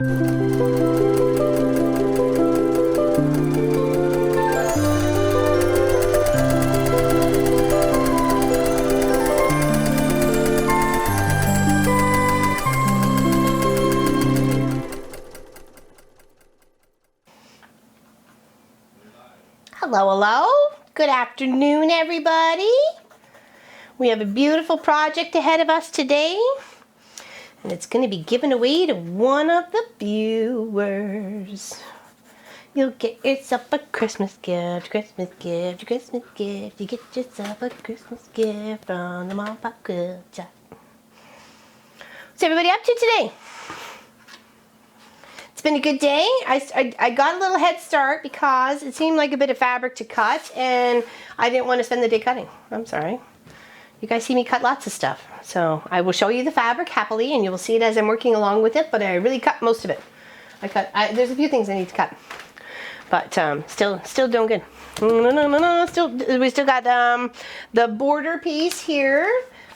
Hello, hello. Good afternoon, everybody. We have a beautiful project ahead of us today, and it's going to be given away to one of the viewers. You'll get yourself a Christmas gift, Christmas gift, Christmas gift. You get yourself a Christmas gift from the Mom Pop Quilt Shop. What's everybody up to today? It's been a good day. I got a little head start because it seemed like a bit of fabric to cut, and I didn't want to spend the day cutting. I'm sorry. You guys see me cut lots of stuff. So I will show you the fabric happily, and you will see it as I'm working along with it, but I really cut most of it. There's a few things I need to cut, but still doing good. We still got the border piece here.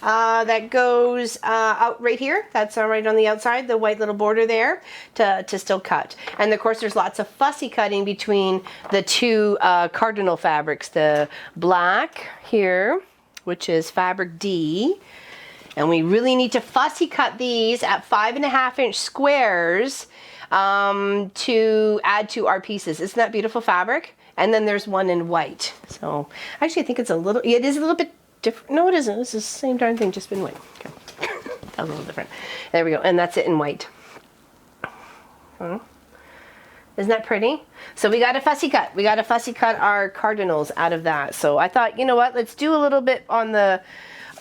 That goes out right here. That's right on the outside, the white little border there to still cut. And of course there's lots of fussy cutting between the two Cardinal fabrics. The black here, which is fabric D. And we really need to fussy cut these at 5.5-inch squares to add to our pieces. Isn't that beautiful fabric? And then there's one in white. So actually I think it is a little bit different. No, it isn't. It's the same darn thing, just been white. Okay. That was a little different. There we go. And that's it in white. Isn't that pretty? So we got a fussy cut. We got to fussy cut our Cardinals out of that. So I thought, you know what? Let's do a little bit on the,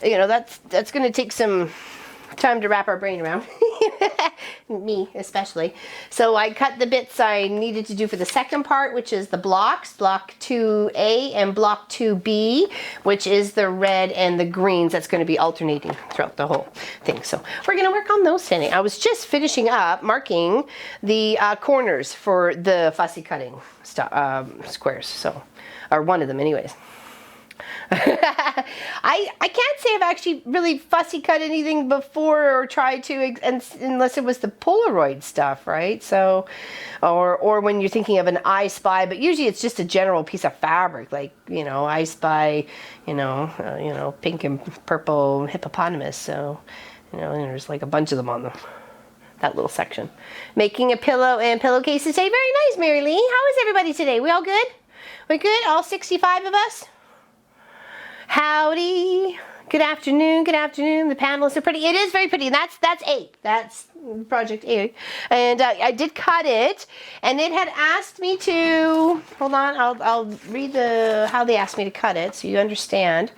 that's going to take some time to wrap our brain around. Me especially. So I cut the bits I needed to do for the second part, which is the blocks, block 2A and block 2B, which is the red and the greens. That's going to be alternating throughout the whole thing. So we're going to work on those today. I was just finishing up marking the corners for the fussy cutting squares. So, or one of them anyways. I can't say I've actually really fussy cut anything before or tried to, unless it was the Polaroid stuff, right? So, or when you're thinking of an I Spy, but usually it's just a general piece of fabric, like, I Spy, pink and purple hippopotamus. So, there's like a bunch of them on that little section. Making a pillow and pillowcases today. Very nice, Mary Lee. How is everybody today? We all good? We good? All 65 of us? Howdy. Good afternoon. Good afternoon. The panels are pretty. It is very pretty. That's A. That's project A. And I did cut it, and it had asked me to. Hold on. I'll read how they asked me to cut it so you understand.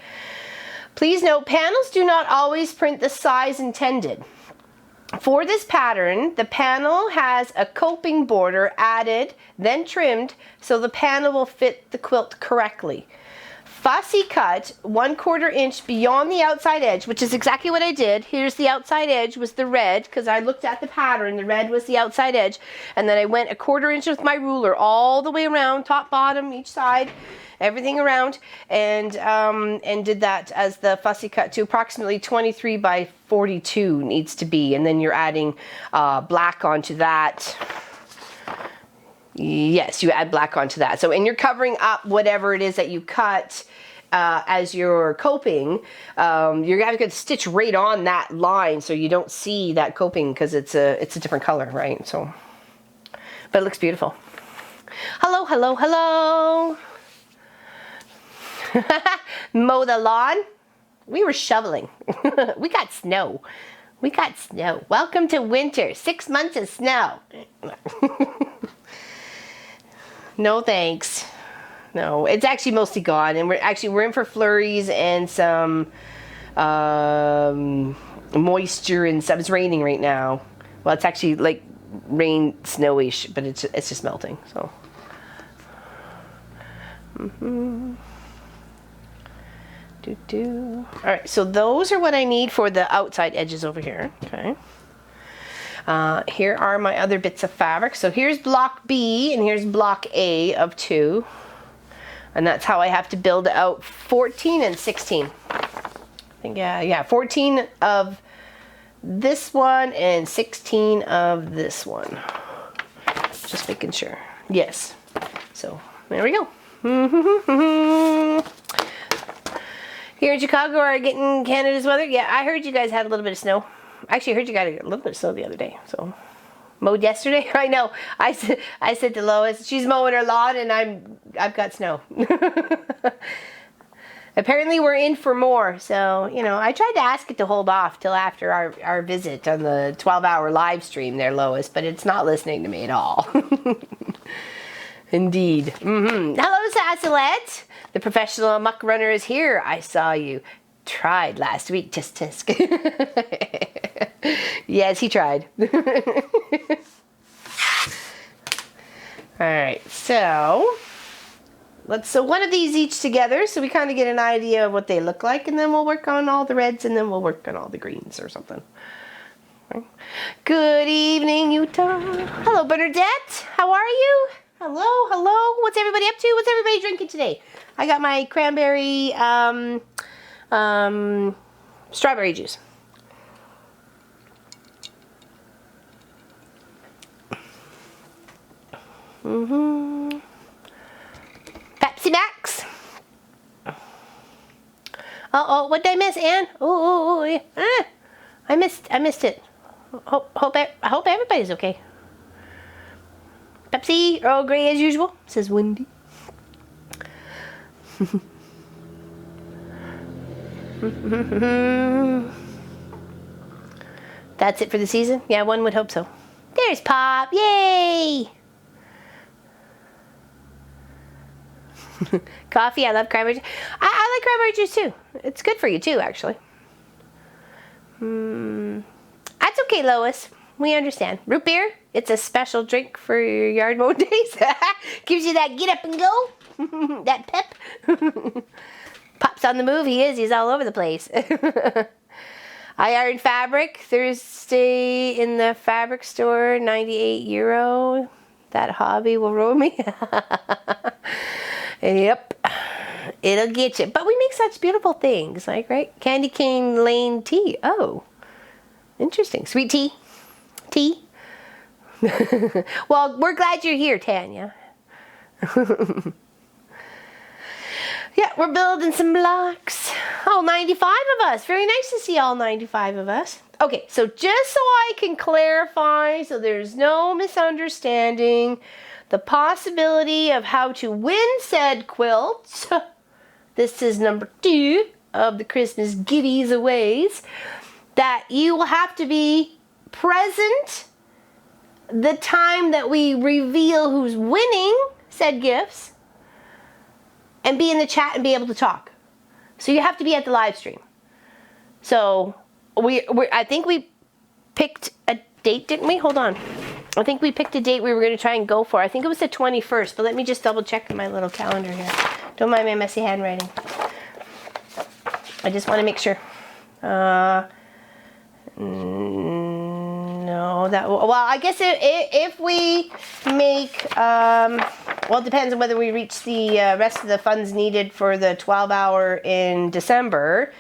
Please note, panels do not always print the size intended. For this pattern, the panel has a coping border added, then trimmed, so the panel will fit the quilt correctly. Fussy cut 1/4 inch beyond the outside edge, which is exactly what I did. Here's the outside edge was the red, because I looked at the pattern. The red was the outside edge, and then I went 1/4 inch with my ruler all the way around, top, bottom, each side, everything around, and did that as the fussy cut to approximately 23 by 42 needs to be, and then you're adding black onto that. Yes, you add black onto that. So, and you're covering up whatever it is that you cut as you're coping. You're going to stitch right on that line so you don't see that coping because it's a different color, right? So, but it looks beautiful. Hello, hello, hello. Mow the lawn. We were shoveling. We got snow. We got snow. Welcome to winter. 6 months of snow. No thanks. No, it's actually mostly gone, and we're in for flurries and some moisture and stuff. It's raining right now. Well, it's actually like rain, snowish, but it's just melting. So. All right, so those are what I need for the outside edges over here. Okay. Here are my other bits of fabric. So here's block B and here's block A of 2. And that's how I have to build out 14 and 16. I think, yeah, 14 of this one and 16 of this one. Just making sure. Yes. So there we go. Here in Chicago, are getting Canada's weather. Yeah, I heard you guys had a little bit of snow. Actually, I heard you got a little bit of snow the other day. So mowed yesterday. I know. I said to Lois, she's mowing her lawn, and I've got snow. Apparently, we're in for more. So you know, I tried to ask it to hold off till after our visit on the 12-hour live stream there, Lois, but it's not listening to me at all. Indeed. Hello, Sassalette. The professional muck runner is here. I saw you. Tried last week. Tisk tisk. Yes, he tried. All right, so so one of these each together, so we kind of get an idea of what they look like, and then we'll work on all the reds, and then we'll work on all the greens or something. Good evening, Utah. Hello, Bernadette. How are you? Hello, hello. What's everybody up to? What's everybody drinking today? I got my cranberry, strawberry juice. Pepsi Max. Uh-oh, what did I miss, Ann? Oh, yeah. I missed it. Hope everybody's okay. Pepsi, Earl Grey as usual, says Wendy. That's it for the season? Yeah, one would hope so. There's Pop, yay! Coffee, I love cranberry juice. I like cranberry juice too. It's good for you too, actually. That's okay, Lois. We understand. Root beer, it's a special drink for your yard mowing days. Gives you that get up and go. That pep. Pop's on the move. He's all over the place. I ironed fabric Thursday in the fabric store, €98. That hobby will ruin me. Yep. It'll get you. But we make such beautiful things, like, right? Candy cane lane tea. Oh, interesting. Sweet tea. Tea. Well, we're glad you're here, Tanya. Yeah, we're building some blocks. Oh, 95 of us. Very nice to see all 95 of us. Okay, so just so I can clarify, so there's no misunderstanding, the possibility of how to win said quilts. This is number 2 of the Christmas giddies aways. That you will have to be present the time that we reveal who's winning said gifts, and be in the chat and be able to talk. So you have to be at the live stream. So I think we picked a date, didn't we? Hold on. I think we picked a date we were going to try and go for. I think it was the 21st, but let me just double check my little calendar here. Don't mind my messy handwriting. I just want to make sure. No, well, I guess if we make, well, it depends on whether we reach the rest of the funds needed for the 12-hour in December.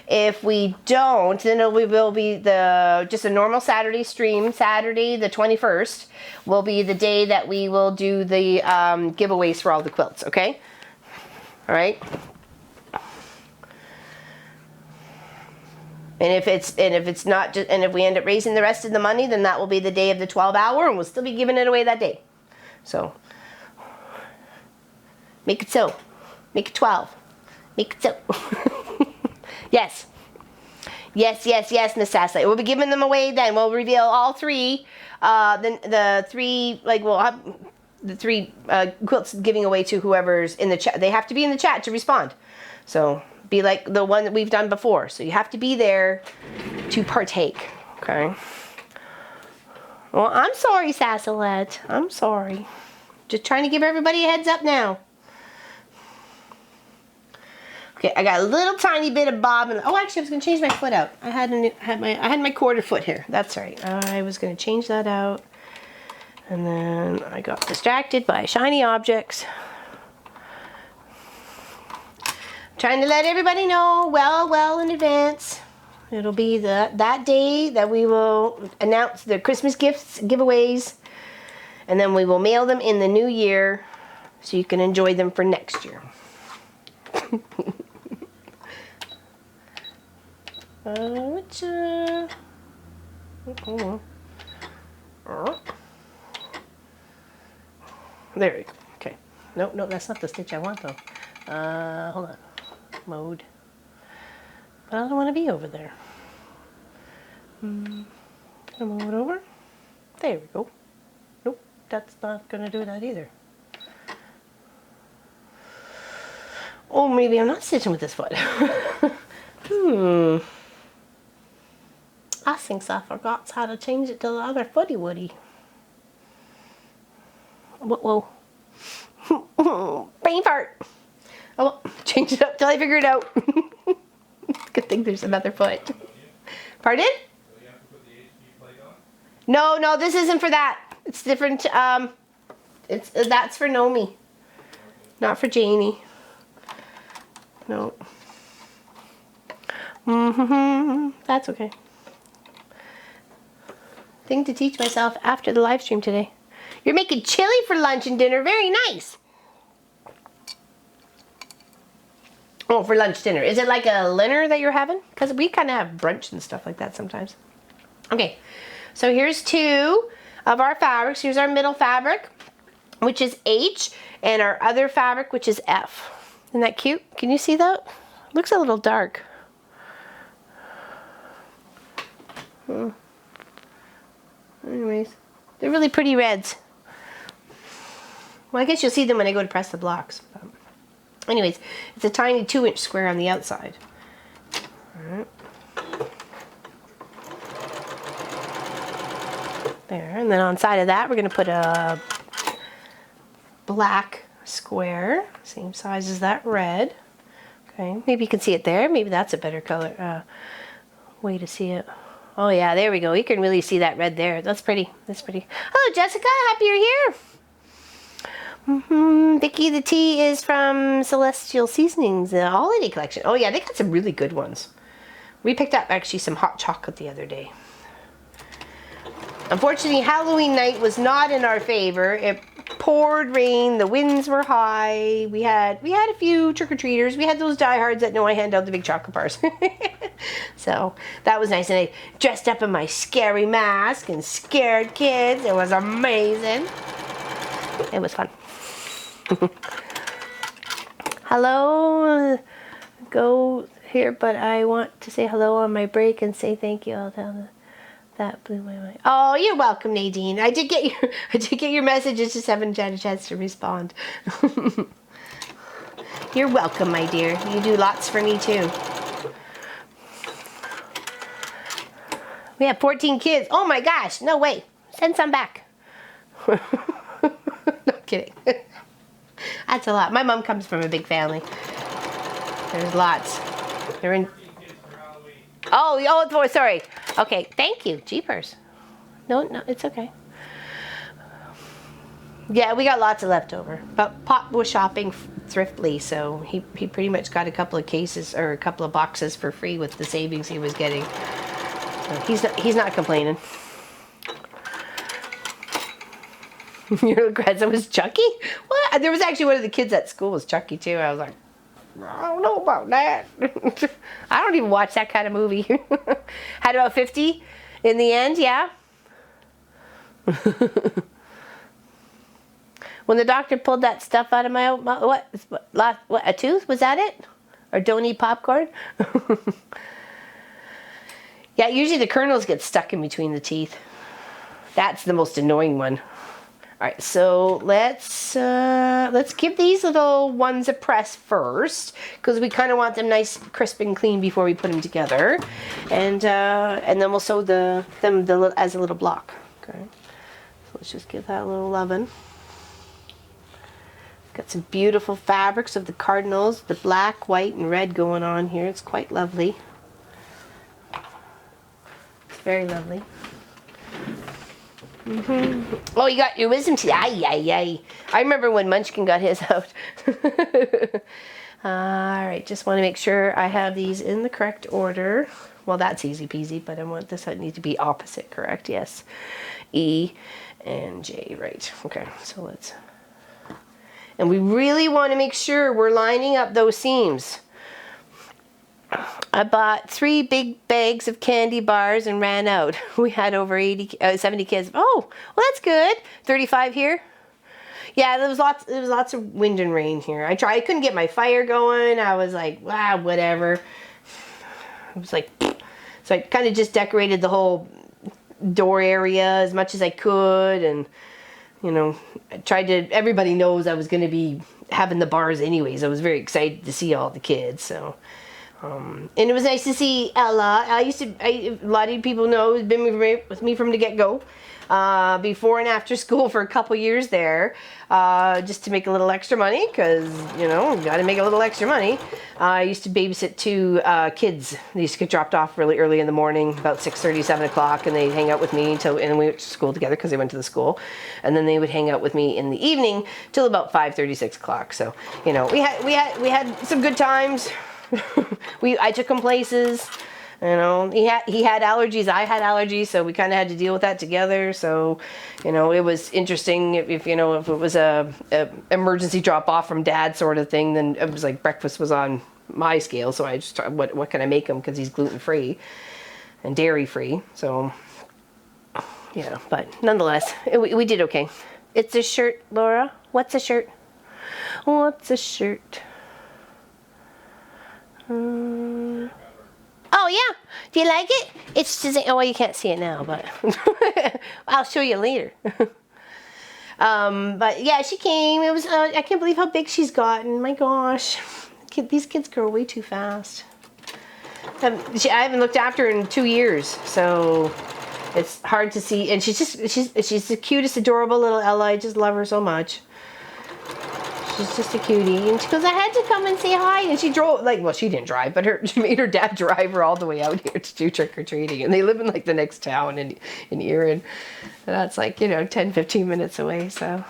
If we don't, then it will be just a normal Saturday stream. Saturday, the 21st, will be the day that we will do the giveaways for all the quilts, okay? All right? And if we end up raising the rest of the money, then that will be the day of the 12-hour, and we'll still be giving it away that day. So make it so. Make it 12. Make it so. Yes. Yes, Miss Sassay. We'll be giving them away then. We'll reveal all 3. The 3, like, we'll have the 3 quilts giving away to whoever's in the chat. They have to be in the chat to respond. So be like the one that we've done before. So you have to be there to partake. Okay. Well, I'm sorry, Sassalette. I'm sorry. Just trying to give everybody a heads up now. Okay, I got a little tiny bit of bobbin. Oh, actually, I was going to change my foot out. I had my quarter foot here. That's right. I was going to change that out, and then I got distracted by shiny objects. Trying to let everybody know well in advance. It'll be that day that we will announce the Christmas gifts, giveaways, and then we will mail them in the new year so you can enjoy them for next year. There we go. Okay. No, that's not the stitch I want though. Hold on. Mode. But I don't want to be over there. Move it over. There we go. Nope, that's not going to do that either. Oh, maybe I'm not stitching with this foot. I think I forgot how to change it to the other footy woody. Whoa. Brain fart. Oh, change it up till I figure it out. Good thing there's another foot. Pardon? So you have to put the HP plate on? No, this isn't for that. It's different. That's for Nomi, not for Janie. No. That's okay. Thing to teach myself after the live stream today. You're making chili for lunch and dinner. Very nice. Oh, for lunch, dinner. Is it like a dinner that you're having? Because we kind of have brunch and stuff like that sometimes. Okay, so here's two of our fabrics. Here's our middle fabric, which is H, and our other fabric, which is F. Isn't that cute? Can you see that? It looks a little dark. Anyways, they're really pretty reds. Well, I guess you'll see them when I go to press the blocks. Anyways, it's a tiny 2-inch square on the outside. Alright. There, and then on the side of that, we're going to put a black square, same size as that red. Okay, maybe you can see it there. Maybe that's a better color way to see it. Oh yeah, there we go. You can really see that red there. That's pretty. That's pretty. Hello, Jessica. Happy you're here. Vicky, the tea is from Celestial Seasonings, the holiday collection. Oh yeah, they got some really good ones. We picked up actually some hot chocolate the other day. Unfortunately, Halloween night was not in our favor. It poured rain, the winds were high. We had a few trick-or-treaters. We had those diehards that know I hand out the big chocolate bars. So that was nice. And I dressed up in my scary mask and scared kids. It was amazing. It was fun. Hello, go here, but I want to say hello on my break and say thank you. I'll tell them. That blew my mind. Oh, you're welcome, Nadine. I did get your messages, just haven't had a chance to respond. You're welcome, my dear. You do lots for me too. We have 14 kids. Oh my gosh, no way. Send some back. No kidding. That's a lot. My mom comes from a big family. There's lots. They're in. Oh, sorry. Okay, thank you. Jeepers. No, it's okay. Yeah, we got lots of leftover. But Pop was shopping thriftily, so he pretty much got a couple of cases or a couple of boxes for free with the savings he was getting. So he's not complaining. Your grandson was Chucky? What? There was actually one of the kids at school was Chucky too. I was like, I don't know about that. I don't even watch that kind of movie. Had about 50 in the end, yeah. When the doctor pulled that stuff out of my what a tooth? Was that it? Or don't eat popcorn? Yeah, usually the kernels get stuck in between the teeth. That's the most annoying one. All right, so let's give these little ones a press first because we kind of want them nice, crisp, and clean before we put them together, and then we'll sew them as a little block. Okay, so let's just give that a little loving. Got some beautiful fabrics of the Cardinals, the black, white, and red going on here. It's quite lovely. It's very lovely. Oh, you got your wisdom teeth. Ay. I remember when Munchkin got his out. Alright, just want to make sure I have these in the correct order. Well, that's easy peasy, but I want this, I need to be opposite, correct? Yes. E and J, right. Okay, so let's... And we really want to make sure we're lining up those seams. I bought 3 big bags of candy bars and ran out. We had over 70 kids. Oh, well that's good. 35 here. Yeah, there was lots of wind and rain here. I couldn't get my fire going. I was like, wow, whatever. It was like, so I kind of just decorated the whole door area as much as I could, and you know, I tried to, everybody knows I was going to be having the bars anyways. I was very excited to see all the kids, so and it was nice to see Ella. A lot of people know who's been with me from the get-go, before and after school for a couple years there, just to make a little extra money, because, you know, got to make a little extra money. I used to babysit 2 kids. They used to get dropped off really early in the morning, about 6:30, 7 o'clock, and they'd hang out with me until, and we went to school together because they went to the school, and then they would hang out with me in the evening till about 5:30, 6 o'clock. So, you know, we had some good times. I took him places. You know, he had allergies, I had allergies, so we kind of had to deal with that together. So, you know, it was interesting. If you know, if it was a emergency drop off from dad sort of thing, then it was like breakfast was on my scale. So I just thought, what can I make him, because he's gluten free and dairy free. So yeah, but nonetheless, we did okay. It's a shirt, Laura. What's a shirt? What's a shirt? Oh yeah, do you like it? It's just, oh well, you can't see it now, but I'll show you later. But yeah, she came. It was I can't believe how big she's gotten. My gosh, these kids grow way too fast. I haven't looked after her in 2 years, so it's hard to see. And she's the cutest, adorable little Ella. I just love her so much. She's just a cutie, and she goes, I had to come and say hi, and she drove, like, well, she didn't drive, but she made her dad drive her all the way out here to do trick-or-treating, and they live in, like, the next town in Erin, and that's, like, you know, 10, 15 minutes away, so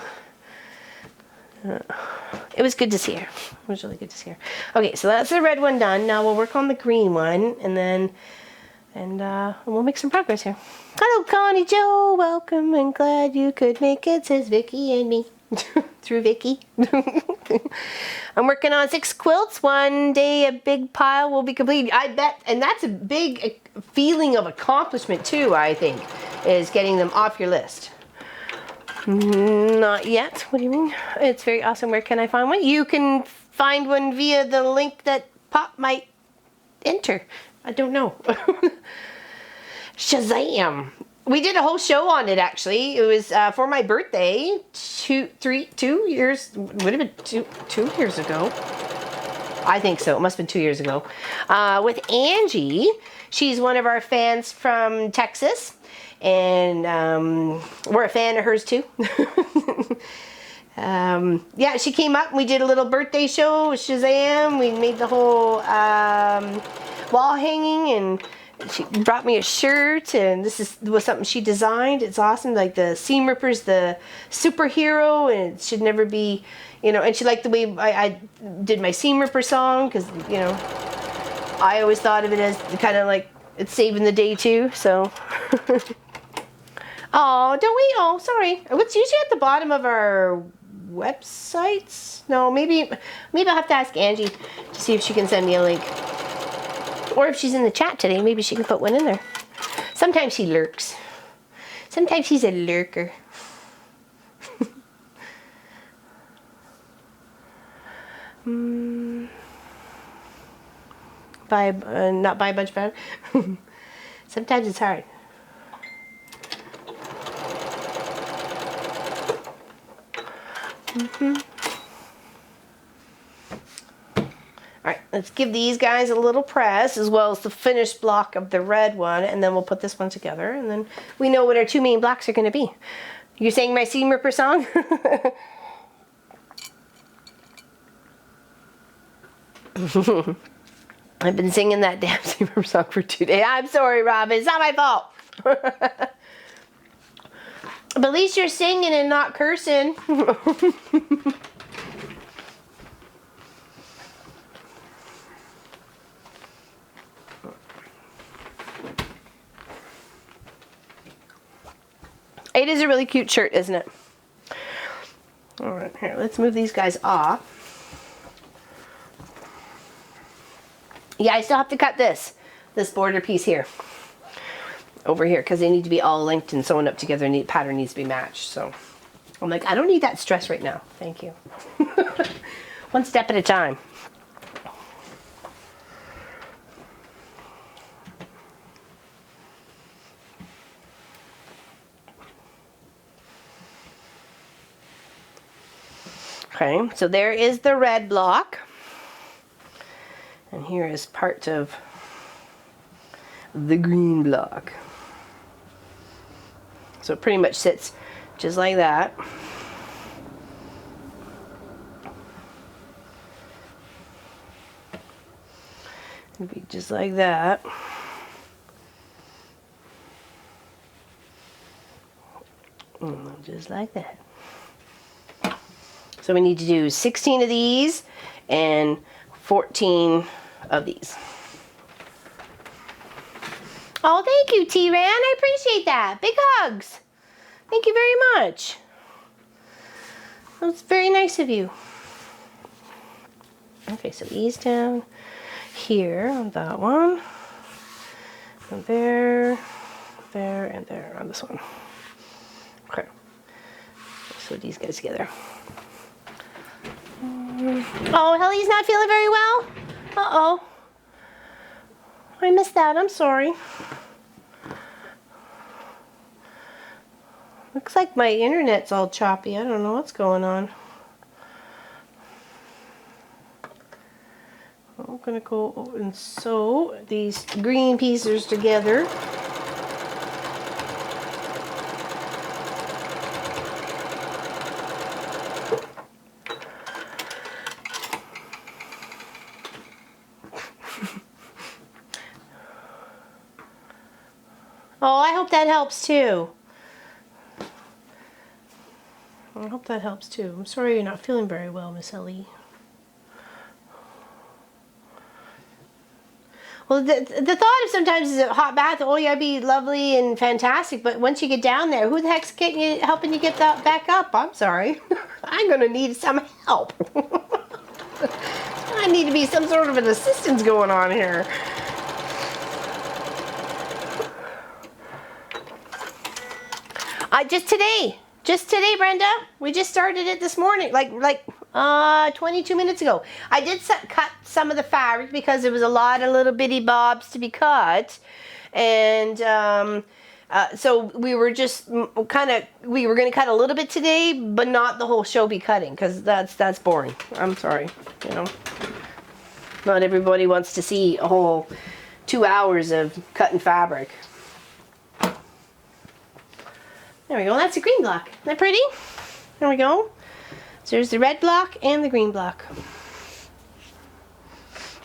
it was good to see her. It was really good to see her. Okay, so that's the red one done. Now we'll work on the green one, and then, we'll make some progress here. Hello, Connie Joe, welcome, and glad you could make it, says Vicky and me. Through Vicky. I'm working on 6 quilts. One day a big pile will be complete. I bet, and that's a big feeling of accomplishment too, I think, is getting them off your list. Not yet. What do you mean? It's very awesome. Where can I find one? You can find one via the link that Pop might enter. I don't know. Shazam! We did a whole show on it, actually. It was for my birthday 2 years, would have been two years ago. I think so. It must have been 2 years ago. With Angie. She's one of our fans from Texas. And we're a fan of hers too. Yeah, she came up and we did a little birthday show with Shazam. We made the whole wall hanging, and she brought me a shirt, and this was something she designed. It's awesome, like the seam ripper's the superhero, and it should never be, you know, and she liked the way I did my seam ripper song, because, you know, I always thought of it as kind of like it's saving the day too, so. Oh, don't we? Oh, sorry. What's usually at the bottom of our websites? No, maybe I'll have to ask Angie to see if she can send me a link. Or if she's in the chat today, maybe she can put one in there. Sometimes he lurks. Sometimes he's a lurker. Not buy a bunch of powder. Sometimes it's hard. Alright, let's give these guys a little press, as well as the finished block of the red one, and then we'll put this one together, and then we know what our 2 main blocks are going to be. You sang my seam ripper song? I've been singing that damn seam ripper song for 2 days. I'm sorry, Robin. It's not my fault. But at least you're singing and not cursing. It is a really cute shirt, isn't it? All right, here, let's move these guys off. Yeah, I still have to cut this border piece here, over here, because they need to be all linked and sewn up together. Pattern needs to be matched. So I'm like, I don't need that stress right now. Thank you. One step at a time. Okay, so there is the red block. And here is part of the green block. So it pretty much sits just like that. It'd be just like that. And just like that. So we need to do 16 of these and 14 of these. Oh, thank you, T-Ran. I appreciate that. Big hugs. Thank you very much. That's very nice of you. Okay, so ease down here on that one. And there, and there on this one. Okay. So these guys together. Oh, Helly's not feeling very well? Uh-oh. I missed that. I'm sorry. Looks like my internet's all choppy. I don't know what's going on. I'm going to go and sew these green pieces together. Oh, I hope that helps too. I hope that helps too. I'm sorry you're not feeling very well, Miss Ellie. Well, the thought of sometimes is a hot bath, oh yeah, it'd be lovely and fantastic, but once you get down there, who the heck's helping you get that back up? I'm sorry. I'm going to need some help. I need to be some sort of an assistance going on here. Just today, Brenda. We just started it this morning, like 22 minutes ago. I did cut some of the fabric because there was a lot of little bitty bobs to be cut, and so we were just we were going to cut a little bit today, but not the whole show be cutting, because that's boring. I'm sorry, you know. Not everybody wants to see a whole 2 hours of cutting fabric. There we go, that's a green block. Isn't that pretty? There we go. So there's the red block and the green block.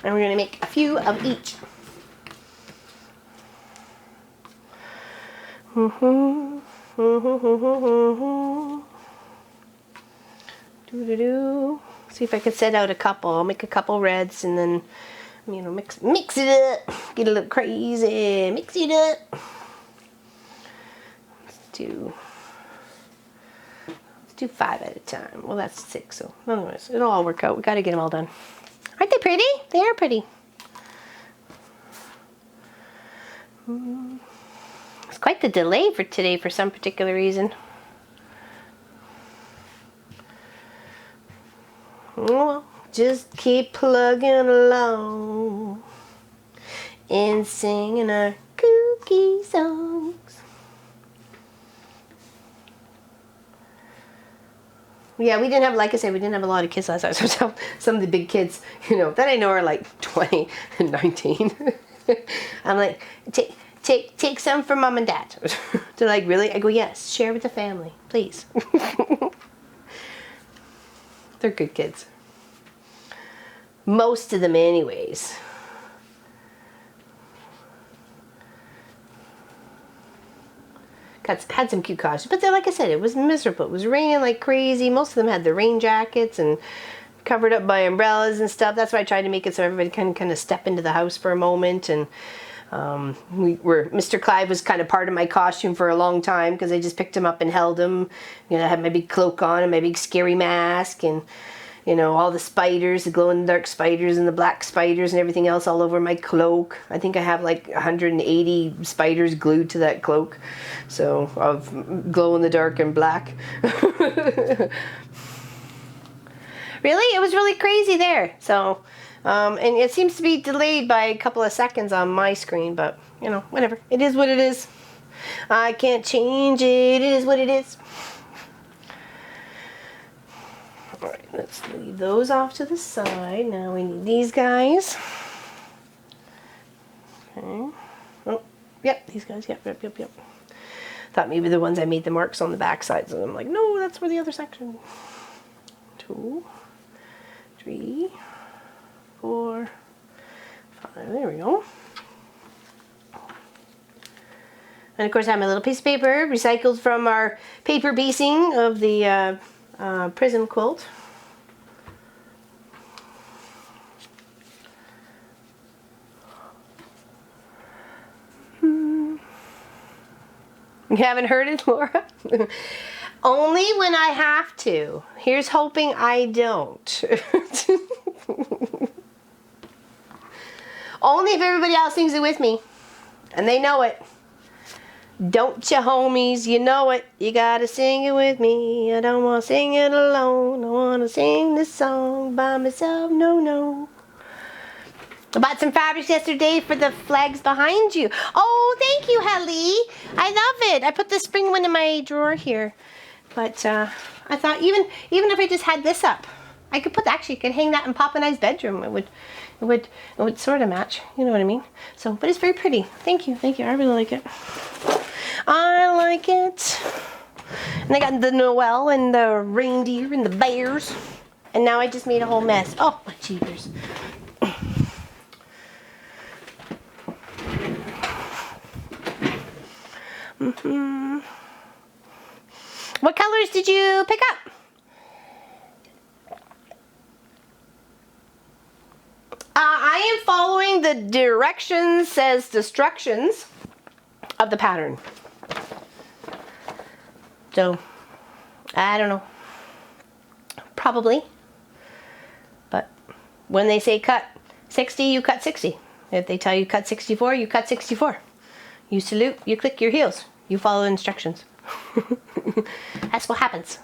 And we're going to make a few of each. See if I can set out a couple. I'll make a couple reds and then, you know, mix it up. Get a little crazy. Mix it up. Let's do 5 at a time. Well, that's 6, so anyways, it'll all work out. We got to get them all done. Aren't they pretty? They are pretty. It's quite the delay for today for some particular reason. Well, just keep plugging along and singing our kooky songs. Yeah, we didn't have, like I said, we didn't have a lot of kids last night. So some of the big kids, you know, that I know are like 20 and 19. I'm like, take some for mom and dad. They're like, really? I go, yes, share with the family, please. They're good kids. Most of them anyways. Had some cute costumes, but then, like I said, it was miserable. It was raining like crazy. Most of them had the rain jackets and covered up by umbrellas and stuff. That's why I tried to make it so everybody can kind of step into the house for a moment. And Mr. Clive was kind of part of my costume for a long time because I just picked him up and held him. You know, I had my big cloak on and my big scary mask, and you know, all the spiders, the glow-in-the-dark spiders and the black spiders and everything else all over my cloak. I think I have like 180 spiders glued to that cloak, so of glow-in-the-dark and black. Really, it was really crazy there. So, and it seems to be delayed by a couple of seconds on my screen, but you know, whatever. It is what it is. I can't change it. It is what it is. All right, let's leave those off to the side. Now we need these guys. Okay. Oh, yep, these guys. Yep. Thought maybe the ones I made the marks on the back sides, and I'm like, no, that's for the other section. 2, 3, 4, 5. There we go. And of course, I have my little piece of paper recycled from our paper basing of the prism quilt. You haven't heard it, Laura? Only when I have to. Here's hoping I don't. Only if everybody else sings it with me. And they know it. Don't you, homies? You know it. You gotta sing it with me. I don't want to sing it alone. I want to sing this song by myself. No. I bought some fabrics yesterday for the flags behind you. Oh, thank you, Helly. I love it. I put the spring one in my drawer here. But I thought even if I just had this up, I could put, actually, you could hang that in Papa and I's bedroom. It would sort of match. You know what I mean? So, but it's very pretty. Thank you. I really like it. I like it. And I got the Noel and the reindeer and the bears. And now I just made a whole mess. Oh, my jeepers. What colors did you pick up? I am following the directions, says destructions of the pattern. So, I don't know. Probably. But when they say cut 60, you cut 60. If they tell you cut 64, you cut 64. You salute, you click your heels. You follow instructions. That's what happens.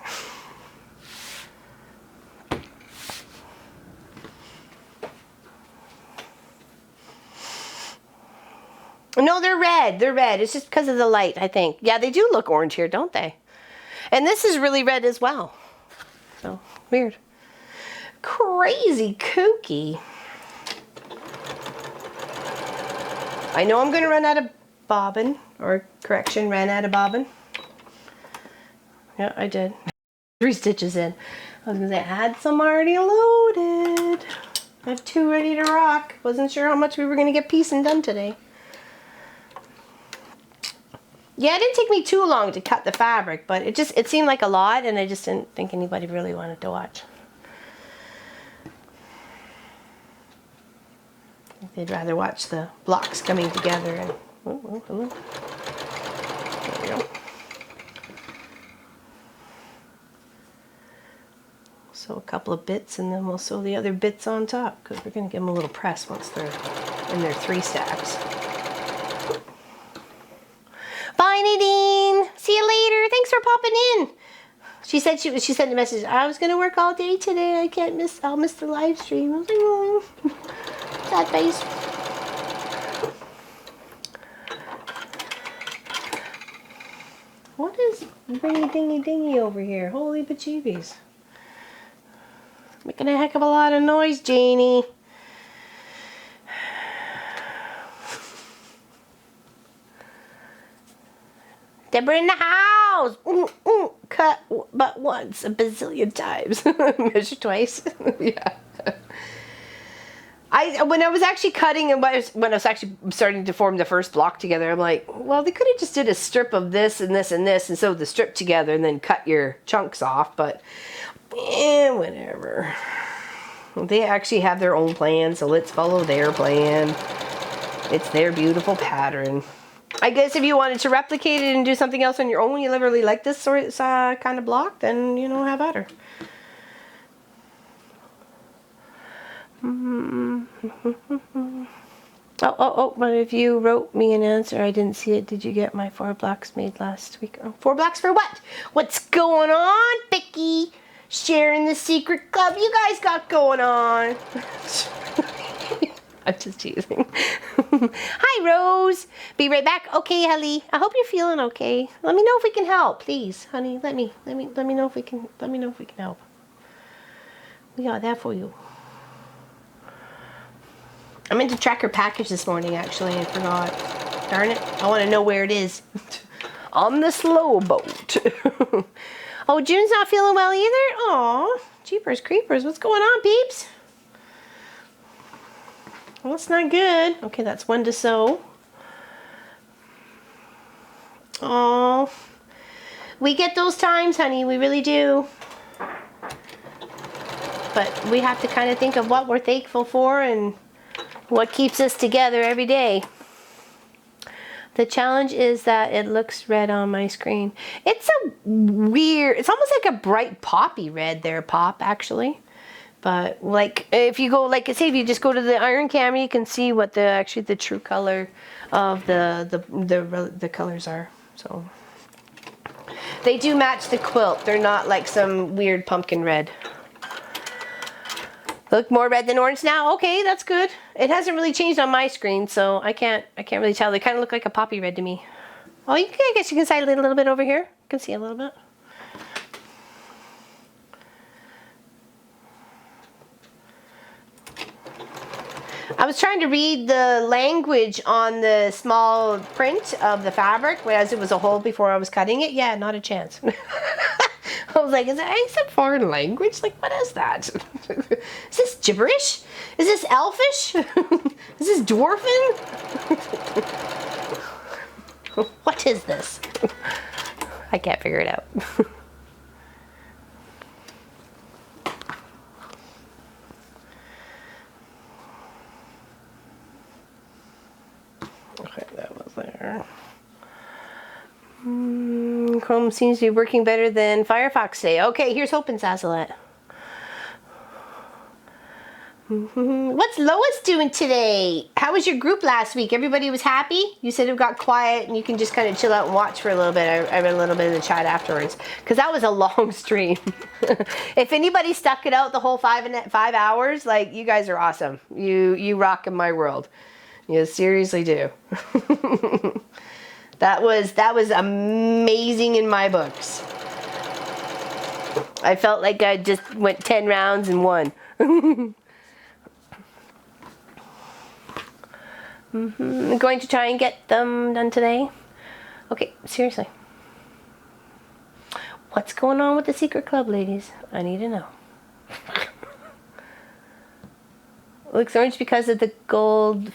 No, they're red. They're red. It's just because of the light, I think. Yeah, they do look orange here, don't they? And this is really red as well. So, weird. Crazy kooky. I know I'm going to run out of bobbin, or correction, ran out of bobbin. Yeah, I did. 3 stitches in. I was going to say, I had some already loaded. I have 2 ready to rock. Wasn't sure how much we were going to get piecing done today. Yeah, it didn't take me too long to cut the fabric, but it seemed like a lot, and I just didn't think anybody really wanted to watch. I think they'd rather watch the blocks coming together. And oh, hello. There we go. Sew a couple of bits, and then we'll sew the other bits on top, because we're going to give them a little press once they're in their 3 stacks. Bye, Nadine. See you later. Thanks for popping in. She said she sent a message. I was going to work all day today. I'll miss the live stream. I was like, oh, sad face. What is ringy dingy dingy over here? Holy bejeebies. Making a heck of a lot of noise, Janie. Deborah in the house. Cut but once, a bazillion times. Measure twice. Yeah. When I was actually cutting and when I was actually starting to form the first block together, I'm like, well, they could have just did a strip of this and this and this and sewed the strip together and then cut your chunks off, but whatever. They actually have their own plan, so let's follow their plan. It's their beautiful pattern. I guess if you wanted to replicate it and do something else on your own, you literally like this sort of kind of block, then, you know, have at her. Oh, but if you wrote me an answer, I didn't see it. Did you get my 4 blocks made last week? Oh, 4 blocks for what? What's going on, Becky? Sharing the secret club you guys got going on. I'm just teasing. Hi, Rose. Be right back. Okay, Helly. I hope you're feeling okay. Let me know if we can help, please, honey. Let me know if we can. Let me know if we can help. We got that for you. I meant to track her package this morning, actually. I forgot. Darn it. I want to know where it is. On the slow boat. Oh, June's not feeling well either? Aw, jeepers creepers. What's going on, peeps? Well, that's not good. Okay, that's 1 to sew. Oh, we get those times, honey. We really do. But we have to kind of think of what we're thankful for and what keeps us together every day. The challenge is that it looks red on my screen. It's a weird, it's almost like a bright poppy red there, Pop, actually. But like, if you go, like I say, if you just go to the iron camera, you can see what actually the true color of the colors are. So they do match the quilt. They're not like some weird pumpkin red. Look more red than orange now. Okay, that's good. It hasn't really changed on my screen, so I can't really tell. They kind of look like a poppy red to me. Oh, I guess you can side it a little bit over here. You can see a little bit. I was trying to read the language on the small print of the fabric, whereas it was a hole before I was cutting it. Yeah, not a chance. I was like, is that some foreign language? Like, what is that? Is this gibberish? Is this elfish? Is this dwarven? What is this? I can't figure it out. Okay, that was there. Chrome seems to be working better than Firefox today. Okay, here's hoping, Sassoulet. What's Lois doing today? How was your group last week? Everybody was happy? You said it got quiet and you can just kind of chill out and watch for a little bit. I read a little bit in the chat afterwards because that was a long stream. If anybody stuck it out the whole 5 hours, like, you guys are awesome. You rock in my world. You seriously do. That was amazing in my books. I felt like I just went 10 rounds and won. I'm going to try and get them done today. Okay, seriously. What's going on with the secret club, ladies? I need to know. Looks orange because of the gold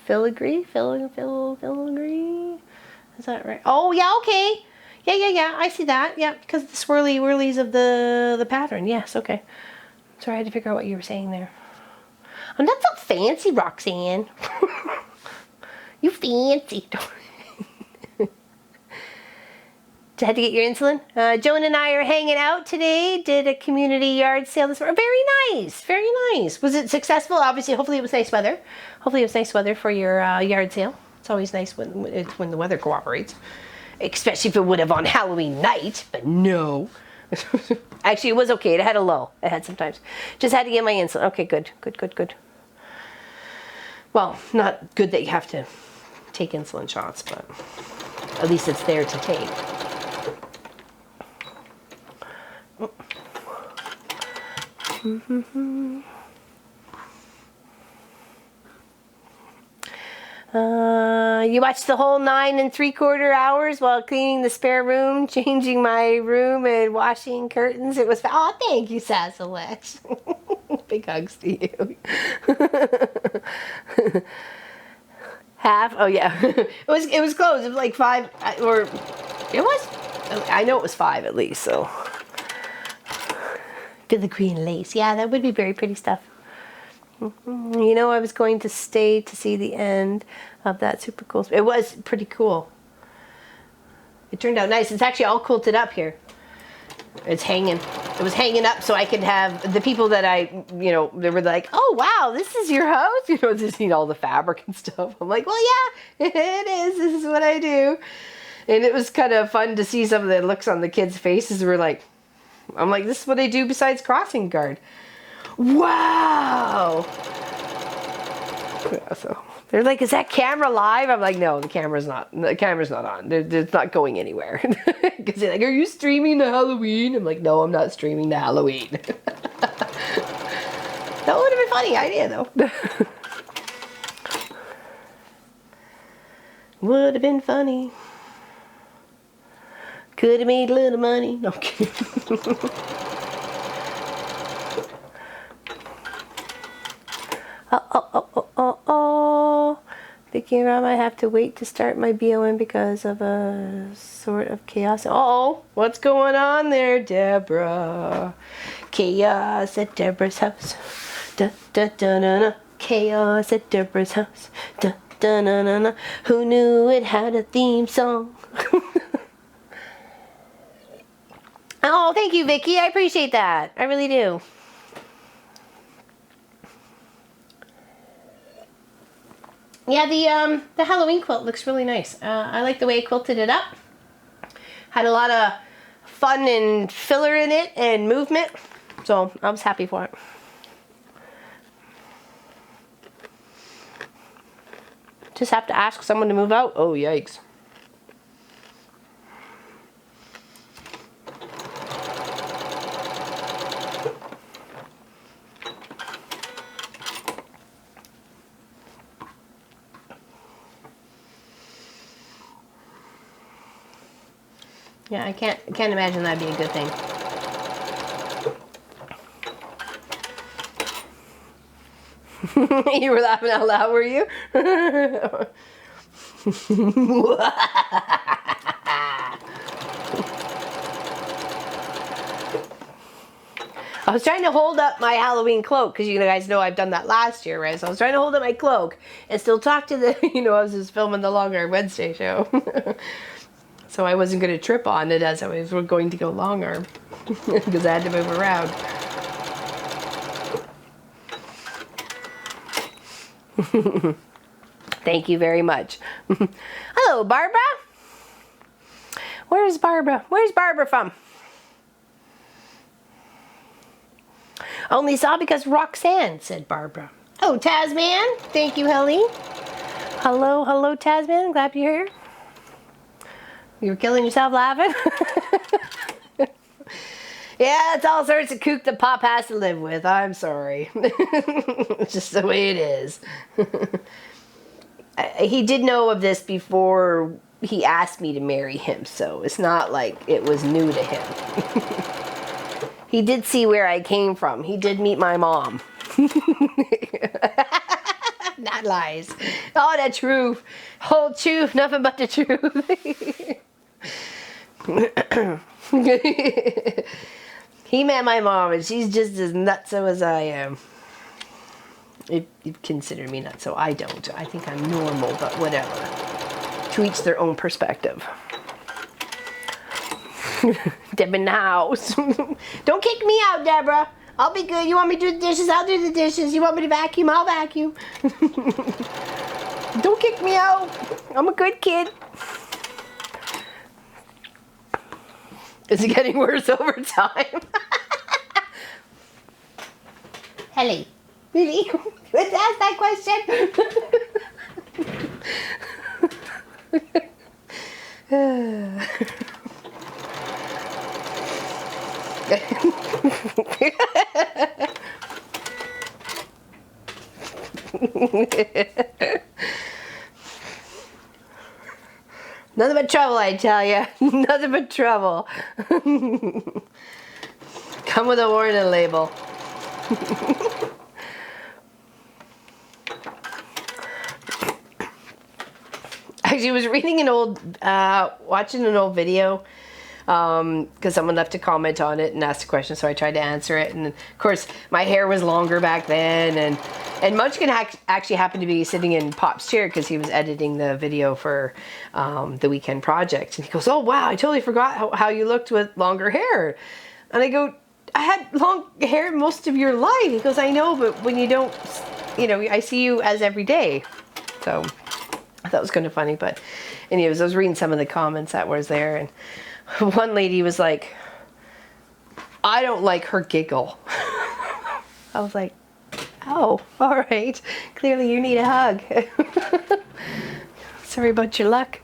filigree? Filigree? Is that right? Oh, yeah, okay. Yeah. I see that. Yeah, because of the swirly whirlies of the pattern. Yes, okay. Sorry, I had to figure out what you were saying there. I'm not so fancy, Roxanne. You fancy. Had to get your insulin. Joan and I are hanging out today. Did a community yard sale this morning. Very nice. Very nice. Was it successful? Obviously, hopefully it was nice weather. Hopefully it was nice weather for your yard sale. It's always nice when the weather cooperates. Especially if it would have on Halloween night. But no. Actually, it was okay. It had a low. It had sometimes. Just had to get my insulin. Okay, good. Well, not good that you have to take insulin shots, but at least it's there to take. You watched the whole 9 3/4 hours while cleaning the spare room, changing my room, and washing curtains. It was, oh, thank you, Sassoulet. Big hugs to you. Half? Oh yeah. It was close. It was like 5, or it was. I know it was 5 at least. So filigree and lace. Yeah, that would be very pretty stuff. You know, I was going to stay to see the end of that super cool. It was pretty cool. It turned out nice. It's actually all quilted up here. It's hanging. It was hanging up so I could have the people that I, you know, they were like, oh, wow, this is your house? You know, just need all the fabric and stuff. I'm like, well, yeah, it is. This is what I do. And it was kind of fun to see some of the looks on the kids' faces. We're like, I'm like, this is what I do besides crossing guard. Wow. Yeah, so they're like, is that camera live? I'm like, no, the camera's not. The camera's not on. It's not going anywhere. Because they're like, are you streaming the Halloween? I'm like, no, I'm not streaming the Halloween. That would have been a funny idea, though. Would have been funny. Could have made a little money. No, I'm kidding. Oh. Thinking around, I have to wait to start my BOM because of a sort of chaos. Oh, what's going on there, Deborah? Chaos at Deborah's house. Da da da da da. Chaos at Deborah's house. Da da da da da. Who knew it had a theme song? Oh, thank you, Vicky. I appreciate that. I really do. Yeah, the Halloween quilt looks really nice. I like the way I quilted it up. Had a lot of fun and filler in it and movement. So I was happy for it. Just have to ask someone to move out. Oh, yikes. Yeah, I can't imagine that'd be a good thing. You were laughing out loud, were you? I was trying to hold up my Halloween cloak because you guys know I've done that last year, right? So I was trying to hold up my cloak and still talk to the, you know, I was just filming the Longer Wednesday show. So I wasn't going to trip on it as I was going to go long arm because I had to move around. Thank you very much. Hello, Barbara. Where's Barbara? Where's Barbara from? Only saw because Roxanne, said Barbara. Oh, Tasman. Thank you, Helly. Hello, Tasman. Glad you're here. You were killing yourself laughing? Yeah, it's all sorts of kook that Pop has to live with. I'm sorry. It's just the way it is. He did know of this before he asked me to marry him, so it's not like it was new to him. He did see where I came from. He did meet my mom. Not lies. Oh, the truth. Whole truth, nothing but the truth. He met my mom and she's just as nutso as I am. If you consider me nutso, I don't. I think I'm normal, but whatever. To each their own perspective. Deb in the house. Don't kick me out, Deborah. I'll be good. You want me to do the dishes? I'll do the dishes. You want me to vacuum? I'll vacuum. Don't kick me out. I'm a good kid. Is it getting worse over time? Helly. Really? Let's ask that question. Nothing but trouble, I tell you. Nothing but trouble. Come with a warning label. Actually, I was reading an old, watching an old video, because someone left a comment on it and asked a question, so I tried to answer it. And of course, my hair was longer back then, and And Munchkin actually happened to be sitting in Pop's chair because he was editing the video for the weekend project. And he goes, oh, wow, I totally forgot how you looked with longer hair. And I go, I had long hair most of your life. He goes, I know, but when you don't, you know, I see you as every day. So I thought it was kind of funny. But anyways, I was reading some of the comments that was there. And one lady was like, I don't like her giggle. I was like, oh, all right. Clearly you need a hug. Sorry about your luck.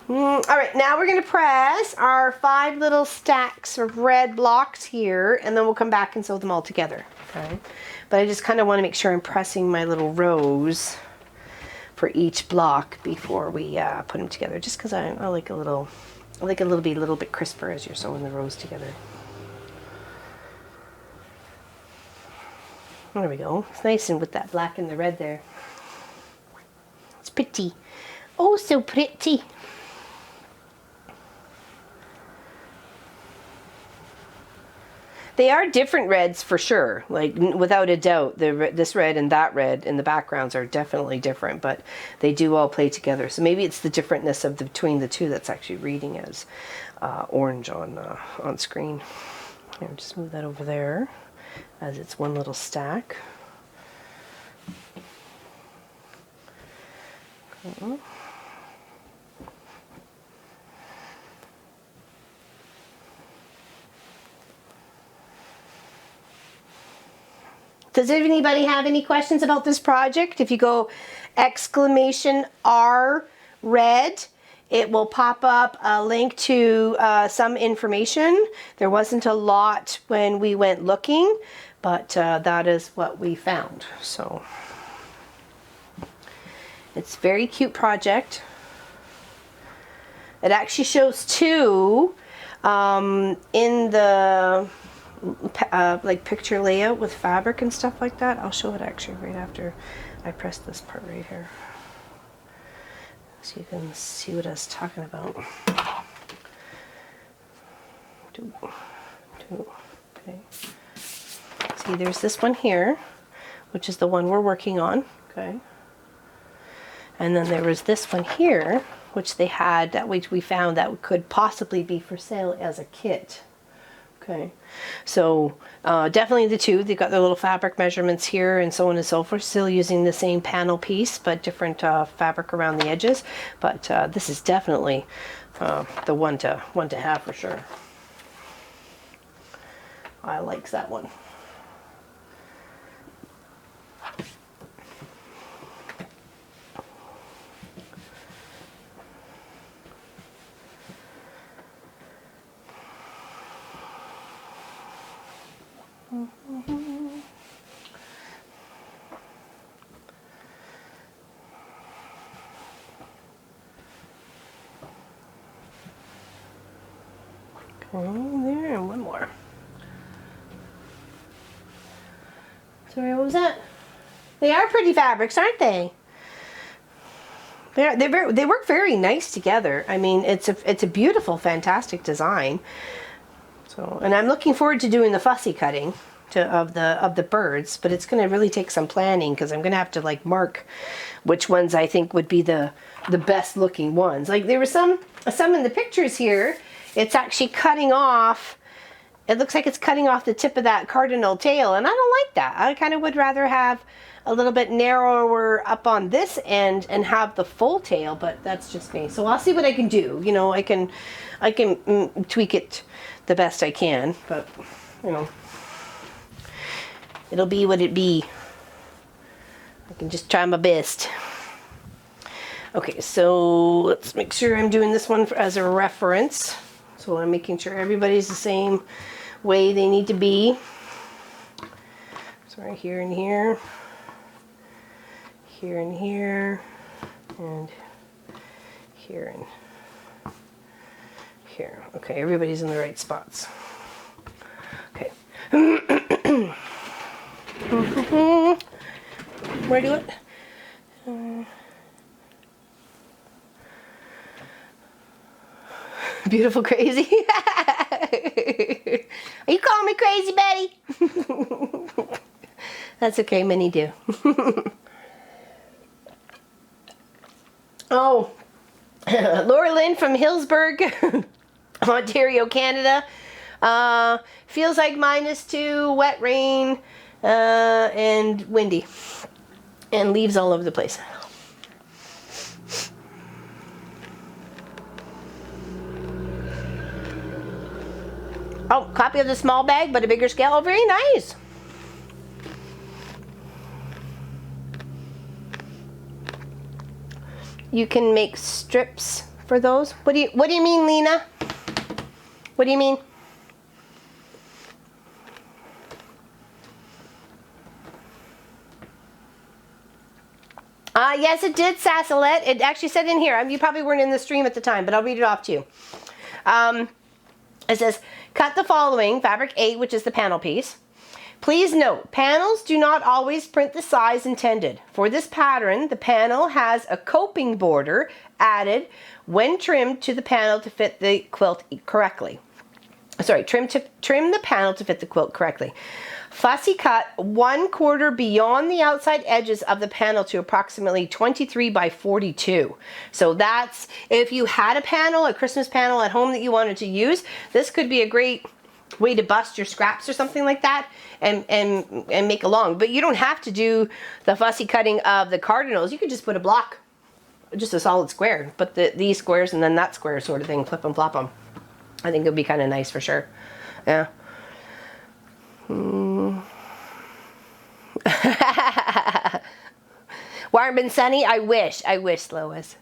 All right, now we're going to press our 5 little stacks of red blocks here, and then we'll come back and sew them all together. Okay. But I just kind of want to make sure I'm pressing my little rows for each block before we put them together, just because I like a little bit crisper as you're sewing the rows together. There we go. It's nice and with that black and the red there. It's pretty. Oh, so pretty. They are different reds for sure, like without a doubt. This red and that red in the backgrounds are definitely different, but they do all play together. So maybe it's the differentness of between the two that's actually reading as orange on screen. Here, just move that over there, as it's one little stack. Okay. Does anybody have any questions about this project? If you go !R red, it will pop up a link to some information. There wasn't a lot when we went looking, but that is what we found. So it's a very cute project. It actually shows 2 in the like picture layout with fabric and stuff like that. I'll show it actually right after I press this part right here, so you can see what I was talking about. Okay. See, there's this one here, which is the one we're working on. Okay. And then there was this one here, which they had, that which we found that could possibly be for sale as a kit. Okay, so definitely the 2. They've got their little fabric measurements here and so on and so forth. Still using the same panel piece, but different fabric around the edges. But this is definitely the one to have for sure. I like that one. There, and one more. Sorry, what was that? They are pretty fabrics, aren't they? They work very nice together. I mean, it's a beautiful, fantastic design. So, and I'm looking forward to doing the fussy cutting of the birds, but it's going to really take some planning because I'm going to have to like mark which ones I think would be the best looking ones. Like there were some in the pictures here. It's actually cutting off. It looks like it's cutting off the tip of that cardinal tail, and I don't like that. I kind of would rather have a little bit narrower up on this end and have the full tail, but that's just me. So I'll see what I can do. You know, I can tweak it the best I can, but you know, it'll be what it be. I can just try my best. Okay, so let's make sure I'm doing this one as a reference. So I'm making sure everybody's the same way they need to be. So right here and here, here and here, and here and here. Okay, everybody's in the right spots. Okay. Where do it? Beautiful crazy. Are you calling me crazy, Betty? That's okay, many do. Oh, Laura Lynn from Hillsburg, Ontario, Canada. Feels like -2, wet rain, and windy. And leaves all over the place. Oh, copy of the small bag, but a bigger scale. Oh, very nice. You can make strips for those. What do you mean, Lena? What do you mean? Yes, it did, Sassalette. It actually said in here. You probably weren't in the stream at the time, but I'll read it off to you. It says, cut the following, fabric 8, which is the panel piece. Please note, panels do not always print the size intended. For this pattern, the panel has a coping border added when trimmed to the panel to fit the quilt correctly. Sorry, trim the panel to fit the quilt correctly. Fussy cut 1/4 beyond the outside edges of the panel to approximately 23 by 42. So that's, if you had a panel, a Christmas panel at home that you wanted to use, this could be a great way to bust your scraps or something like that and make a long. But you don't have to do the fussy cutting of the cardinals. You could just put a block, just a solid square, put these squares and then that square sort of thing, flip them, flop them. I think it would be kind of nice for sure. Yeah. Warm and sunny. I wish, Lois.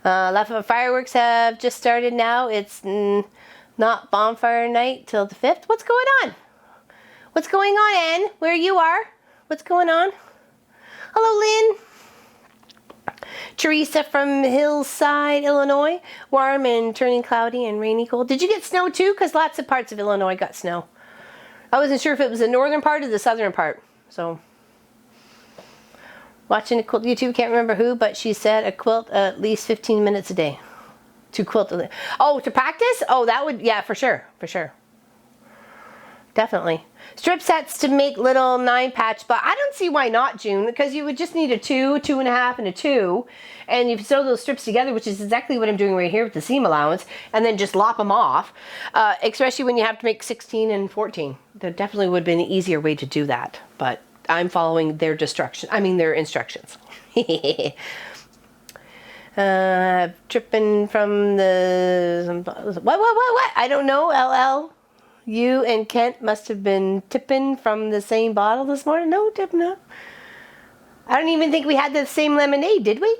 Fireworks have just started now. It's not bonfire night till the 5th. What's going on? What's going on, Ann? Where you are? What's going on? Hello, Lynn. Teresa from Hillside, Illinois. Warm and turning cloudy and rainy cold. Did you get snow too? Because lots of parts of Illinois got snow. I wasn't sure if it was the northern part or the southern part. So, watching a quilt YouTube, can't remember who, but she said a quilt at least 15 minutes a day. To quilt. Oh, to practice? Oh, that would, yeah, for sure. For sure. Definitely. Strip sets to make little 9 patch, but I don't see why not, June, because you would just need a 2, 2.5, and a 2, and you sew those strips together, which is exactly what I'm doing right here with the seam allowance, and then just lop them off, especially when you have to make 16 and 14. There definitely would have been an easier way to do that, but I'm following their their instructions. Tripping from the... What? I don't know, LL. You and Kent must have been tipping from the same bottle this morning. No, tipping up. I don't even think we had the same lemonade, did we?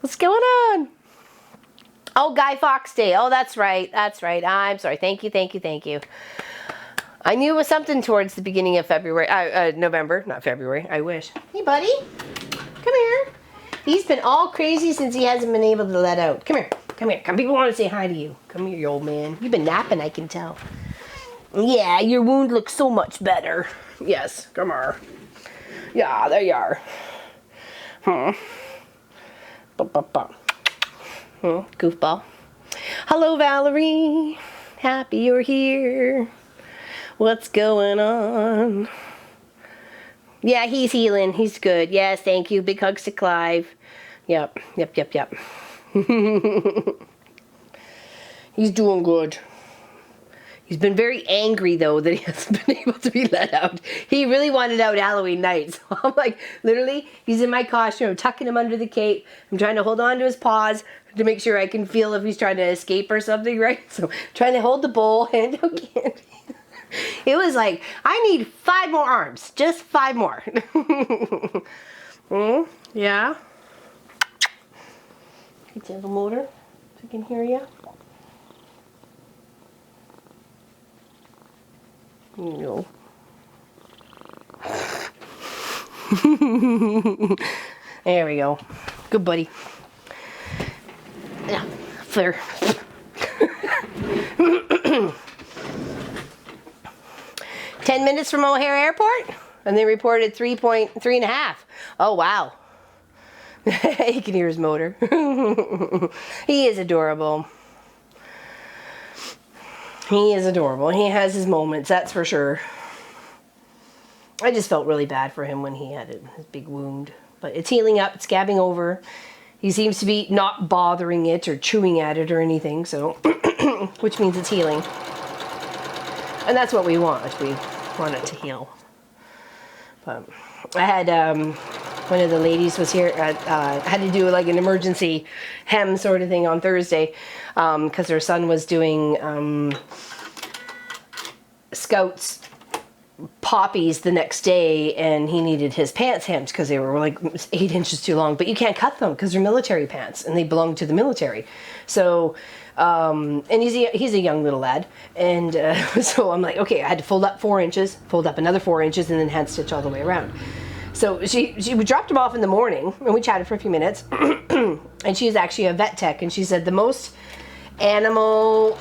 What's going on? Oh, Guy Fawkes Day. Oh, that's right. That's right. I'm sorry. Thank you. I knew it was something towards the beginning of February. November, not February. I wish. Hey, buddy. Come here. He's been all crazy since he hasn't been able to let out. Come here. Come here. Come. People want to say hi to you. Come here, you old man. You've been napping, I can tell. Yeah, your wound looks so much better. Yes, come here. Yeah, there you are. Goofball. Hello, Valerie. Happy you're here. What's going on? Yeah, he's healing. He's good. Yes, thank you. Big hugs to Clive. Yep. He's doing good. He's been very angry, though, that he hasn't been able to be let out. He really wanted out Halloween night. So I'm like, literally, he's in my costume. I'm tucking him under the cape. I'm trying to hold on to his paws to make sure I can feel if he's trying to escape or something, right? So trying to hold the bowl and okay. It was like, I need 5 more arms. Just 5 more. Yeah. Get the motor so I can hear you. No. There we go. Good buddy. Yeah, flare. 10 minutes from O'Hare Airport, and they reported 3.5. Oh wow. You can hear his motor. He is adorable. He is adorable. He has his moments, that's for sure. I just felt really bad for him when he had his big wound. But it's healing up, it's scabbing over. He seems to be not bothering it or chewing at it or anything, so which means it's healing. And that's what we want. We want it to heal. But I had one of the ladies was here. Had to do like an emergency hem sort of thing on Thursday because her son was doing Scouts poppies the next day, and he needed his pants hemmed because they were like 8 inches too long. But you can't cut them because they're military pants and they belong to the military. So, and he's a young little lad, and so I'm like, okay, I had to fold up 4 inches, fold up another 4 inches, and then hand stitch all the way around. So we dropped him off in the morning, and we chatted for a few minutes. And she's actually a vet tech, and she said the most animal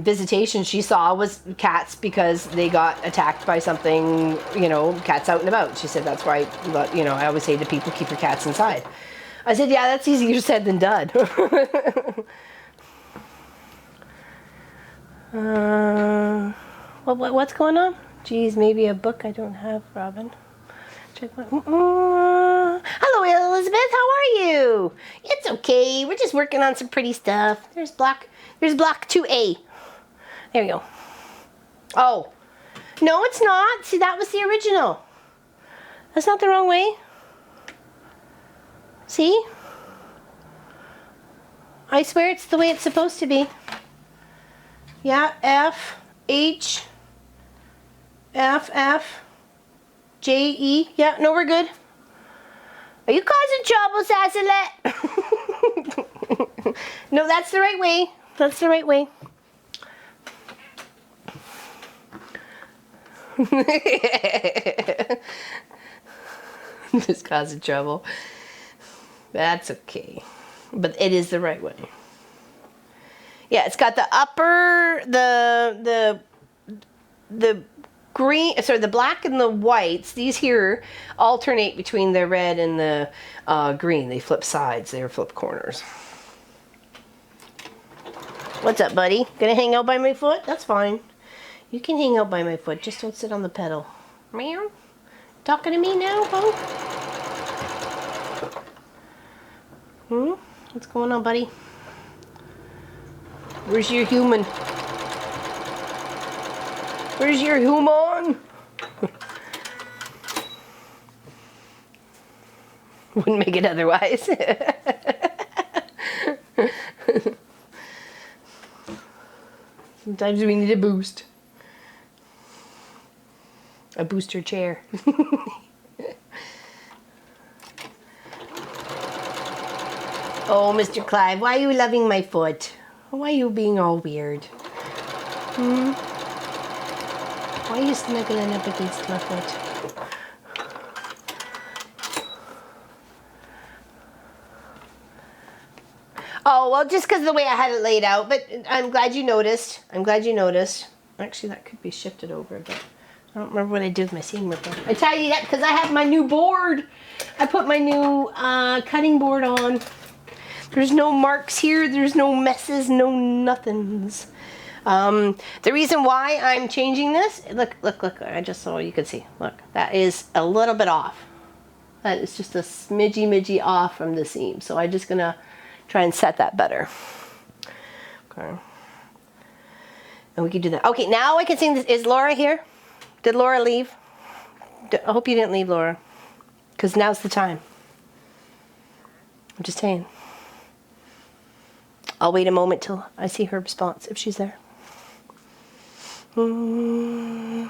visitation she saw was cats because they got attacked by something, you know, cats out and about. She said that's why, you know, I always say to people, keep your cats inside. I said, yeah, that's easier said than done. What's going on? Geez, maybe a book I don't have, Robin. Check my, hello, Elizabeth. How are you? It's okay. We're just working on some pretty stuff. There's block 2A. There we go. Oh, no, it's not. See, that was the original. That's not the wrong way. See? I swear it's the way it's supposed to be. Yeah, F, H, F, F, J, E. Yeah, no, we're good. Are you causing trouble, Sassalette? No, that's the right way. That's the right way. Just causing trouble. That's okay. But it is the right way. Yeah, it's got the upper, the green, sorry, the black and the whites. These here alternate between the red and the green. They flip sides. They flip corners. What's up, buddy? Gonna hang out by my foot? That's fine. You can hang out by my foot. Just don't sit on the pedal. Meow. Talking to me now, huh? What's going on, buddy? Where's your human? Where's your human? Wouldn't make it otherwise. Sometimes we need a boost. A booster chair. Oh, Mr. Clive, why are you loving my foot? Why are you being all weird? Why are you snuggling up against my foot? Oh, well, just because of the way I had it laid out, but I'm glad you noticed. I'm glad you noticed. Actually, that could be shifted over, but I don't remember what I did with my seam ripper. I tell you that because I have my new board. I put my new cutting board on. There's no marks here. There's no messes, no nothings. The reason why I'm changing this, look, I just so you can see. Look, that is a little bit off. That is just a smidgy off from the seam. So I'm just gonna try and set that better. Okay. And we can do that. Okay, now I can see this. Is Laura here? Did Laura leave? I hope you didn't leave, Laura. Because now's the time. I'm just saying. I'll wait a moment till I see her response, if she's there. I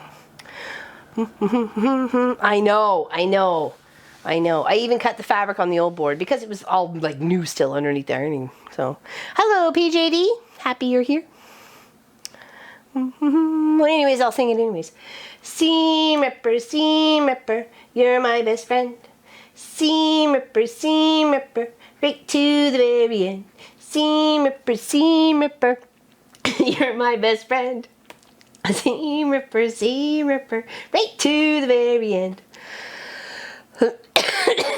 know. I even cut the fabric on the old board because it was all like new still underneath the ironing. So, hello, PJD. Happy you're here. Well, anyways, I'll sing it anyways. Seam ripper, you're my best friend. Seam ripper, right to the very end. Seam ripper, you're my best friend. Seam ripper, right to the very end.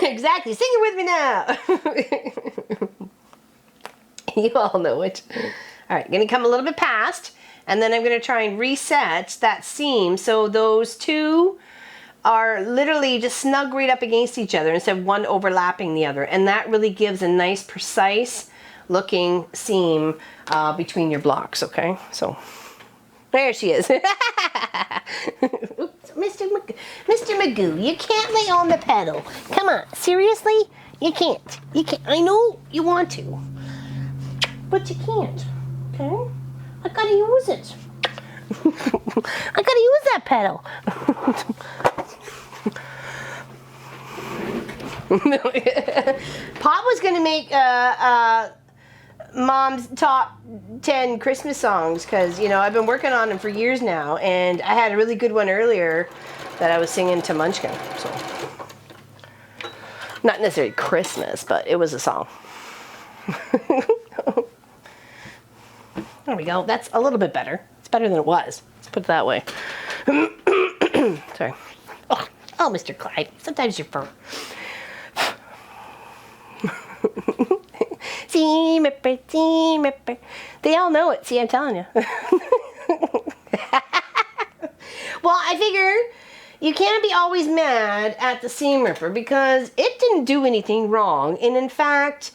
Exactly, sing it with me now. You all know it. All right, gonna come a little bit past. And then I'm going to try and reset that seam so those two are literally just snug right up against each other instead of one overlapping the other. And that really gives a nice, precise looking seam between your blocks, okay? So there she is. Oops, Mr. Magoo, you can't lay on the pedal. Come on, seriously? You can't. You can't. I know you want to, but you can't, okay? I gotta use it. I gotta use that pedal. Pop was gonna make Mom's top 10 Christmas songs because, you know, I've been working on them for years now, and I had a really good one earlier that I was singing to Munchkin. So, not necessarily Christmas, but it was a song. There we go. That's a little bit better. It's better than it was. Let's put it that way. Sorry. Oh, Mr. Clive. Sometimes you're fur. Seam ripper, seam ripper. They all know it. See, I'm telling you. Well, I figured you can't be always mad at the seam ripper because it didn't do anything wrong. And in fact,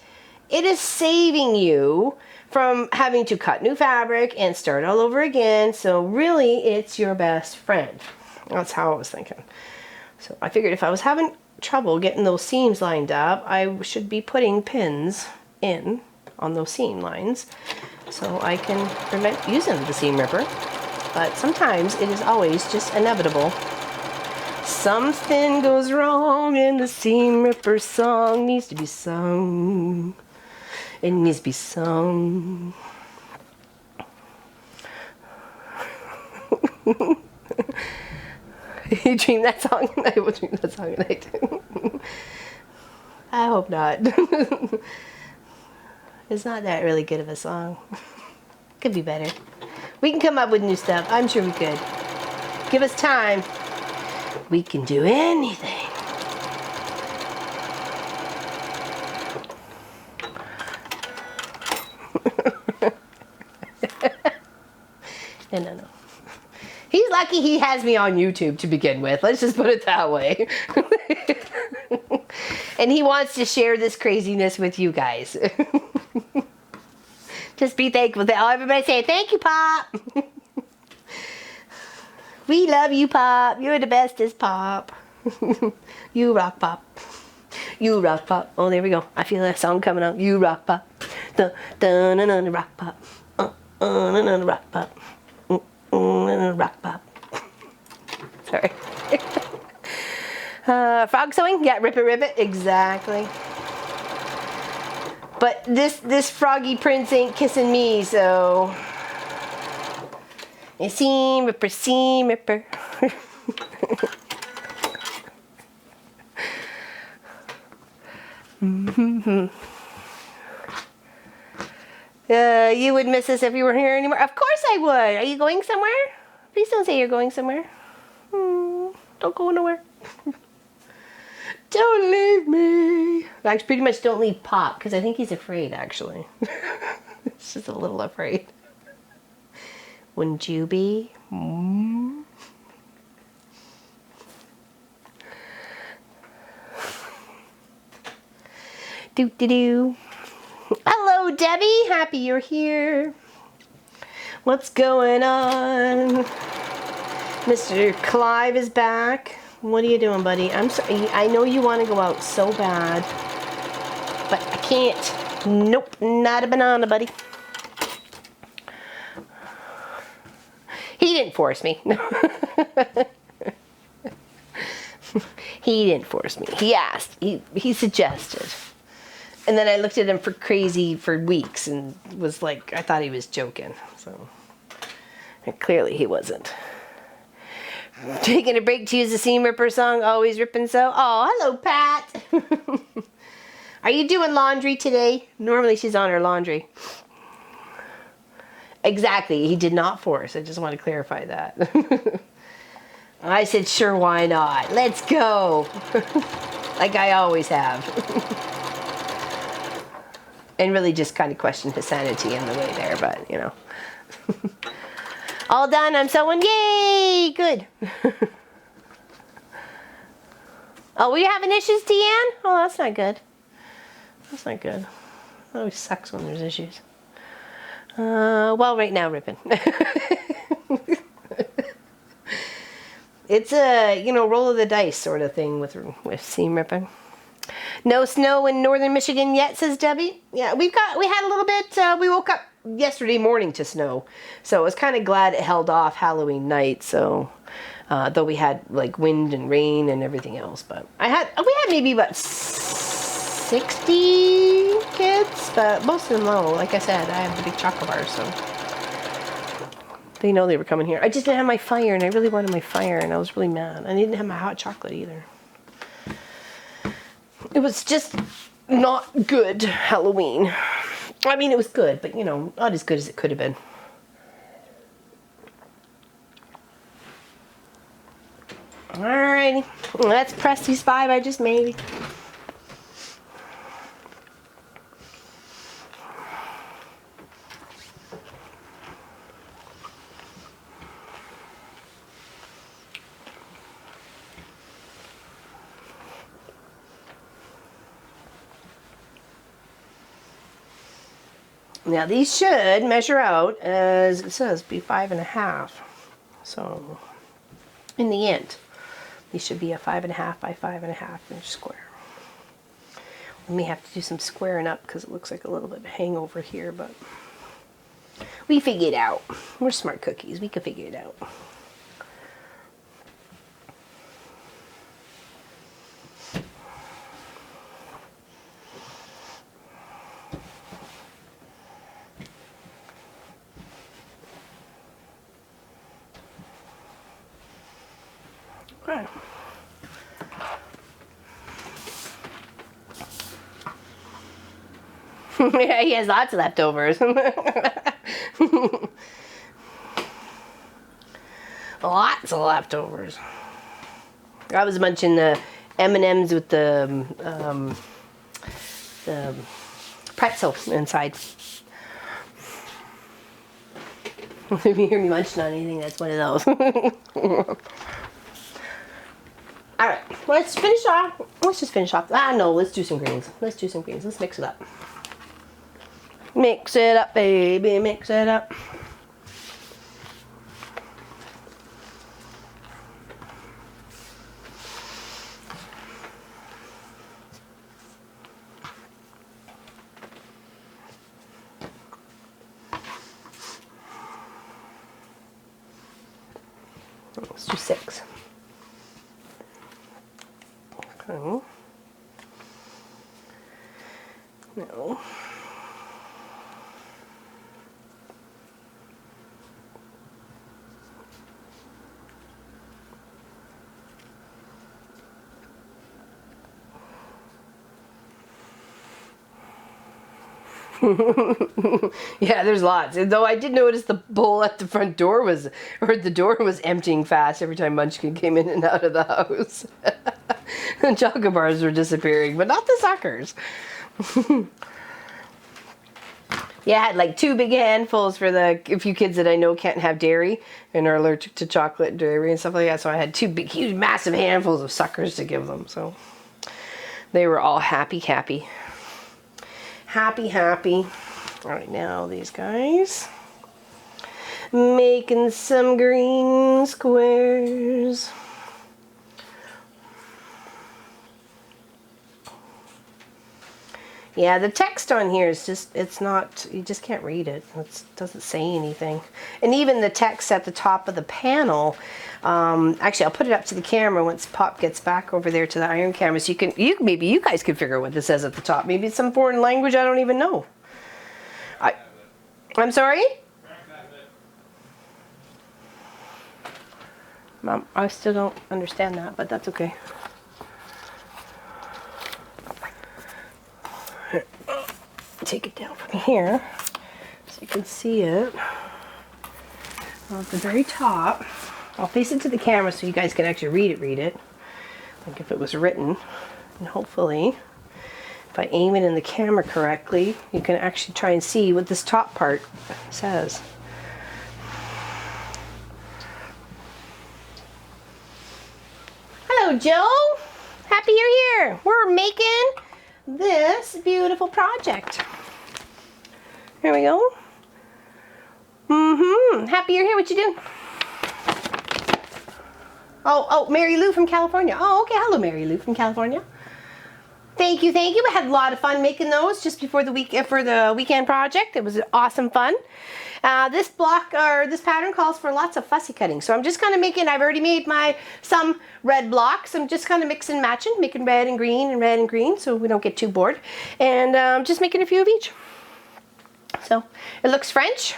it is saving you from having to cut new fabric and start all over again. So really, it's your best friend. That's how I was thinking. So I figured if I was having trouble getting those seams lined up, I should be putting pins in on those seam lines so I can prevent using the seam ripper. But sometimes it is always just inevitable. Something goes wrong and the seam ripper song needs to be sung. It needs to be sung. You dream that song? I will dream that song at night. I hope not. It's not that really good of a song. Could be better. We can come up with new stuff. I'm sure we could. Give us time. We can do anything. No. He's lucky he has me on YouTube to begin with. Let's just put it that way. And he wants to share this craziness with you guys. Just be thankful. Everybody say, thank you, Pop. We love you, Pop. You're the bestest, Pop. You rock, Pop. You rock, Pop. Oh, there we go. I feel that song coming out. You rock, Pop. Rock, Pop. Rock, Pop. Rock, Pop. Sorry. Frog sewing? Yeah, rip it. Exactly. But this froggy prince ain't kissing me, so... Seam ripper, seam ripper. You would miss us if you were here anymore. Of course I would. Are you going somewhere? Please don't say you're going somewhere. Don't go nowhere. Don't leave me. I pretty much don't leave Pop because I think he's afraid, actually. He's just a little afraid. Wouldn't you be? Do. Hello, Debbie. Happy you're here. What's going on? Mr. Clive is back. What are you doing, buddy? I'm sorry. I know you want to go out so bad, but I can't. Nope, not a banana, buddy. He didn't force me. He didn't force me. He asked. He suggested. And then I looked at him for crazy for weeks and was like, I thought he was joking. So and clearly he wasn't. Taking a break to use the seam ripper song, always ripping so. Oh, hello, Pat. Are you doing laundry today? Normally she's on her laundry. Exactly. He did not force. I just want to clarify that. I said, sure, why not? Let's go. Like I always have. And really just kind of questioned his sanity in the way there, but, you know. All done. I'm sewing. Yay! Good. Oh, were you having issues, Deanne? Oh, that's not good. That's not good. It always sucks when there's issues. Well, right now, ripping. It's a, you know, roll of the dice sort of thing with seam ripping. No snow in northern Michigan yet, says Debbie. Yeah, we had a little bit. We woke up yesterday morning to snow, so I was kind of glad it held off Halloween night. So, though we had like wind and rain and everything else, but we had maybe about 60 kids, but most of them low. Like I said, I have the big chocolate bars, so they know they were coming here. I just didn't have my fire, and I really wanted my fire, and I was really mad. I didn't have my hot chocolate either. It was just not good Halloween. I mean, it was good, but you know, not as good as it could have been. Alrighty, let's press these 5 I just made. Now these should measure out, as it says, be 5.5. So in the end, these should be a 5.5 by 5.5 inch square. We may have to do some squaring up because it looks like a little bit of hangover here, but we figure it out. We're smart cookies. We can figure it out. Okay. Yeah, he has lots of leftovers. Lots of leftovers. I was munching the M&Ms with the pretzel inside. If you hear me munching on anything, that's one of those. Alright, let's finish off. Let's just finish off. No, let's do some greens. Let's do some greens. Let's mix it up. Mix it up, baby. Mix it up. Let's do 6. Okay. No. Yeah, there's lots. Though I did notice the bowl at the front door was, or the door was emptying fast every time Munchkin came in and out of the house. The chocolate bars were disappearing, but not the suckers. Yeah, I had like 2 big handfuls for the few kids that I know can't have dairy and are allergic to chocolate and dairy and stuff like that. So I had 2 big, huge, massive handfuls of suckers to give them. So they were all happy, happy. Happy, happy. All right, now these guys. Making some green squares. Yeah, the text on here is just, it's not, you just can't read it. It doesn't say anything. And even the text at the top of the panel, actually I'll put it up to the camera once Pop gets back over there to the iron camera, so maybe you guys could figure out what this says at the top. Maybe it's some foreign language I don't even know. I'm sorry? Mom, I still don't understand that, but that's okay. Take it down from here so you can see it. At the very top, I'll face it to the camera so you guys can actually read it like if it was written. And hopefully if I aim it in the camera correctly, you can actually try and see what this top part says. Hello, Joe. Happy you're here. We're making this beautiful project. Here we go. Happy you're here. What you doing? Oh, Mary Lou from California. Oh, okay. Hello, Mary Lou from California. Thank you, thank you. We had a lot of fun making those just before the weekend project. It was awesome fun. This block or this pattern calls for lots of fussy cutting. So I'm just kind of making, I've already made some red blocks. I'm just kind of mixing and matching, making red and green so we don't get too bored. And just making a few of each. So it looks French.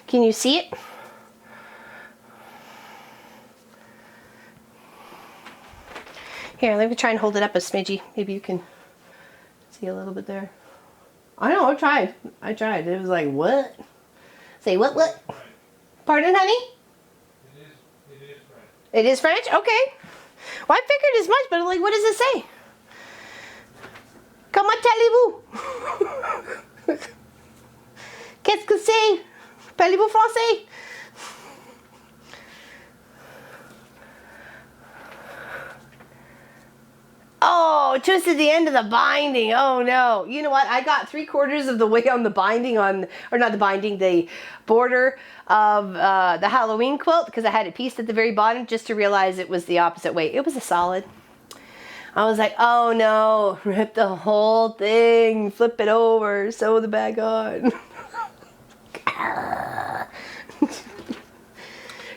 Can you see it? Here, let me try and hold it up a smidgy. Maybe you can see a little bit there. I know, I tried. It was like, what? Say what? Pardon, honey? It is French. It is French? Okay. Well, I figured as much, but like, what does it say? Comment allez-vous? Qu'est-ce que c'est? Parlez-vous français? Oh, twisted the end of the binding. Oh no. You know what? I got 3/4 of the way on the binding the border of the Halloween quilt because I had it pieced at the very bottom just to realize it was the opposite way. It was a solid. I was like, oh no, rip the whole thing, flip it over, sew the bag on.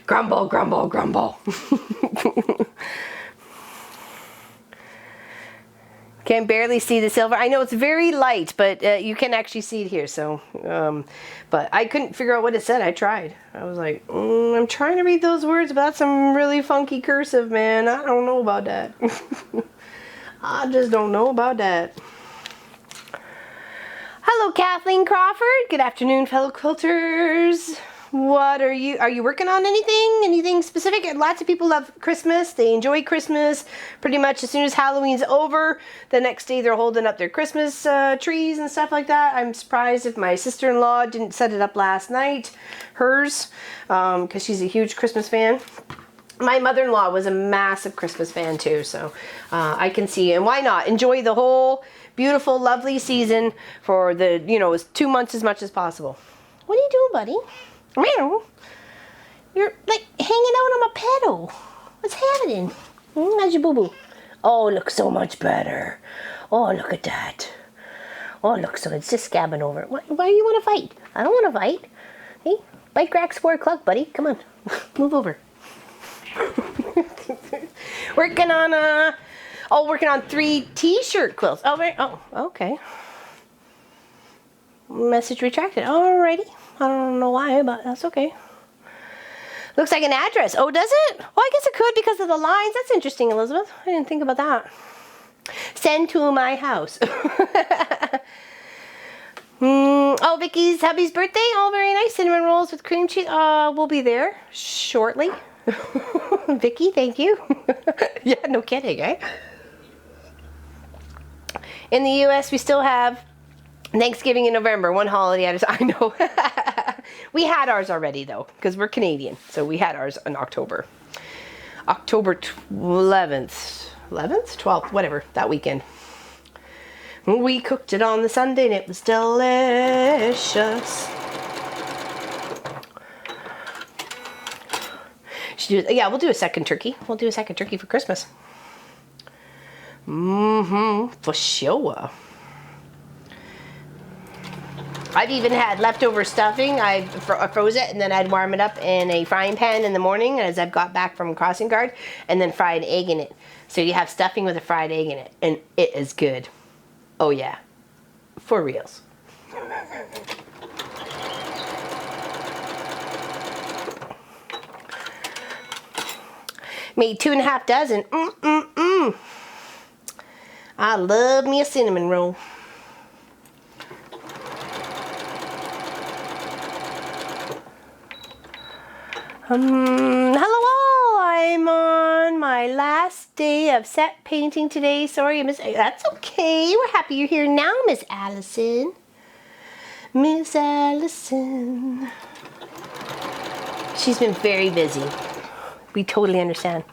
Grumble, grumble, grumble. Can barely see the silver. I know it's very light, but you can actually see it here. So, but I couldn't figure out what it said. I tried. I was like, I'm trying to read those words, but that's some really funky cursive, man. I don't know about that. I just don't know about that. Hello, Kathleen Crawford. Good afternoon, fellow quilters. What are you working on anything specific? Lots of people love Christmas. They enjoy Christmas pretty much as soon as Halloween's over. The next day they're holding up their Christmas trees and stuff like that. I'm surprised if my sister-in-law didn't set it up last night, hers, because she's a huge Christmas fan. My mother-in-law was a massive Christmas fan too, so I can see, and why not enjoy the whole beautiful, lovely season for the, 2 months as much as possible. What are you doing, buddy? Meow. You're like hanging out on my pedal. What's happening? How's your boo-boo? Oh, looks so much better. Oh, look at that. Oh, look, so it's just scabbing over. Why do you want to fight? I don't want to fight. Hey, bite cracks 4 o'clock, buddy. Come on. Move over. working on 3 t-shirt quilts. Oh, okay. Message retracted. Alrighty. I don't know why, but that's okay. Looks like an address. Oh, does it? Well, I guess it could because of the lines. That's interesting, Elizabeth. I didn't think about that. Send to my house. Oh, Vicky's hubby's birthday. Oh, very nice. Cinnamon rolls with cream cheese. We'll be there shortly. Vicky, thank you. Yeah, no kidding, eh? In the U.S., we still have Thanksgiving in November, one holiday at a time. I know. We had ours already, though, because we're Canadian. So we had ours in October. October 11th, 12th, whatever, that weekend. We cooked it on the Sunday, and it was delicious. Yeah, we'll do a second turkey. We'll do a second turkey for Christmas. For sure. I've even had leftover stuffing. I froze it and then I'd warm it up in a frying pan in the morning as I've got back from crossing guard, and then fry an egg in it. So you have stuffing with a fried egg in it, and it is good. Oh yeah, for reals. Made 2.5 dozen. I love me a cinnamon roll. Hello all, I'm on my last day of set painting today. Sorry, that's okay. We're happy you're here now, Miss Allison. Miss Allison. She's been very busy. We totally understand.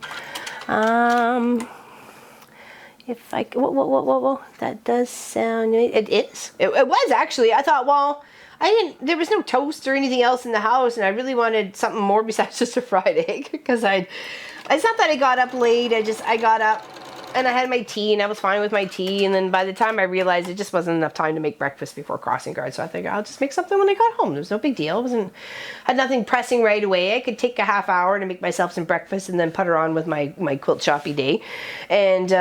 If I, whoa, that does sound, it is. It was actually, I thought, well, there was no toast or anything else in the house, and I really wanted something more besides just a fried egg, because it's not that I got up late, I got up, and I had my tea, and I was fine with my tea, and then by the time I realized it just wasn't enough time to make breakfast before crossing guard, so I think I'll just make something when I got home. It was no big deal. Had nothing pressing right away. I could take a half hour to make myself some breakfast and then put her on with my quilt shoppy day, and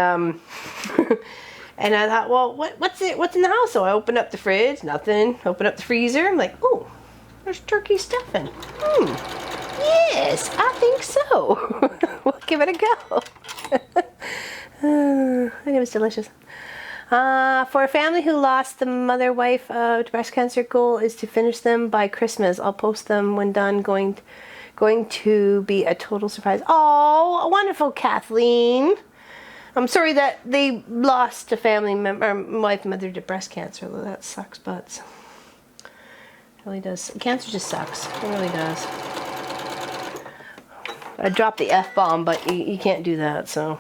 and I thought, well, what's in the house? So I opened up the fridge, nothing. Open up the freezer, I'm like, oh, there's turkey stuffing. Yes, I think so. We'll give it a go. I think it was delicious. For a family who lost the mother wife to breast cancer, goal is to finish them by Christmas. I'll post them when done. Going to be a total surprise. Oh, wonderful, Kathleen. I'm sorry that they lost a family member, wife, mother to breast cancer. That sucks butts. It really does. Cancer just sucks. It really does. I dropped the F-bomb, but you can't do that, so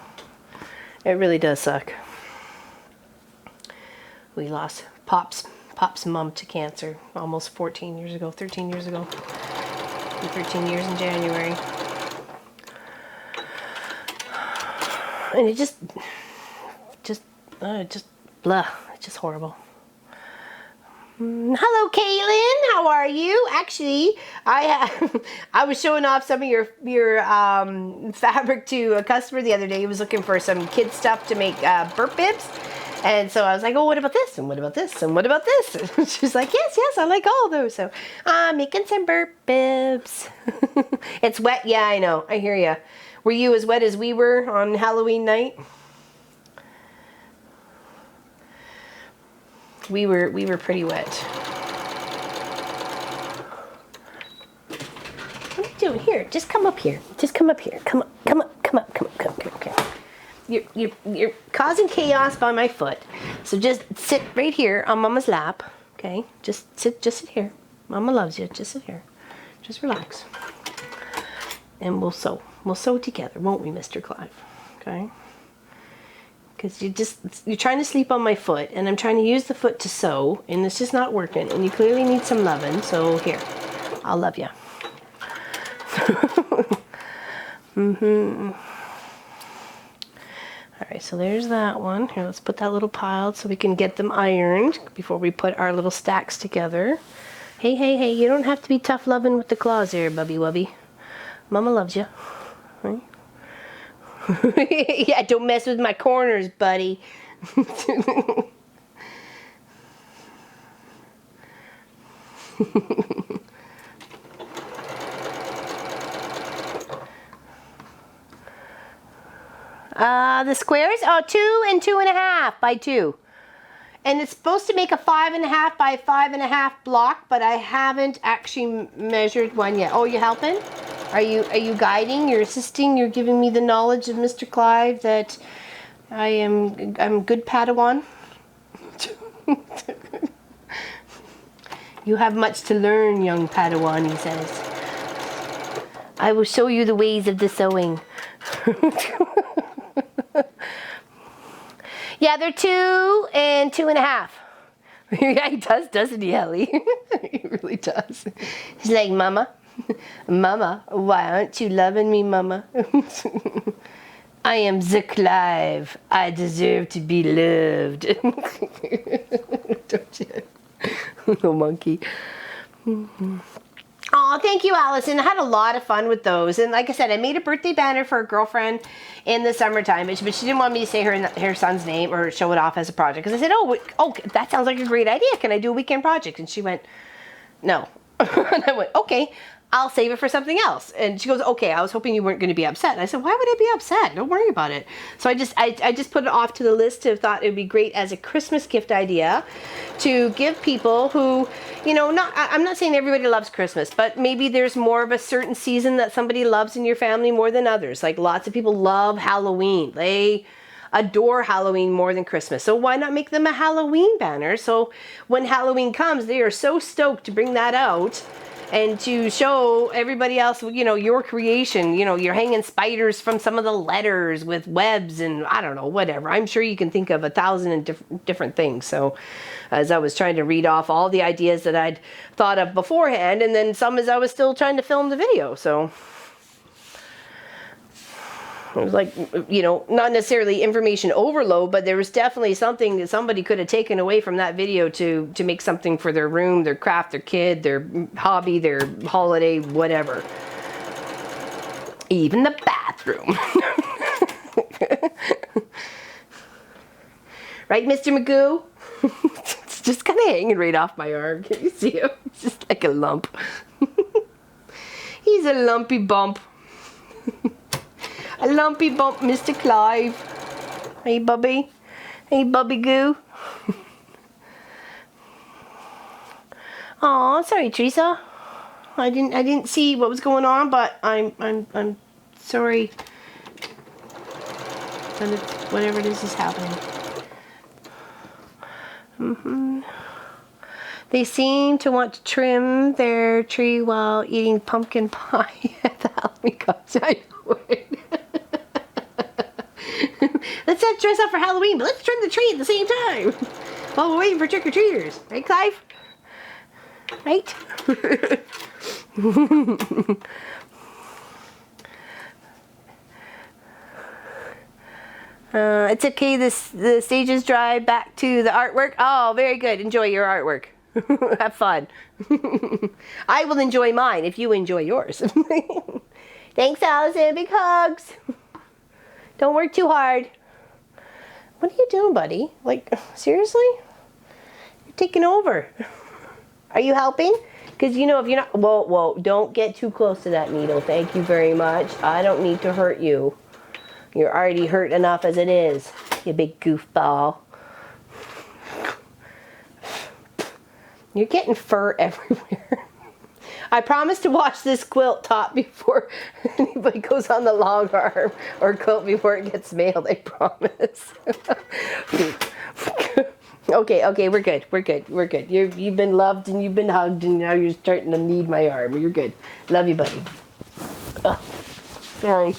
it really does suck. We lost Pop's mom to cancer almost 14 years ago, 13 years ago. 13 years in January. And it just blah. It's just horrible. Hello, Caitlin. How are you? Actually, I was showing off some of your fabric to a customer the other day. He was looking for some kid stuff to make burp bibs. And so I was like, oh, what about this? And what about this? And what about this? And she's like, yes, I like all of those. So I'm making some burp bibs. It's wet. Yeah, I know. I hear ya. Were you as wet as we were on Halloween night? We were pretty wet. What are you doing here? Just come up here. Just come up here. Come up. You're causing chaos by my foot. So just sit right here on Mama's lap. Okay? Just sit here. Mama loves you. Just sit here. Just relax. And we'll sew. We'll sew together, won't we, Mr. Clive? Okay? Because you're trying to sleep on my foot, and I'm trying to use the foot to sew, and it's just not working, and you clearly need some loving, so here, I'll love you. Alright, so there's that one. Here, let's put that little pile so we can get them ironed before we put our little stacks together. Hey, you don't have to be tough loving with the claws here, Bubby Wubby. Mama loves you. Right? Yeah, don't mess with my corners, buddy. The squares? Oh, 2 and 2.5 by 2. And it's supposed to make a 5.5 by 5.5 block, but I haven't actually measured one yet. Oh, you helping? Are you guiding? You're assisting? You're giving me the knowledge of Mr. Clive that I'm good Padawan? You have much to learn, young Padawan, he says. I will show you the ways of the sewing. Yeah, they're 2 and 2.5. Yeah, he does, doesn't he, Ellie? He really does. He's like, Mama, why aren't you loving me, Mama? I am the Clive. I deserve to be loved. Don't you? Little monkey. Oh, thank you, Allison. I had a lot of fun with those. And like I said, I made a birthday banner for a girlfriend in the summertime, but she didn't want me to say her son's name or show it off as a project. Because I said, oh, that sounds like a great idea. Can I do a weekend project? And she went, no. And I went, okay, I'll save it for something else. And she goes, okay, I was hoping you weren't going to be upset. And I said, why would I be upset? Don't worry about it. So I just put it off to the list of thought it would be great as a Christmas gift idea to give people who, you know, I'm not saying everybody loves Christmas, but maybe there's more of a certain season that somebody loves in your family more than others. Like lots of people love Halloween. They adore Halloween more than Christmas. So why not make them a Halloween banner? So when Halloween comes, they are so stoked to bring that out and to show everybody else, you know, your creation. You know, you're hanging spiders from some of the letters with webs and I don't know, whatever. I'm sure you can think of 1,000 different things. So as I was trying to read off all the ideas that I'd thought of beforehand, and then some as I was still trying to film the video. So it was like, you know, not necessarily information overload, but there was definitely something that somebody could have taken away from that video to make something for their room, their craft, their kid, their hobby, their holiday, whatever. Even the bathroom. Right, Mr. Magoo? It's just kind of hanging right off my arm. Can you see him? It's just like a lump. He's a lumpy bump. A lumpy bump, Mr. Clive. Hey, Bubby. Hey, Bubby Goo. Aw, sorry, Teresa. I didn't see what was going on, but I'm sorry that it's, whatever it is happening. They seem to want to trim their tree while eating pumpkin pie at the Halloween costume. I know it. Let's not dress up for Halloween, but let's trim the tree at the same time while we're waiting for trick-or-treaters. Right, Clive? Right? It's okay, the stage is dry. Back to the artwork. Oh, very good. Enjoy your artwork. Have fun. I will enjoy mine if you enjoy yours. Thanks, Allison. Big hugs. Don't work too hard. What are you doing, buddy? Like, seriously? You're taking over. Are you helping? Because, you know, if you're not... Whoa, don't get too close to that needle. Thank you very much. I don't need to hurt you. You're already hurt enough as it is, you big goofball. You're getting fur everywhere. I promise to wash this quilt top before anybody goes on the long arm or quilt before it gets mailed. I promise. Okay, we're good. You've been loved and you've been hugged and now you're starting to need my arm. You're good. Love you, buddy. Oh, sorry.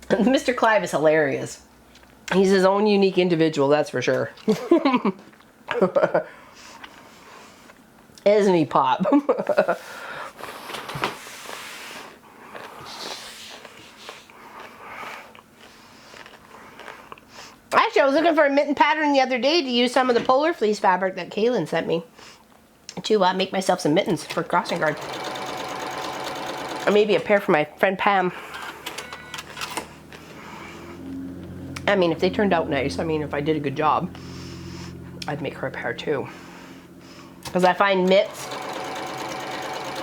Mr. Clive is hilarious. He's his own unique individual, that's for sure. Isn't he, Pop? Actually, I was looking for a mitten pattern the other day to use some of the polar fleece fabric that Kaylin sent me to make myself some mittens for crossing guard. Or maybe a pair for my friend Pam. I mean, if they turned out nice, I mean, if I did a good job, I'd make her a pair too. Because I find mitts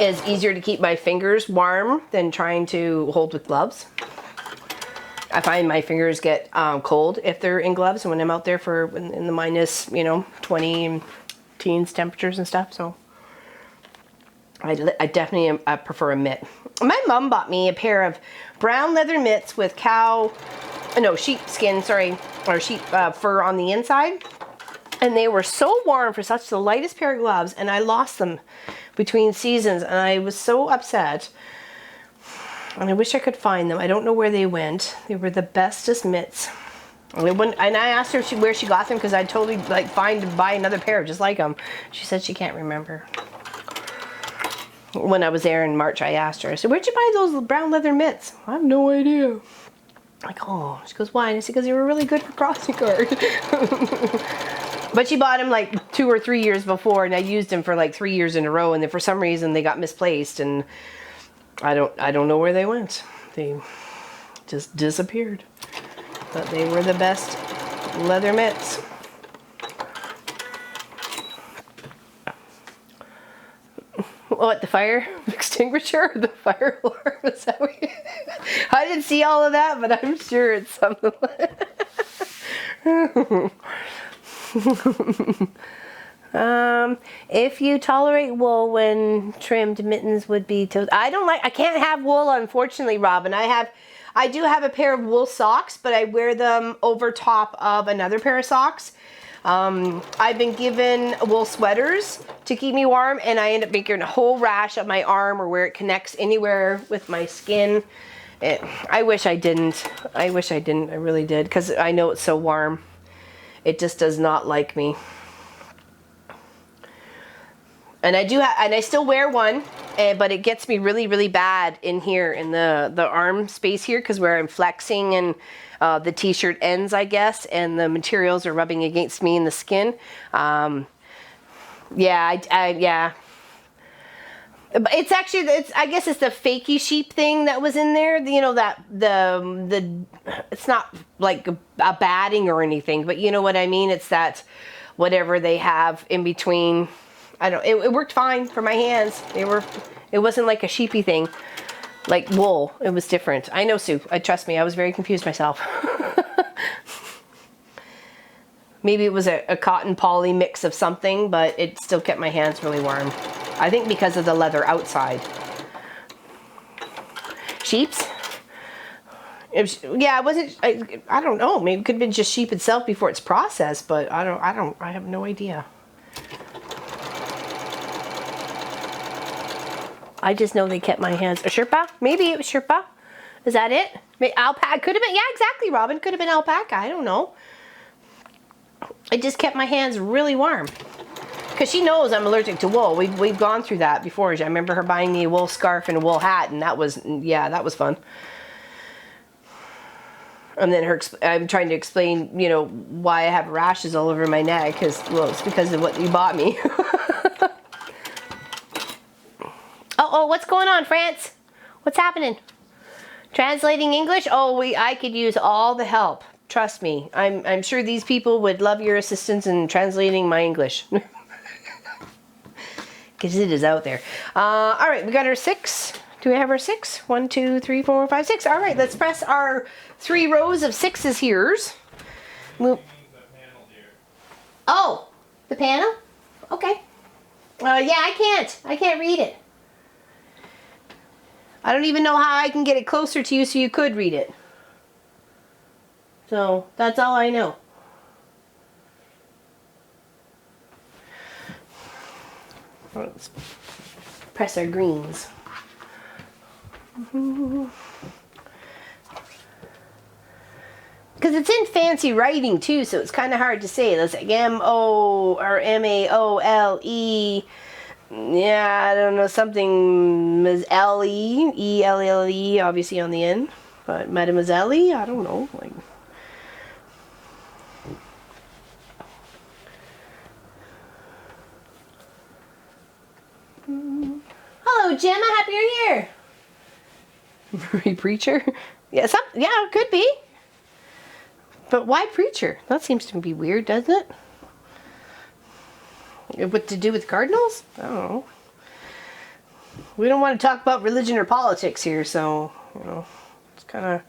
is easier to keep my fingers warm than trying to hold with gloves. I find my fingers get cold if they're in gloves and when I'm out there for in the minus, you know, 20 teens temperatures and stuff. So I definitely prefer a mitt. My mom bought me a pair of brown leather mitts with sheepskin, or sheep fur on the inside. And they were so warm for such the lightest pair of gloves, and I lost them between seasons, and I was so upset. And I wish I could find them. I don't know where they went. They were the bestest mitts. And I asked her where she got them because I totally buy another pair just like them. She said she can't remember. When I was there in March, I asked her. I said, "Where'd you buy those brown leather mitts?" I have no idea. Like, oh, she goes, "Why?" And I said, "Because they were really good for crossing guard." But she bought them like 2 or 3 years before, and I used them for like 3 years in a row, and then for some reason they got misplaced, and I don't know where they went. They just disappeared. But they were the best leather mitts. What, the fire extinguisher? The fire alarm? Is that what you... I didn't see all of that, but I'm sure it's something like if you tolerate wool when trimmed, mittens would be I can't have wool, unfortunately, Robin. I I do have a pair of wool socks, but I wear them over top of another pair of socks. I've been given wool sweaters to keep me warm, and I end up making a whole rash on my arm or where it connects anywhere with my skin. I wish I didn't. I wish I didn't. I really did, because I know it's so warm. It just does not like me. And I still wear one, but it gets me really, really bad in here in the arm space here, because where I'm flexing and the t-shirt ends, I guess, and the materials are rubbing against me in the skin. Yeah. It's actually, I guess it's the fakey sheep thing that was in there. You know, that it's not like a batting or anything, but you know what I mean? It's that whatever they have in between. I don't, it worked fine for my hands. It wasn't like a sheepy thing, like wool. It was different. I know, Sue. Trust me, I was very confused myself. Maybe it was a cotton poly mix of something, but it still kept my hands really warm. I think because of the leather outside. Sheeps? Yeah, it wasn't, I don't know. Maybe it could have been just sheep itself before it's processed, but I have no idea. I just know they kept my hands. A Sherpa? Maybe it was Sherpa. Is that it? Alpaca? Could have been. Yeah, exactly, Robin. Could have been alpaca. I don't know. It just kept my hands really warm. Because she knows I'm allergic to wool. We've gone through that before. I remember her buying me a wool scarf and a wool hat, and that was, yeah, that was fun. And then I'm trying to explain, you know, why I have rashes all over my neck. Because, well, it's because of what you bought me. Oh, what's going on, France? What's happening? Translating English? Oh, I could use all the help. Trust me. I'm sure these people would love your assistance in translating my English. Because it is out there. All right, we got our 6. Do we have our 6? 1, 2, 3, 4, 5, 6. All right, let's press our 3 rows of 6s here. Oh, the panel? Okay. Yeah, I can't read it. I don't even know how I can get it closer to you so you could read it. So that's all I know. Let's press our greens. Because it's in fancy writing too, so it's kind of hard to say. That's like M-O or M-A-O-L-E. Yeah, I don't know, something L-E, E-L-L-E, obviously on the end. But Mademoiselle, I don't know. Like, hello, Jim. I'm happy you're here. Marie Preacher? Yeah, yeah, it could be. But why preacher? That seems to be weird, doesn't it? What to do with cardinals? I don't know. We don't want to talk about religion or politics here, so, you know, it's kind of...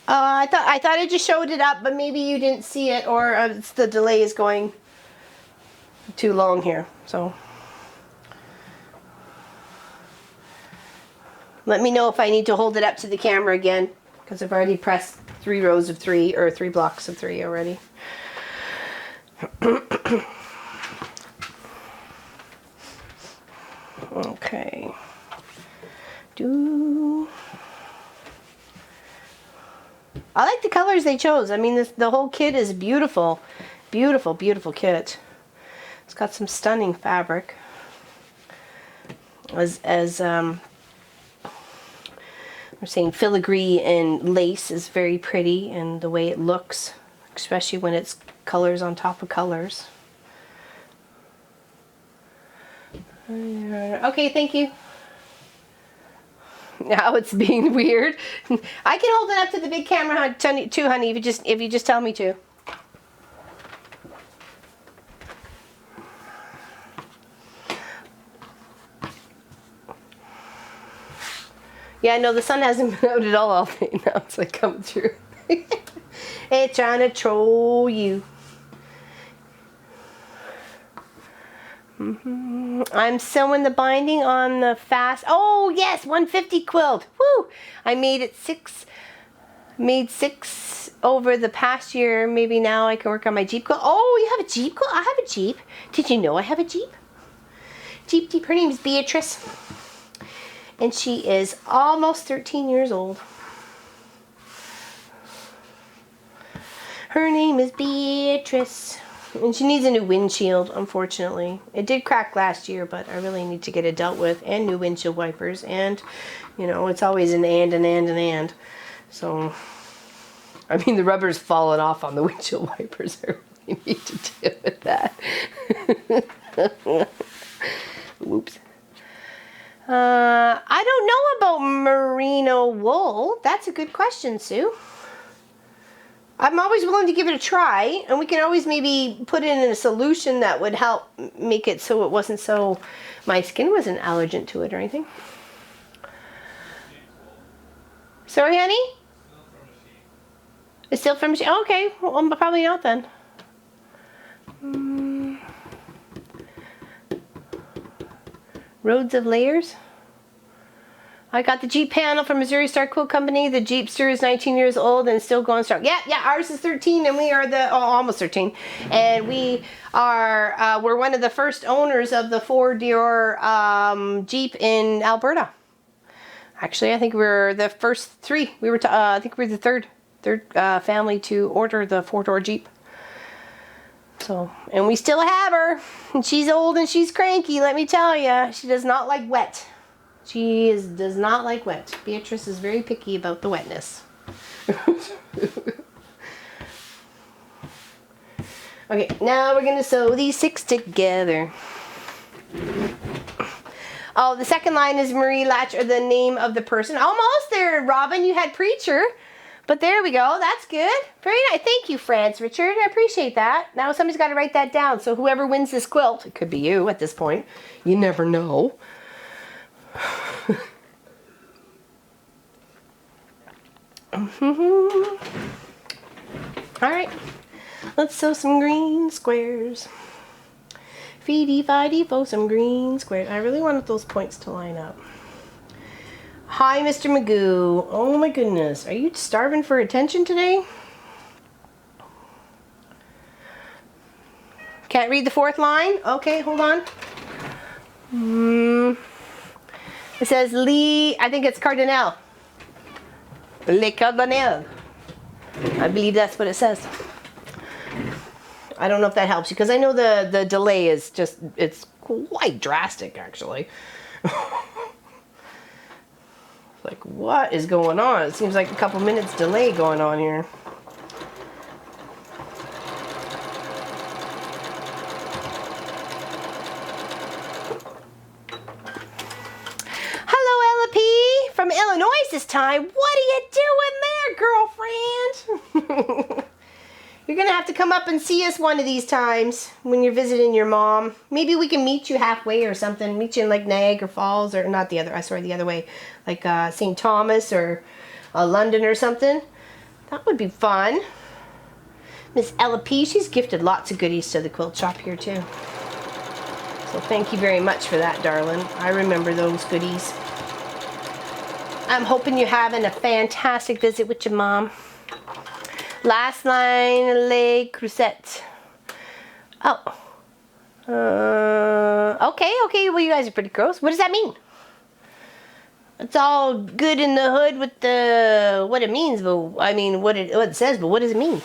I thought I just showed it up, but maybe you didn't see it, or it's the delay is going too long here, so... Let me know if I need to hold it up to the camera again, because I've already pressed 3 rows of 3, or 3 blocks of 3 already. Okay. I like the colors they chose. I mean, the whole kit is beautiful. Beautiful, beautiful kit. It's got some stunning fabric. We're saying filigree and lace is very pretty, and the way it looks, especially when it's colors on top of colors. Okay, thank you. Now it's being weird. I can hold it up to the big camera too, honey, if you just tell me to. Yeah, no, the sun hasn't been out at all day. Now it's like coming through. It's trying to troll you. I'm sewing the binding on the fast. Oh yes, 150 quilt. Woo! I made it made 6 over the past year. Maybe now I can work on my Jeep quilt. Oh, you have a Jeep quilt? I have a Jeep. Did you know I have a Jeep? Jeep. Her name is Beatrice. And she is almost 13 years old. Her name is Beatrice. And she needs a new windshield, unfortunately. It did crack last year, but I really need to get it dealt with. And new windshield wipers. And, you know, it's always an and. So, I mean, the rubber's fallen off on the windshield wipers. I really need to deal with that. Whoops. I don't know about merino wool. That's a good question, Sue. I'm always willing to give it a try, and we can always maybe put it in a solution that would help make it so it wasn't so, my skin wasn't allergent to it or anything. Sorry, honey? It's still from machine. Oh, okay, well, probably not then. Roads of layers. I got the Jeep panel from Missouri Star Quilt Company. The Jeepster is 19 years old and still going strong. Yeah, ours is 13 and we are almost 13. And we are, we're one of the first owners of the 4-door Jeep in Alberta. Actually, I think we're the first 3. We were, I think we're the third family to order the 4-door Jeep. So, and we still have her. And she's old and she's cranky, let me tell you. She does not like wet. She does not like wet. Beatrice is very picky about the wetness. Okay, now we're going to sew these 6 together. Oh, the second line is Marie Latch, or the name of the person. Almost there, Robin. You had preacher. But there we go. That's good. Very nice. Thank you, France Richard. I appreciate that. Now somebody's got to write that down. So whoever wins this quilt, it could be you at this point. You never know. All right. Let's sew some green squares. Feedy fidy fo some green squares. I really wanted those points to line up. Hi, Mr. Magoo. Oh my goodness. Are you starving for attention today? Can't read the 4th line? Okay, hold on. It says Lee, I think it's Cardinal. Le Cardinal. I believe that's what it says. I don't know if that helps you, because I know the delay is just, it's quite drastic actually. Like, what is going on? It seems like a couple minutes delay going on here. Hello, Ella P. from Illinois this time. What are you doing there, girlfriend? You're going to have to come up and see us one of these times when you're visiting your mom. Maybe we can meet you halfway or something. Meet you in like Niagara Falls, or not the other, the other way. Like St. Thomas or London or something. That would be fun. Miss Ella P, she's gifted lots of goodies to the quilt shop here too. So thank you very much for that, darling. I remember those goodies. I'm hoping you're having a fantastic visit with your mom. Last line, les crucettes. Oh. Okay. Well, you guys are pretty gross. What does that mean? It's all good in the hood with the what it means, but I mean what it says, but what does it mean?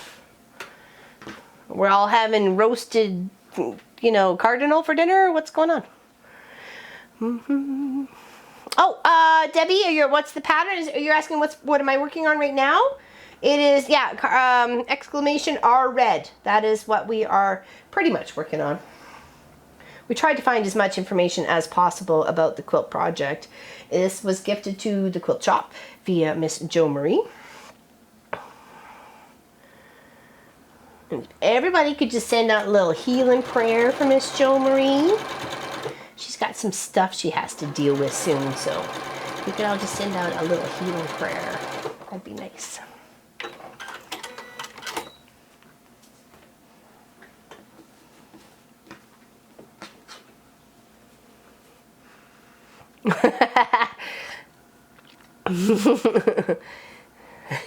We're all having roasted, you know, Cardinal for dinner. What's going on? Oh, Debbie, what's the pattern? You're asking what am I working on right now? It is, yeah, exclamation R red. That is what we are pretty much working on. We tried to find as much information as possible about the quilt project. This was gifted to the quilt shop via Miss Jo Marie. And if everybody could just send out a little healing prayer for Miss Jo Marie. She's got some stuff she has to deal with soon, so we could all just send out a little healing prayer. That'd be nice.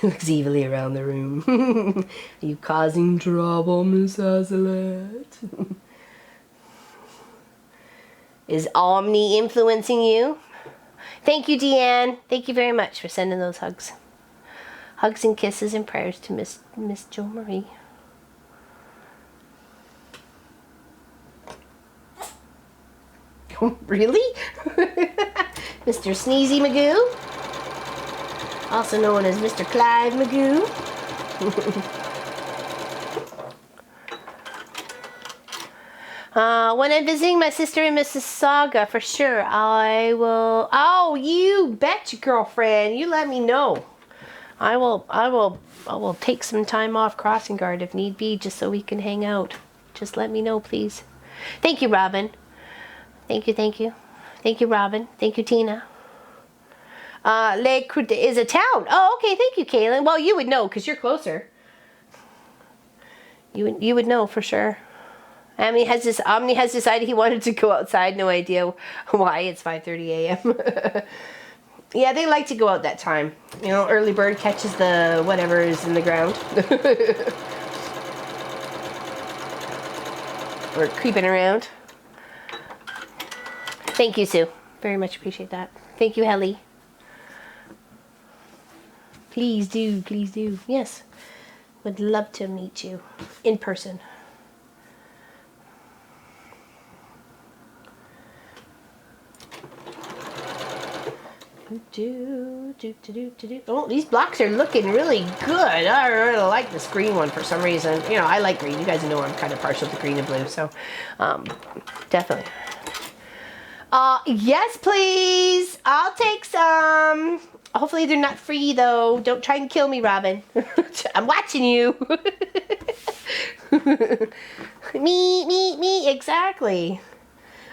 Looks evilly around the room. Are you causing trouble, Miss Hazelette? Is Omni influencing you? Thank you, Deanne. Thank you very much for sending those hugs. Hugs and kisses and prayers to Miss Jo Marie. Really? Mr. Sneezy Magoo? Also known as Mr. Clive Magoo. When I'm visiting my sister in Mississauga, for sure, I will... Oh, you betcha, girlfriend. You let me know. I will take some time off crossing guard if need be, just so we can hang out. Just let me know, please. Thank you, Robin. Thank you, thank you. Thank you, Robin. Thank you, Tina. Lake is a town. Oh, okay. Thank you, Kaylin. Well, you would know because you're closer. You would know for sure. Omni has decided he wanted to go outside. No idea why. It's 5:30 a.m. Yeah, they like to go out that time. You know, early bird catches the whatever is in the ground. Or creeping around. Thank you, Sue. Very much appreciate that. Thank you, Helly. Please do, please do. Yes. Would love to meet you in person. Oh, these blocks are looking really good. I really like this green one for some reason. You know, I like green. You guys know I'm kind of partial to green and blue, so definitely. Yes, please. I'll take some. Hopefully they're not free, though. Don't try and kill me, Robin. I'm watching you. Me, exactly.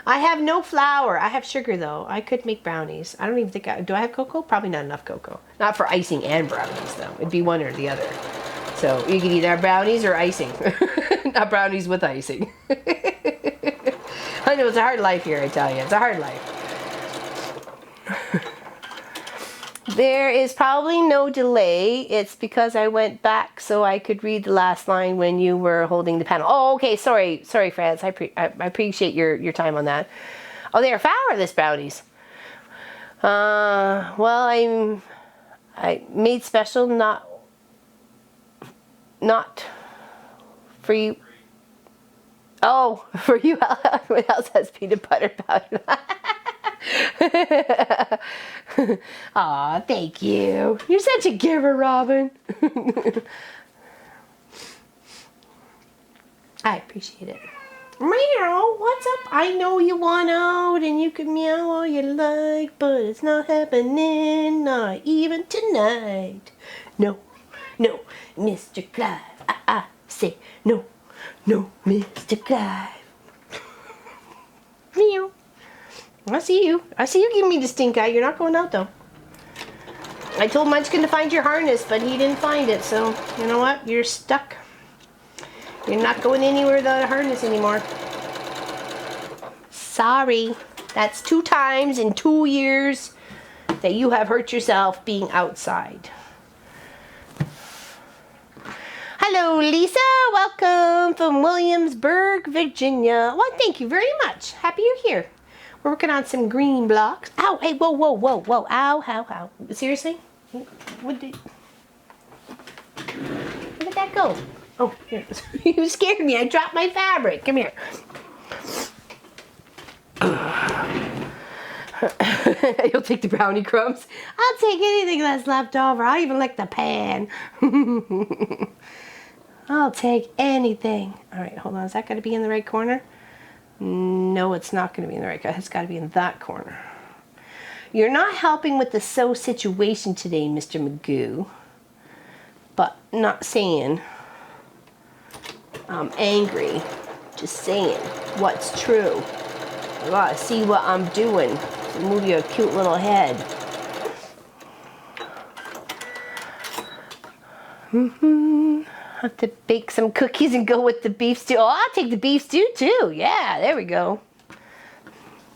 I have no flour. I have sugar, though. I could make brownies. I don't even think do I have cocoa? Probably not enough cocoa. Not for icing and brownies, though. It'd be one or the other. So you can either have brownies or icing. Not brownies with icing. I know it's a hard life here, I tell you. It's a hard life. There is probably no delay. It's because I went back so I could read the last line when you were holding the panel. Oh, okay. Sorry, France. I appreciate your time on that. Oh, they are flourless brownies. Well, I made special, not for you. Oh, for you. What else has peanut butter powder? Aw, thank you. You're such a giver, Robin. I appreciate it. Meow, what's up? I know you want out and you can meow all you like, but it's not happening, not even tonight. No, Mr. Clive. I say no, Mr. Clive. Meow. I see you. I see you giving me the stink eye. You're not going out, though. I told Munchkin to find your harness, but he didn't find it. So, you know what? You're stuck. You're not going anywhere without a harness anymore. Sorry. That's 2 times in 2 years that you have hurt yourself being outside. Hello, Lisa. Welcome from Williamsburg, Virginia. Well, thank you very much. Happy you're here. We're working on some green blocks. Ow, hey, whoa. Ow, ow. Seriously? Where did that go? Oh, here. You scared me. I dropped my fabric. Come here. You'll take the brownie crumbs. I'll take anything that's left over. I'll even lick the pan. I'll take anything. All right, hold on. Is that going to be in the right corner? No, it's not going to be in the right corner. It's got to be in that corner. You're not helping with the sew situation today, Mr. Magoo. But not saying I'm angry. Just saying what's true. I gotta see what I'm doing. So move your cute little head. Have to bake some cookies and go with the beef stew. Oh, I'll take the beef stew too. Yeah, there we go.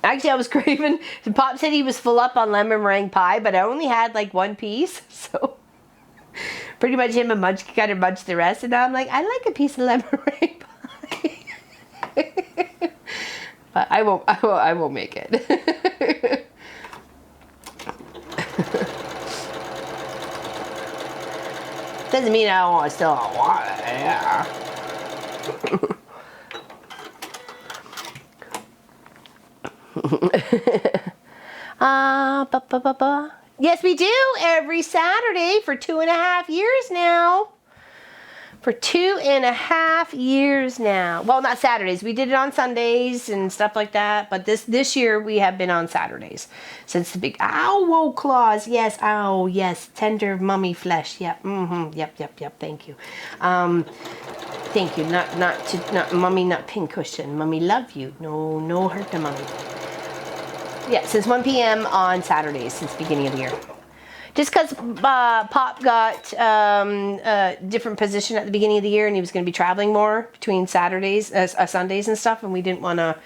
Actually, I was craving. Pop said he was full up on lemon meringue pie, but I only had like one piece, so pretty much him and Munch kind of munched the rest. And now I'm like, I like a piece of lemon meringue pie, but I won't make it. Doesn't mean I still don't want it. Yeah. Yes, we do every Saturday for 2.5 years now. For 2.5 years now. Well, not Saturdays. We did it on Sundays and stuff like that. But this year we have been on Saturdays since the big ow claws. Yes, ow, yes, tender mummy flesh. Yep, yep. Thank you. Thank you. Not mummy, not pincushion. Mummy love you. No hurt to mummy. Yeah, since 1 p.m. on Saturdays since the beginning of the year. Just because Pop got a different position at the beginning of the year and he was going to be traveling more between Saturdays, Sundays and stuff, and we didn't want to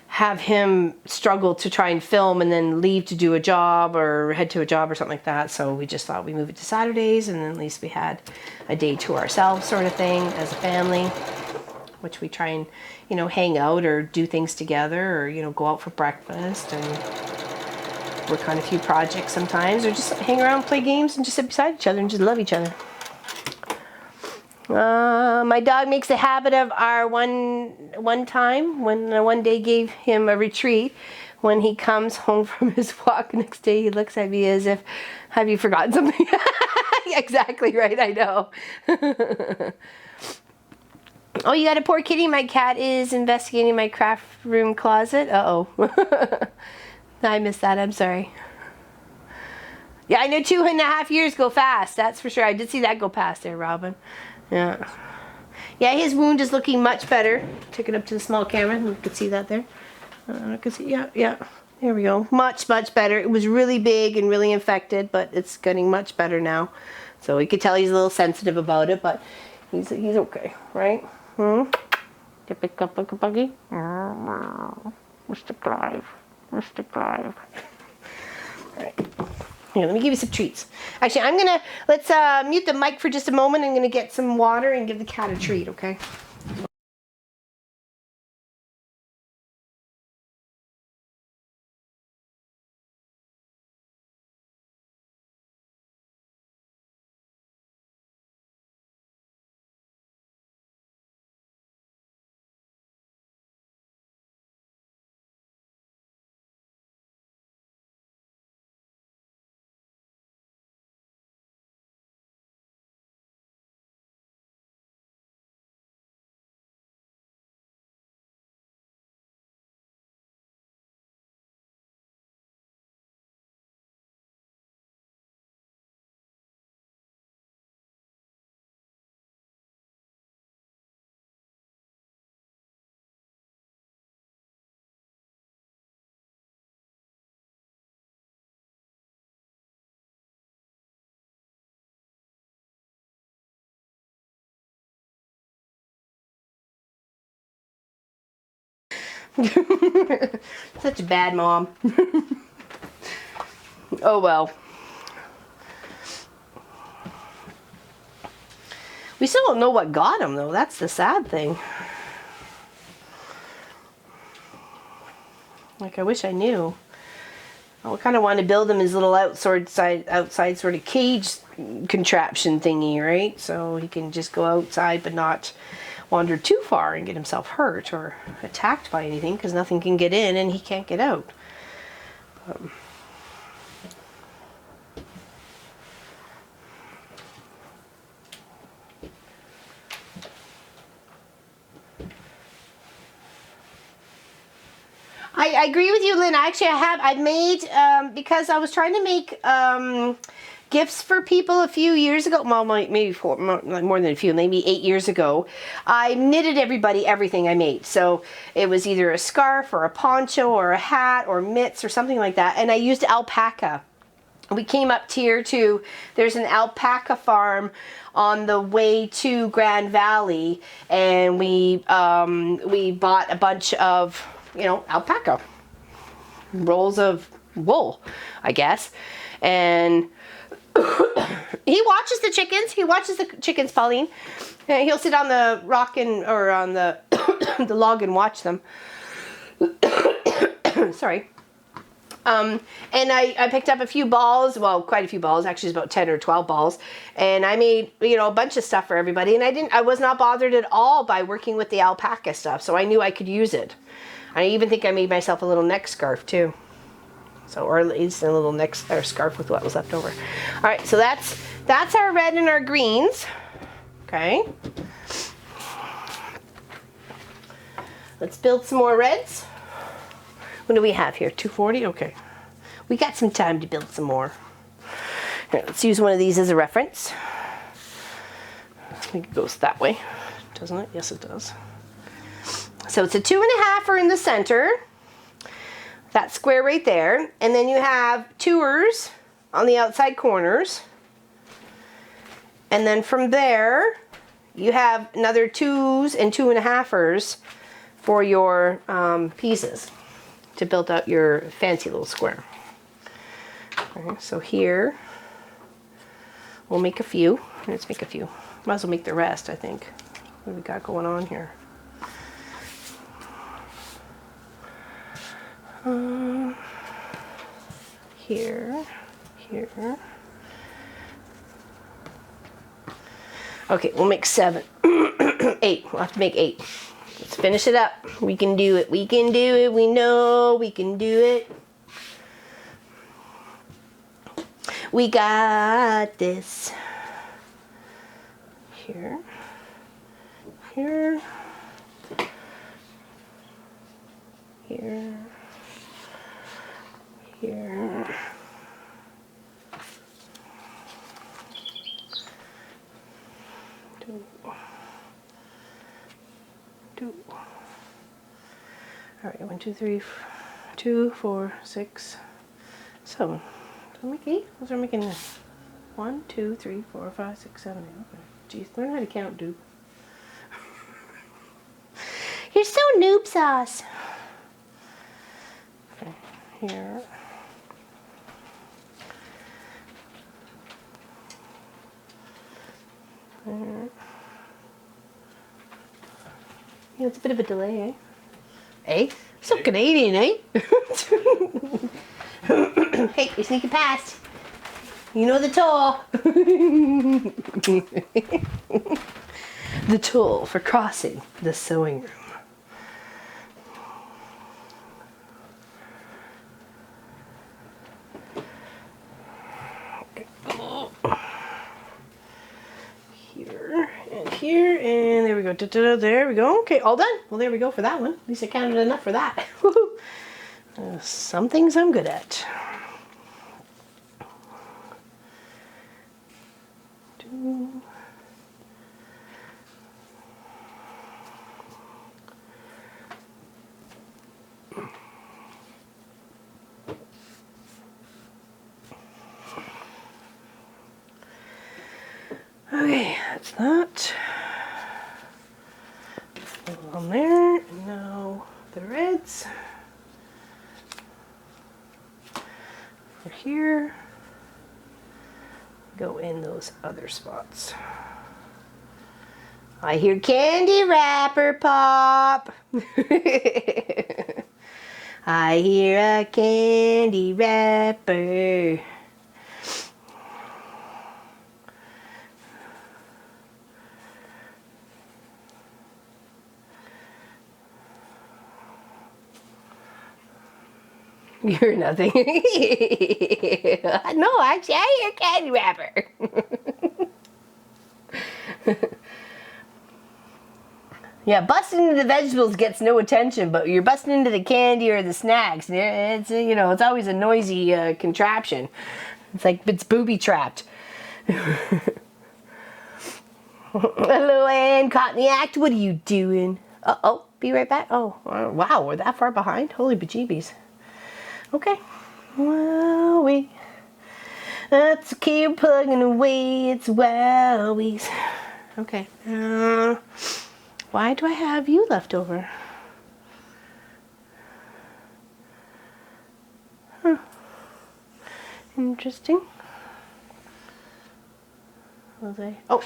have him struggle to try and film and then leave to do a job or head to a job or something like that. So we just thought we'd move it to Saturdays, and then at least we had a day to ourselves sort of thing as a family, which we try and, you know, hang out or do things together or, you know, go out for breakfast and work on a few projects sometimes, or just hang around, play games, and just sit beside each other and just love each other. My dog makes a habit of our one time when one day gave him a retreat. When he comes home from his walk next day, he looks at me as if, have you forgotten something? Exactly right, I know. Oh, you got a poor kitty. My cat is investigating my craft room closet. Uh-oh. I missed that. I'm sorry. Yeah, I know 2.5 years go fast. That's for sure. I did see that go past there, Robin. Yeah. Yeah, his wound is looking much better. Took it up to the small camera. You can see that there. I can see. Yeah. There we go. Much better. It was really big and really infected, but it's getting much better now. So you could tell he's a little sensitive about it, but he's okay, right? You pick up like a buggy? Mr. Clive. Mr. Clive. Alright. Here, let me give you some treats. Actually, let's mute the mic for just a moment. I'm gonna get some water and give the cat a treat, okay? Such a bad mom. Oh well. We still don't know what got him though. That's the sad thing. Like, I wish I knew. I kind of want to build him his little outside sort of cage contraption thingy, right? So he can just go outside but not wander too far and get himself hurt or attacked by anything, because nothing can get in and he can't get out. I agree with you, Lynn. Actually, I made, because I was trying to make gifts for people a few years ago. Well, maybe more than a few, maybe 8 years ago. I knitted everybody everything I made. So it was either a scarf or a poncho or a hat or mitts or something like that. And I used alpaca. We came up here there's an alpaca farm on the way to Grand Valley, and we bought a bunch of, alpaca. rolls of wool, I guess. And he watches the chickens. He watches the chickens, Pauline. And he'll sit on the rock or on the the log and watch them. Sorry. And I picked up a few balls, well, quite a few balls, actually it's about 10 or 12 balls, and I made, you know, a bunch of stuff for everybody, and I was not bothered at all by working with the alpaca stuff, so I knew I could use it. I even think I made myself a little neck scarf too. So, or at least a little neck or scarf with what was left over. All right, so that's our red and our greens. Okay. Let's build some more reds. What do we have here? 240? Okay. We got some time to build some more. Here, let's use one of these as a reference. I think it goes that way, doesn't it? Yes, it does. So it's a 2.5er in the center. That square right there. And then you have 2ers on the outside corners. And then from there, you have another 2s and 2.5ers for your pieces to build out your fancy little square. Okay, so here, we'll make a few. Let's make a few. Might as well make the rest, I think. What do we got going on here? Here. Okay, we'll make 7. 8. We'll have to make 8. Let's finish it up. We can do it. We can do it. We know we can do it. We got this. Here. Here. Here. Here. Two. All right, 1, 2, 3, 2, 4, 6, 7. Did I make 8? What's I making now? 1, 2, 3, 4, 5, 6, 7, 8. Okay. Jeez, learn how to count, dude. You're so noob sauce. Okay, here. There. Yeah, it's a bit of a delay, eh? Eh? So Canadian, eh? Hey, you're sneaking past. You know the toll. The toll for crossing the sewing room. Here, and there we go. There we go. Okay, all done. Well, there we go for that one. At least I counted enough for that. Some things I'm good at. Okay, that's that. On there, and now the reds. For here, go in those other spots. I hear candy wrapper pop. I hear a candy wrapper. You're nothing. No, actually, I hear candy wrapper. Yeah, busting into the vegetables gets no attention, but you're busting into the candy or the snacks. It's, you know, it's always a noisy contraption. It's like it's booby trapped. Hello, Ann, caught in the act. What are you doing? Oh, be right back. Oh, wow, we're that far behind. Holy bejeebies. Okay. Well, let's keep plugging away. It's wowies. Okay. Why do I have you left over? Interesting. Was I? Oh,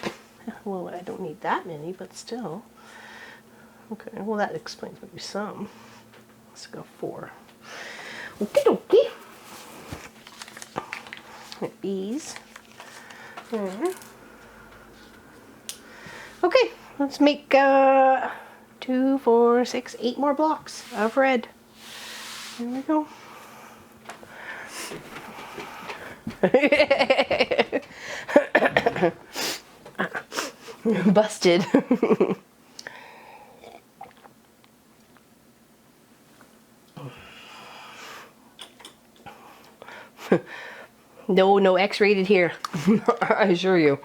well, I don't need that many, but still. Okay, well, that explains maybe some. Let's go 4. Okie dokie. Ease. There. Okay, let's make 2, 4, 6, 8 more blocks of red. Here we go. Busted. No X-rated here. I assure you.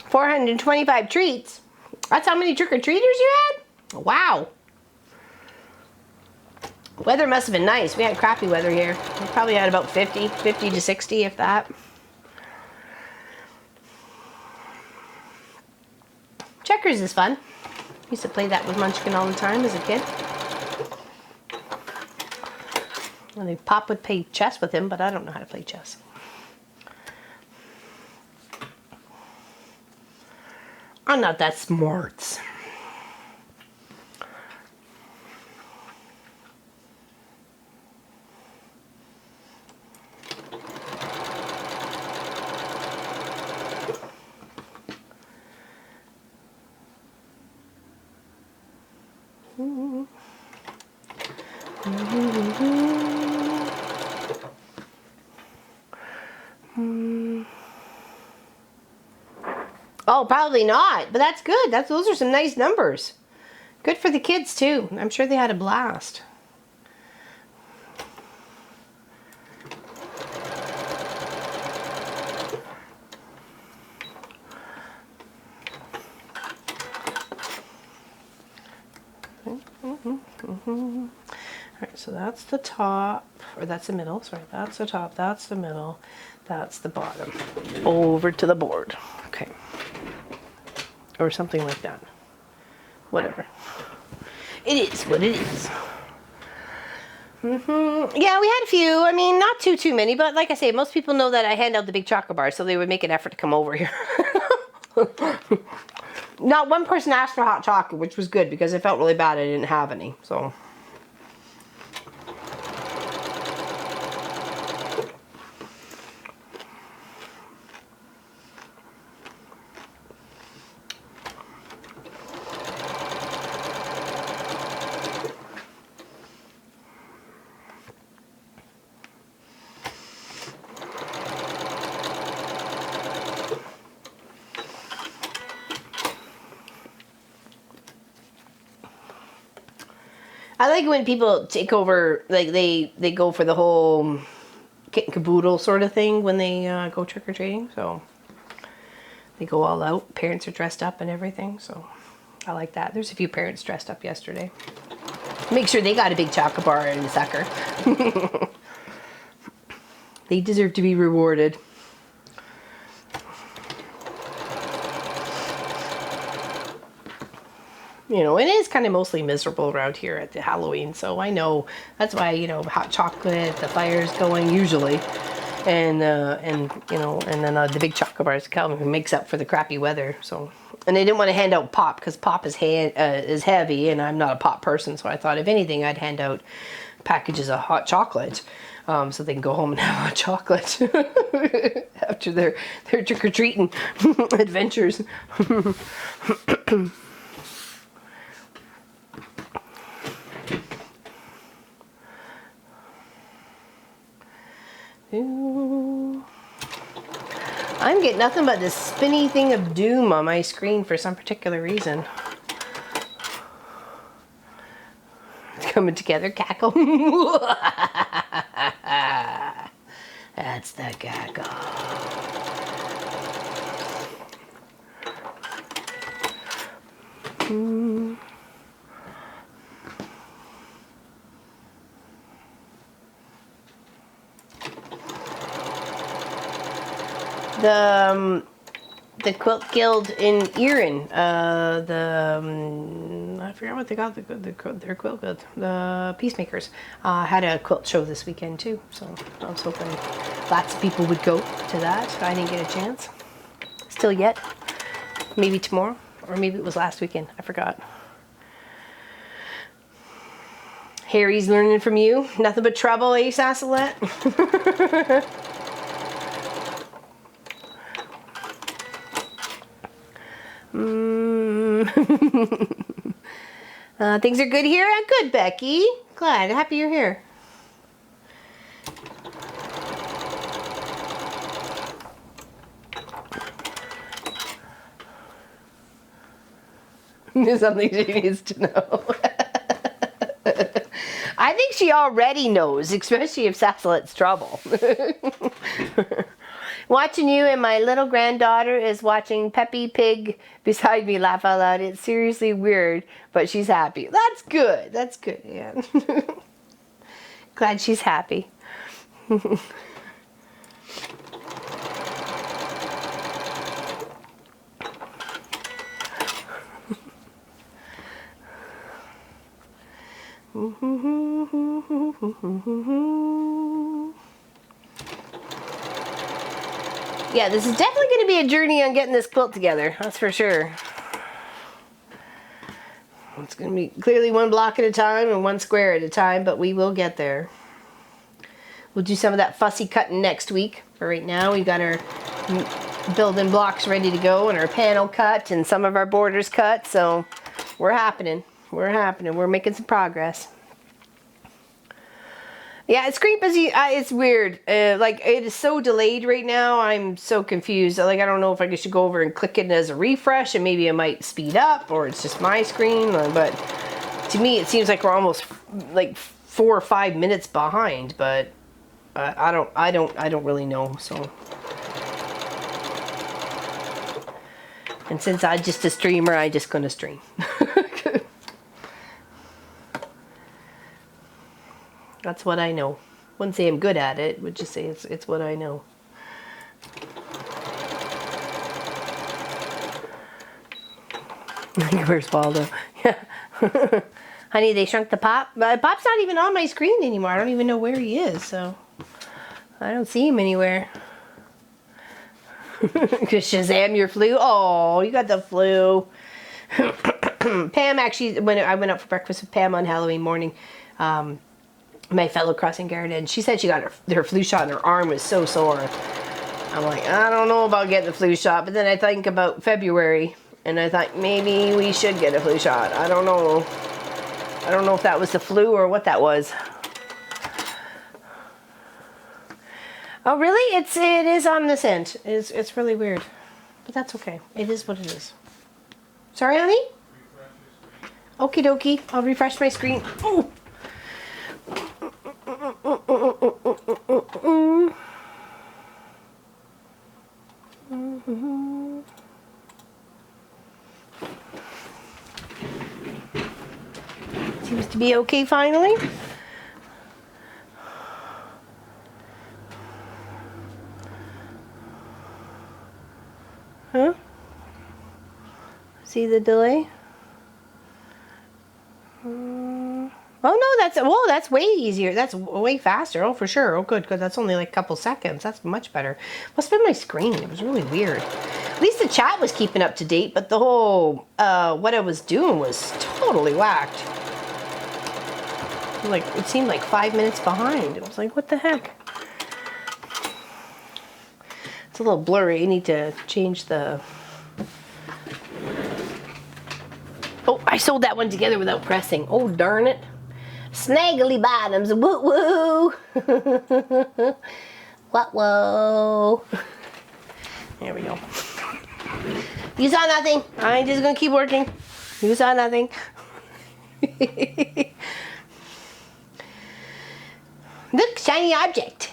425 treats. That's how many trick-or-treaters you had? Wow. Weather must have been nice. We had crappy weather here. We probably had about 50 to 60, if that. Checkers is fun. Used to play that with Munchkin all the time as a kid. And Pop would play chess with him, but I don't know how to play chess. I'm not that smart. Oh, probably not, but that's good. Those are some nice numbers. Good for the kids too. I'm sure they had a blast. Alright, so that's the top, or that's the middle, sorry, that's the top, that's the middle, that's the bottom. Over to the board. Okay. Or something like that. Whatever. It is what it is. Yeah, we had a few. I mean, not too many, but like I say, most people know that I hand out the big chocolate bars, so they would make an effort to come over here. Not one person asked for hot chocolate, which was good because I felt really bad I didn't have any. So. I like when people take over, like they go for the whole kit and caboodle sort of thing when they go trick-or-treating. So they go all out. Parents are dressed up and everything. So I like that. There's a few parents dressed up yesterday. Make sure they got a big chocolate bar and a sucker. They deserve to be rewarded. You know, it is kind of mostly miserable around here at the Halloween, so I know that's why, you know, hot chocolate, the fire's going usually, and you know, and then the big chocolate bars come and makes up for the crappy weather. So, and they didn't want to hand out pop because pop is heavy, and I'm not a pop person, so I thought if anything, I'd hand out packages of hot chocolate, so they can go home and have hot chocolate after their trick-or-treating adventures. Ooh. I'm getting nothing but this spinny thing of doom on my screen for some particular reason. It's coming together, cackle. That's the cackle. the quilt guild in Erin, I forgot what they got, their quilt guild, the Peacemakers, had a quilt show this weekend too, so I was hoping lots of people would go to that. I didn't get a chance still yet. Maybe tomorrow, or maybe it was last weekend, I forgot. Harry's learning from you. Nothing but trouble, eh, Sassalette? Things are good here? Good, Becky. Glad. Happy you're here. There's something she needs to know. I think she already knows, especially if Sassalette's trouble. Watching you, and my little granddaughter is watching Peppy Pig beside me laugh out loud. It's seriously weird, but she's happy. That's good. That's good, yeah. Glad she's happy. Yeah, this is definitely going to be a journey on getting this quilt together. That's for sure. It's going to be clearly one block at a time and one square at a time, but we will get there. We'll do some of that fussy cutting next week. For right now, we've got our building blocks ready to go and our panel cut and some of our borders cut. So we're happening. We're happening. We're making some progress. Yeah, it's Scrappy. It's weird. Like, it is so delayed right now. I'm so confused. Like, I don't know if I should go over and click it as a refresh and maybe it might speed up, or it's just my screen. But to me, it seems like we're almost like 4 or 5 minutes behind. But I don't really know. So, and since I'm just a streamer, I'm just gonna stream. That's what I know. Wouldn't say I'm good at it, would just say it's what I know. Where's Waldo? Yeah. Honey, they shrunk the Pop. But Pop's not even on my screen anymore. I don't even know where he is, so I don't see him anywhere. Because Shazam, your flu. Oh, you got the flu. Pam actually, when I went out for breakfast with Pam on Halloween morning, my fellow crossing guard, and she said she got her flu shot and her arm was so sore. I'm like, I don't know about getting the flu shot, but then I think about February and I thought maybe we should get a flu shot. I don't know. I don't know if that was the flu or what that was. Oh really? It is on this end. It's really weird. But that's okay. It is what it is. Sorry, honey? Okie dokie. I'll refresh my screen. Oh! Seems to be okay finally. Huh? See the delay? Oh no, that's way easier. That's way faster. Oh, for sure. Oh, good. That's only like a couple seconds. That's much better. Must have been my screen. It was really weird. At least the chat was keeping up to date, but the whole, what I was doing was totally whacked. Like, it seemed like 5 minutes behind. It was like, what the heck? It's a little blurry. I need to change the... Oh, I sewed that one together without pressing. Oh, darn it. Snaggly bottoms. Woo woo. What whoa. There we go. You saw nothing. I'm just going to keep working. You saw nothing. Look, shiny object.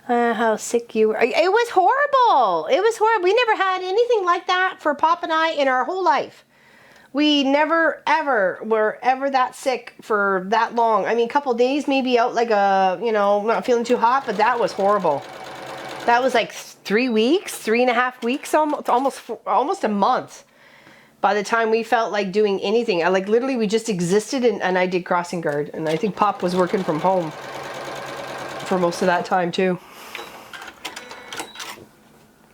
How sick you were. It was horrible. It was horrible. We never had anything like that for Pop and I in our whole life. We never ever were ever that sick for that long. I mean, a couple days maybe out like a, you know, not feeling too hot, but that was horrible. That was like 3 weeks, 3.5 weeks, almost a month. By the time we felt like doing anything, like literally we just existed, and I did crossing guard, and I think Pop was working from home for most of that time too.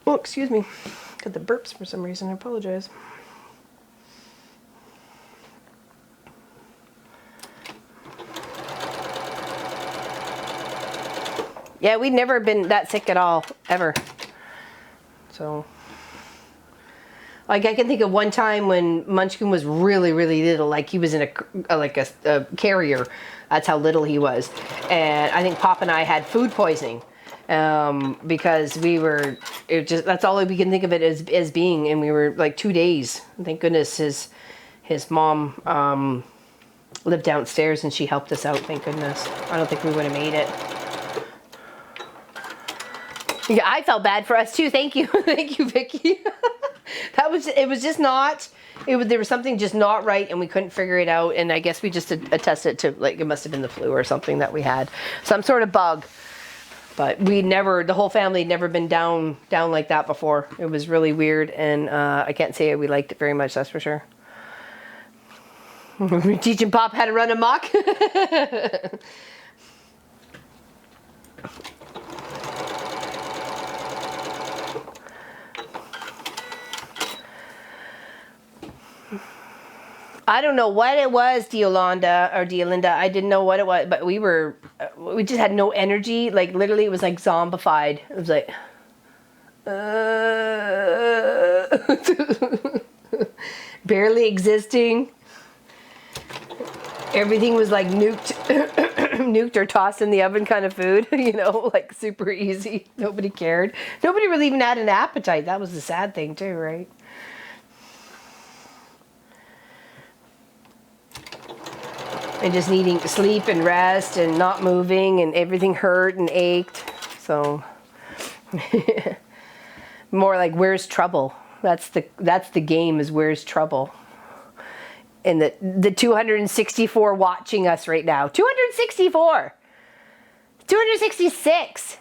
Oh, excuse me. Got the burps for some reason. I apologize. Yeah, we'd never been that sick at all, ever. So, like, I can think of one time when Munchkin was really, really little, like he was in a carrier. That's how little he was. And I think Pop and I had food poisoning because we were, that's all we can think of it as being. And we were like 2 days. Thank goodness his mom lived downstairs and she helped us out. Thank goodness. I don't think we would have made it. Yeah, I felt bad for us too. Thank you. Thank you, Vicky. It was just not, there was something just not right and we couldn't figure it out. And I guess we just attested it to, like, it must have been the flu or something that we had. Some sort of bug. But the whole family had never been down like that before. It was really weird. And I can't say we liked it very much, that's for sure. We're teaching Pop how to run amok. I don't know what it was, Deolinda. I didn't know what it was, but we just had no energy. Like, literally, it was like zombified. It was like, barely existing. Everything was like nuked or tossed in the oven kind of food, you know, like super easy. Nobody cared. Nobody really even had an appetite. That was the sad thing too, right? And just needing sleep and rest and not moving, and everything hurt and ached. So more like, where's trouble? That's the game, is where's trouble. And the 264 watching us right now. 264. 266.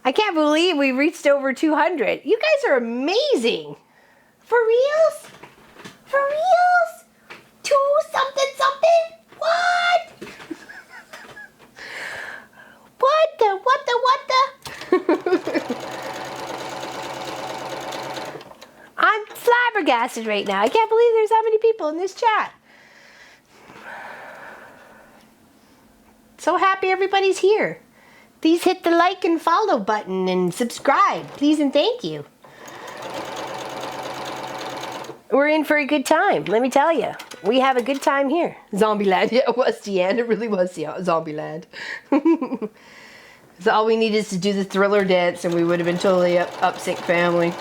I can't believe we reached over 200. You guys are amazing. For reals? For reals? 2 something something? What? What the? I'm flabbergasted right now. I can't believe there's that many people in this chat. So happy everybody's here. Please hit the like and follow button and subscribe. Please and thank you. We're in for a good time, let me tell you. We have a good time here. Zombieland, yeah, it was, Deanne. It really was, yeah, Zombieland. So all we need is to do the Thriller dance and we would have been totally up sync family.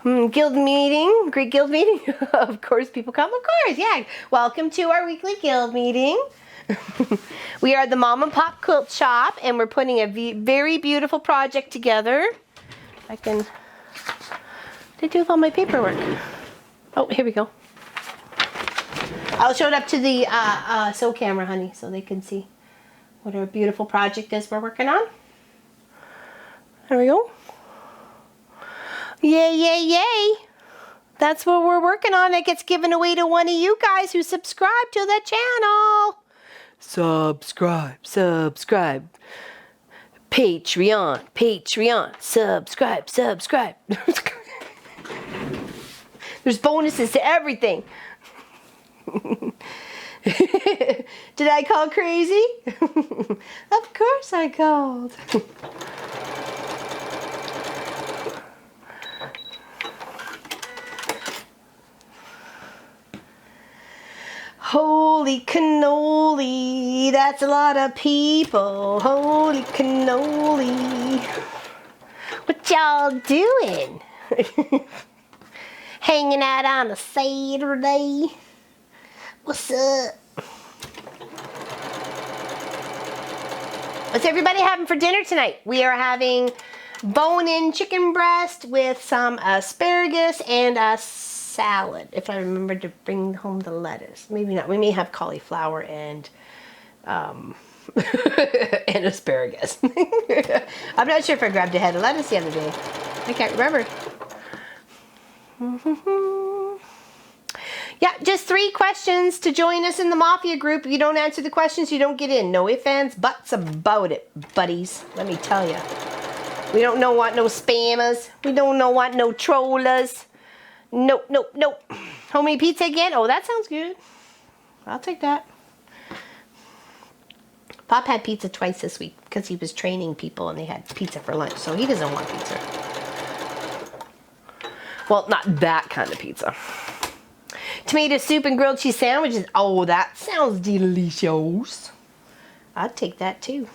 Guild meeting, great guild meeting. Of course people come, of course, yeah. Welcome to our weekly guild meeting. We are the Mom and Pop Quilt Shop and we're putting a very beautiful project together. I can, what did I do with all my paperwork? Oh, here we go. I'll show it up to the sew camera, honey, so they can see what our beautiful project is we're working on. There we go. Yay, yay, yay. That's what we're working on. It gets given away to one of you guys who subscribe to the channel. Subscribe, subscribe. Patreon, Patreon, subscribe, subscribe. There's bonuses to everything. Did I call crazy? Of course I called. Holy cannoli, that's a lot of people. Holy cannoli. What y'all doing? Hanging out on a Saturday. What's up? What's everybody having for dinner tonight? We are having bone-in chicken breast with some asparagus and a salad. If I remember to bring home the lettuce. Maybe not. We may have cauliflower and and asparagus. I'm not sure if I grabbed a head of lettuce the other day. I can't remember. Yeah, just 3 questions to join us in the Mafia group. If you don't answer the questions, you don't get in. No ifs, ands, buts about it, buddies. Let me tell you. We don't want no spammers. We don't want no trollers. Nope, nope, nope. Homemade pizza again? Oh, that sounds good. I'll take that. Pop had pizza twice this week because he was training people and they had pizza for lunch, so he doesn't want pizza. Well, not that kind of pizza. Tomato soup and grilled cheese sandwiches. Oh, that sounds delicious. I'd take that too.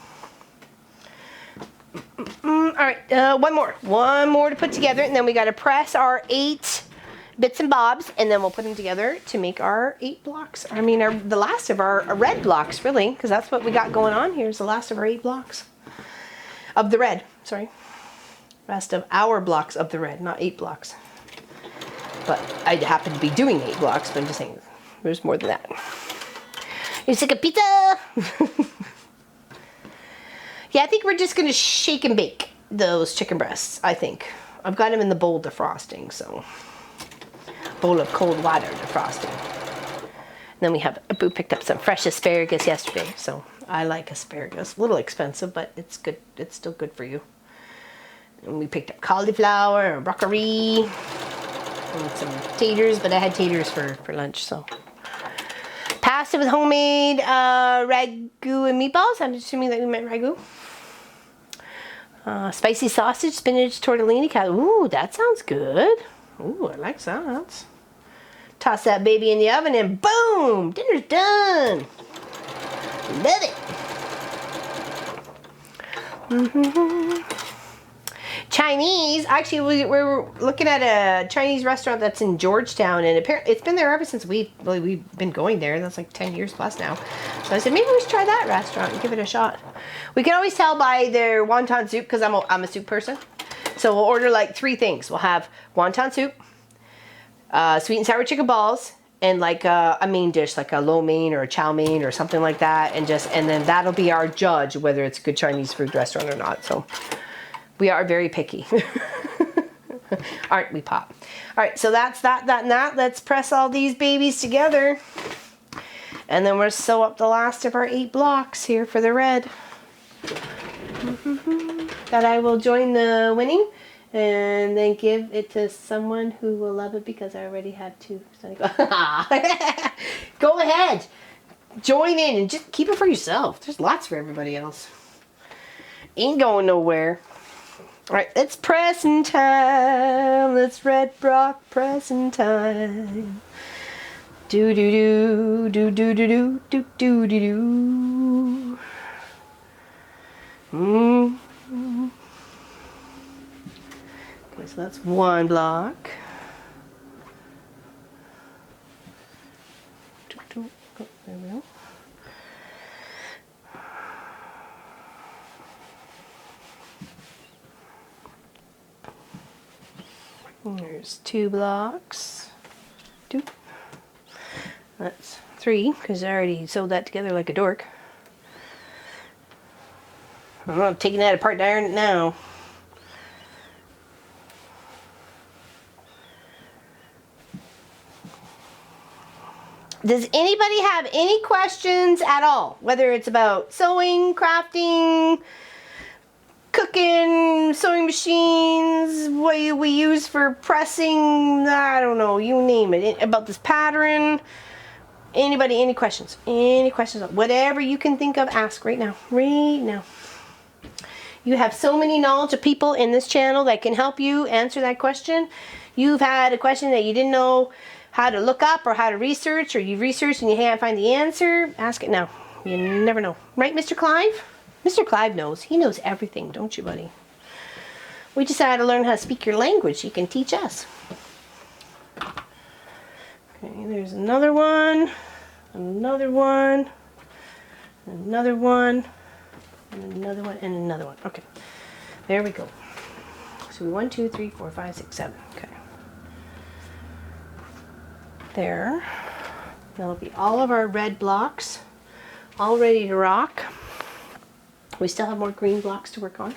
All right, one more to put together, and then we got to press our 8 bits and bobs, and then we'll put them together to make our 8 blocks. I mean, the last of our red blocks, really, because that's what we got going on here is the last of our 8 blocks of the red. Sorry, rest of our blocks of the red, not 8 blocks. But I happen to be doing 8 blocks, but I'm just saying there's more than that. You sick of pizza? Yeah, I think we're just going to shake and bake those chicken breasts, I think. I've got them in the bowl defrosting, so. Bowl of cold water defrosting. And then we have, Boo picked up some fresh asparagus yesterday, so I like asparagus. A little expensive, but it's good. It's still good for you. And we picked up cauliflower and broccoli. And some taters, but I had taters for lunch, so. Pasta with homemade ragu and meatballs. I'm assuming that you meant ragu. Spicy sausage, spinach, tortellini. Ooh, that sounds good. Ooh, I like that. Toss that baby in the oven and boom! Dinner's done. Love it. Chinese. Actually, we're looking at a Chinese restaurant that's in Georgetown, and apparently it's been there ever since we've been going there. That's like 10 years plus now. So I said maybe we should try that restaurant and give it a shot. We can always tell by their wonton soup because I'm a soup person. So we'll order like 3 things. We'll have wonton soup, sweet and sour chicken balls, and like a main dish, like a lo mein or a chow mein or something like that, and then that'll be our judge whether it's a good Chinese food restaurant or not. So we are very picky. Aren't we, Pop? All right, so that's that, and that. Let's press all these babies together. And then we'll sew up the last of our 8 blocks here for the red. That I will join the winning and then give it to someone who will love it because I already have 2. Go ahead. Join in and just keep it for yourself. There's lots for everybody else. Ain't going nowhere. All right, it's pressing time. Let's red block pressing time. Do do do do do do do do do do. Okay, so that's 1 block. Oh, there we go. There's 2 blocks. 2. That's 3 because I already sewed that together like a dork. I'm not taking that apart to iron it now. Does anybody have any questions at all? Whether it's about sewing, crafting, cooking, sewing machines, what we use for pressing, I don't know, you name it. About this pattern. Anybody, any questions? Any questions? Whatever you can think of, ask right now. Right now. You have so many knowledge of people in this channel that can help you answer that question. You've had a question that you didn't know how to look up or how to research, or you've researched and you can't find the answer. Ask it now. You never know. Right, Mr. Clive? Mr. Clive knows. He knows everything, don't you, buddy? We just had to learn how to speak your language. You can teach us. Okay, there's another one. Another one. Another one. And another one, and another one. Okay, there we go. So 1, 2, 3, 4, 5, 6, 7. Okay. There. That'll be all of our red blocks all ready to rock. We still have more green blocks to work on.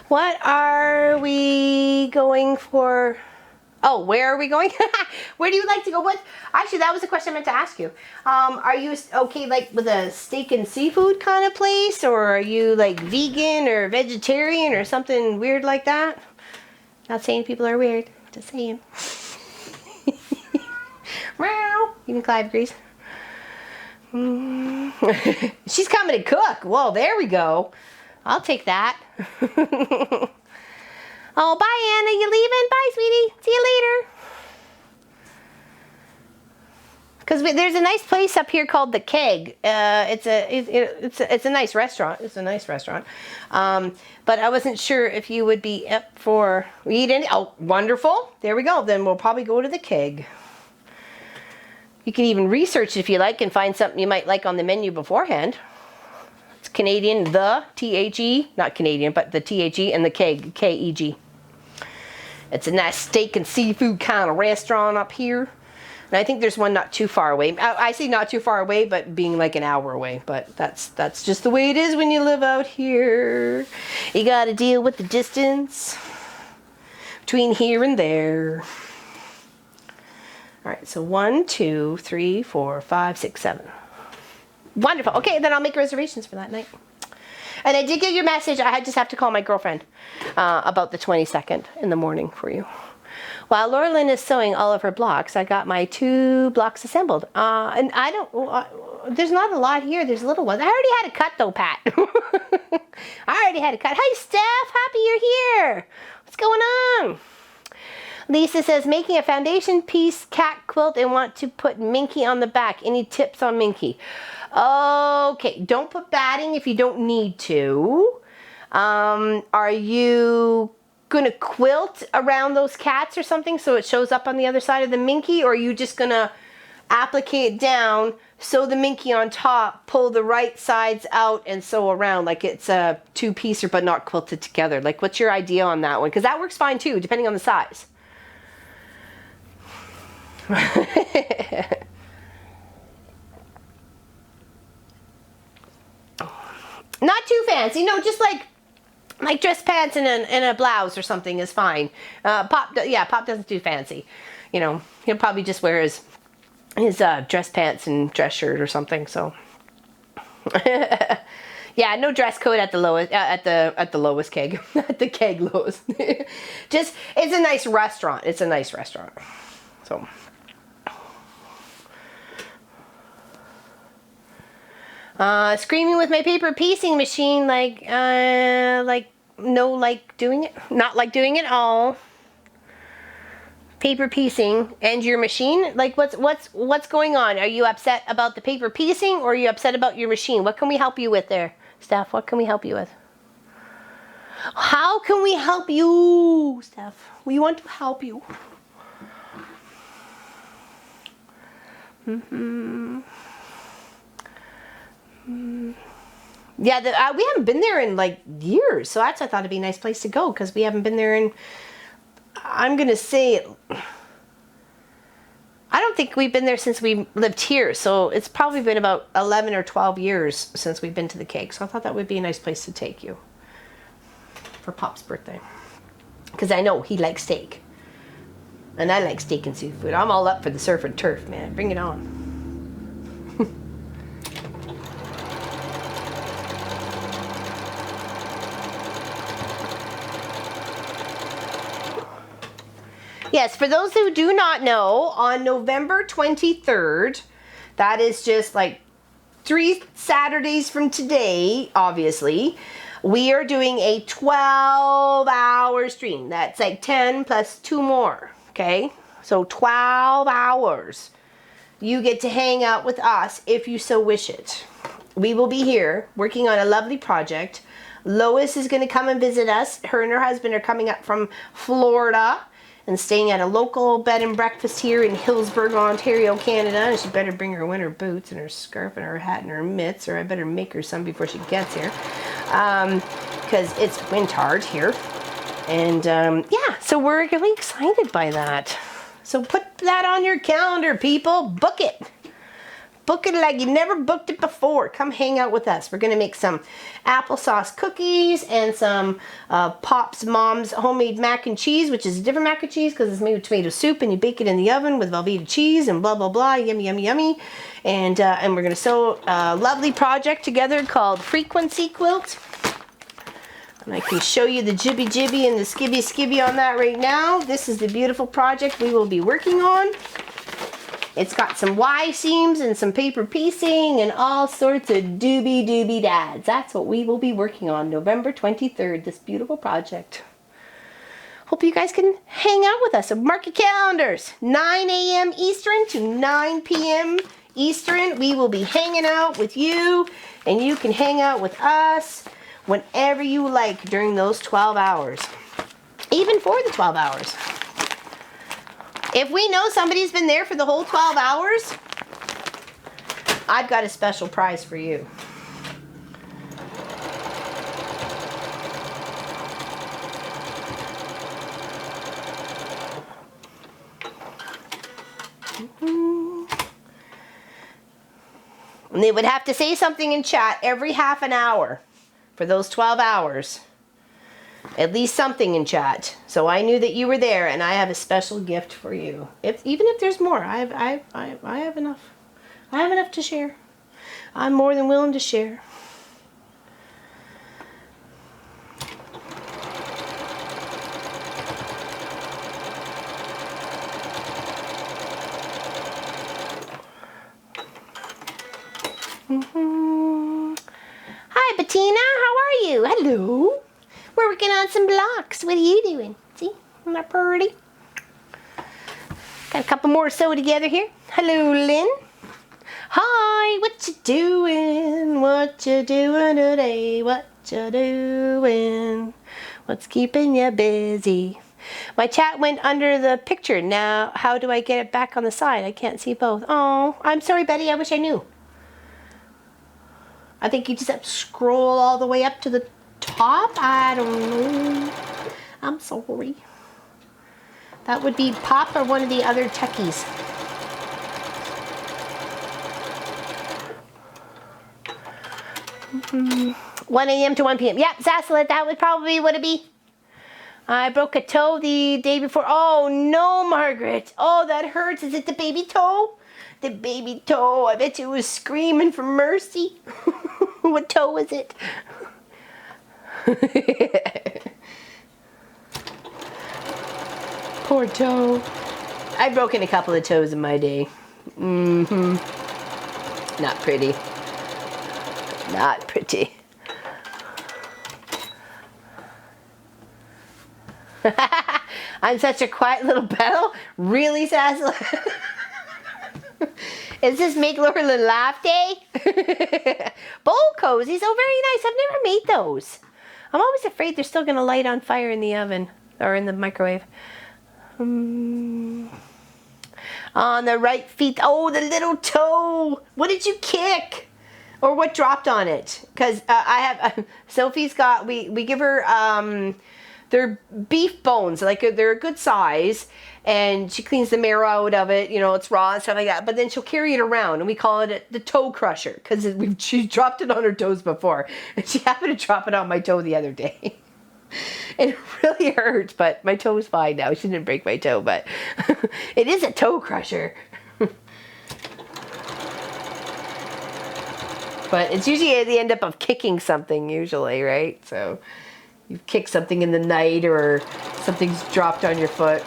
What are we going for? Oh, where are we going? Where do you like to go? What? Actually, that was a question I meant to ask you. Are you okay, like with a steak and seafood kind of place, or are you like vegan or vegetarian or something weird like that? Not saying people are weird, just saying. Meow. Even Clive agrees. She's coming to cook. Well, there we go. I'll take that. Oh, bye, Anna. You leaving? Bye, sweetie. See you later. Because there's a nice place up here called the Keg. It's a nice restaurant. It's a nice restaurant. But I wasn't sure if you would be up for eating. Oh, wonderful. There we go. Then we'll probably go to the Keg. You can even research if you like and find something you might like on the menu beforehand. It's Canadian, the T-H-E, not Canadian, but the T-H-E and the Keg, K-E-G. It's a nice steak and seafood kind of restaurant up here. And I think there's one not too far away. I say not too far away, but being like an hour away. But that's just the way it is when you live out here. You got to deal with the distance between here and there. All right, so 1, 2, 3, 4, 5, 6, 7. Wonderful. Okay, then I'll make reservations for that night. And I did get your message. I just have to call my girlfriend about the 22nd in the morning for you. While Laura Lynn is sewing all of her blocks, I got my 2 blocks assembled. And I don't, there's not a lot here. There's little ones. I already had a cut though, Pat. I already had a cut. Hi, Steph. Happy you're here. What's going on? Lisa says, making a foundation piece cat quilt and want to put Minky on the back. Any tips on Minky? Okay, don't put batting if you don't need to. Are you going to quilt around those cats or something so it shows up on the other side of the Minky? Or are you just going to applique it down, sew the Minky on top, pull the right sides out and sew around like it's a 2-piecer but not quilted together? Like, what's your idea on that one? Because that works fine too, depending on the size. Not too fancy, no, just like dress pants and a blouse or something is fine. Pop doesn't do fancy. You know, he'll probably just wear his dress pants and dress shirt or something. So, yeah, no dress code at the lowest at the lowest Keg, at the Keg Lowe's. Just it's a nice restaurant. It's a nice restaurant. So. Screaming with my paper piecing machine, like doing it, not like doing it all. Paper piecing and your machine, like what's going on? Are you upset about the paper piecing or are you upset about your machine? What can we help you with there, Steph? What can we help you with? How can we help you, Steph? We want to help you. Yeah, we haven't been there in like years, so that's I thought it'd be a nice place to go because we haven't been there in. I'm gonna say, I don't think we've been there since we lived here, so it's probably been about 11 or 12 years since we've been to the Cake. So I thought that would be a nice place to take you for Pop's birthday because I know he likes steak, and I like steak and seafood. I'm all up for the surf and turf, man. Bring it on. Yes, for those who do not know, on November 23rd, that is just like 3 Saturdays from today, obviously, we are doing a 12-hour stream. That's like 10 plus 2 more, okay? So 12 hours. You get to hang out with us if you so wish it. We will be here working on a lovely project. Lois is going to come and visit us. Her and her husband are coming up from Florida and staying at a local bed and breakfast here in Hillsburg, Ontario, Canada. And she better bring her winter boots and her scarf and her hat and her mitts, or I better make her some before she gets here. because it's wintard here. And yeah, so we're really excited by that. So put that on your calendar, people. Book it. Book it like you never booked it before. Come hang out with us. We're going to make some applesauce cookies and some Pop's Mom's homemade mac and cheese, which is a different mac and cheese because it's made with tomato soup and you bake it in the oven with Velveeta cheese and blah, blah, blah. Yummy, yummy, yummy. And we're going to sew a lovely project together called Frequency Quilt. And I can show you the jibby jibby and the skibby skibby on that right now. This is the beautiful project we will be working on. It's got some Y seams and some paper piecing and all sorts of doobie doobie dads. That's what we will be working on November 23rd, this beautiful project. Hope you guys can hang out with us. So mark your calendars. 9 a.m. Eastern to 9 p.m. Eastern. We will be hanging out with you and you can hang out with us whenever you like during those 12 hours. Even for the 12 hours. If we know somebody's been there for the whole 12 hours, I've got a special prize for you. And they would have to say something in chat every half an hour for those 12 hours. At least something in chat. So I knew that you were there and I have a special gift for you. Even if there's more, I have enough. I have enough to share. I'm more than willing to share. Hi Bettina, how are you? Hello. We're working on some blocks. What are you doing? See? Isn't that pretty? Got a couple more to sew together here. Hello, Lynn. Hi, what you doing? What you doing today? What you doing? What's keeping you busy? My chat went under the picture. Now, how do I get it back on the side? I can't see both. Oh, I'm sorry, Betty. I wish I knew. I think you just have to scroll all the way up to the top? I don't know. I'm sorry. That would be Pop or one of the other techies. Mm-hmm. 1 a.m. to 1 p.m. Yep, Sassalet, that would probably what it be. I broke a toe the day before. Oh no, Margaret. Oh, that hurts. Is it the baby toe? The baby toe. I bet you was screaming for mercy. What toe was it? Poor toe. I've broken a couple of toes in my day. Mm-hmm. Not pretty. Not pretty. I'm such a quiet little belle. Really, Sassy? Is this make Laura laugh day? Bowl cozies. Oh, very nice. I've never made those. I'm always afraid they're still going to light on fire in the oven or in the microwave. On the right feet. Oh, the little toe. What did you kick? Or what dropped on it? Because I have, Sophie's got, we give her, they're beef bones, like they're a good size, and she cleans the marrow out of it, you know, it's raw and stuff like that, but then she'll carry it around, and we call it the toe crusher, because she dropped it on her toes before, and she happened to drop it on my toe the other day. It really hurt, but my toe is fine now. She didn't break my toe, but it is a toe crusher. But it's usually the end up of kicking something usually, right? So you kick something in the night or something's dropped on your foot.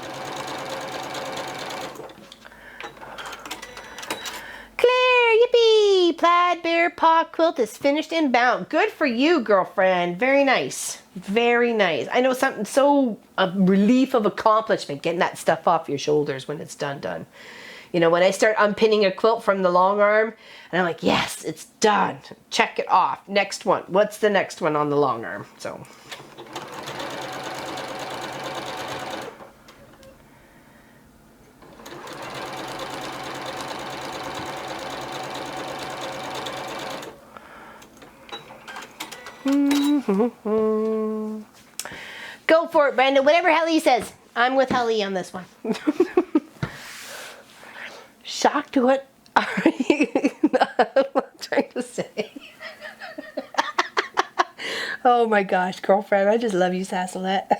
Claire, yippee! Plaid Bear Paw Quilt is finished and bound. Good for you, girlfriend. Very nice. Very nice. I know something so a relief of accomplishment getting that stuff off your shoulders when it's done. You know, when I start unpinning a quilt from the long arm, and I'm like, yes, it's done. Check it off. Next one. What's the next one on the long arm? So. Go for it, Brenda. Whatever Helly says. I'm with Helly on this one. Shocked what are you trying to say? Oh my gosh, girlfriend. I just love you, Sassalette.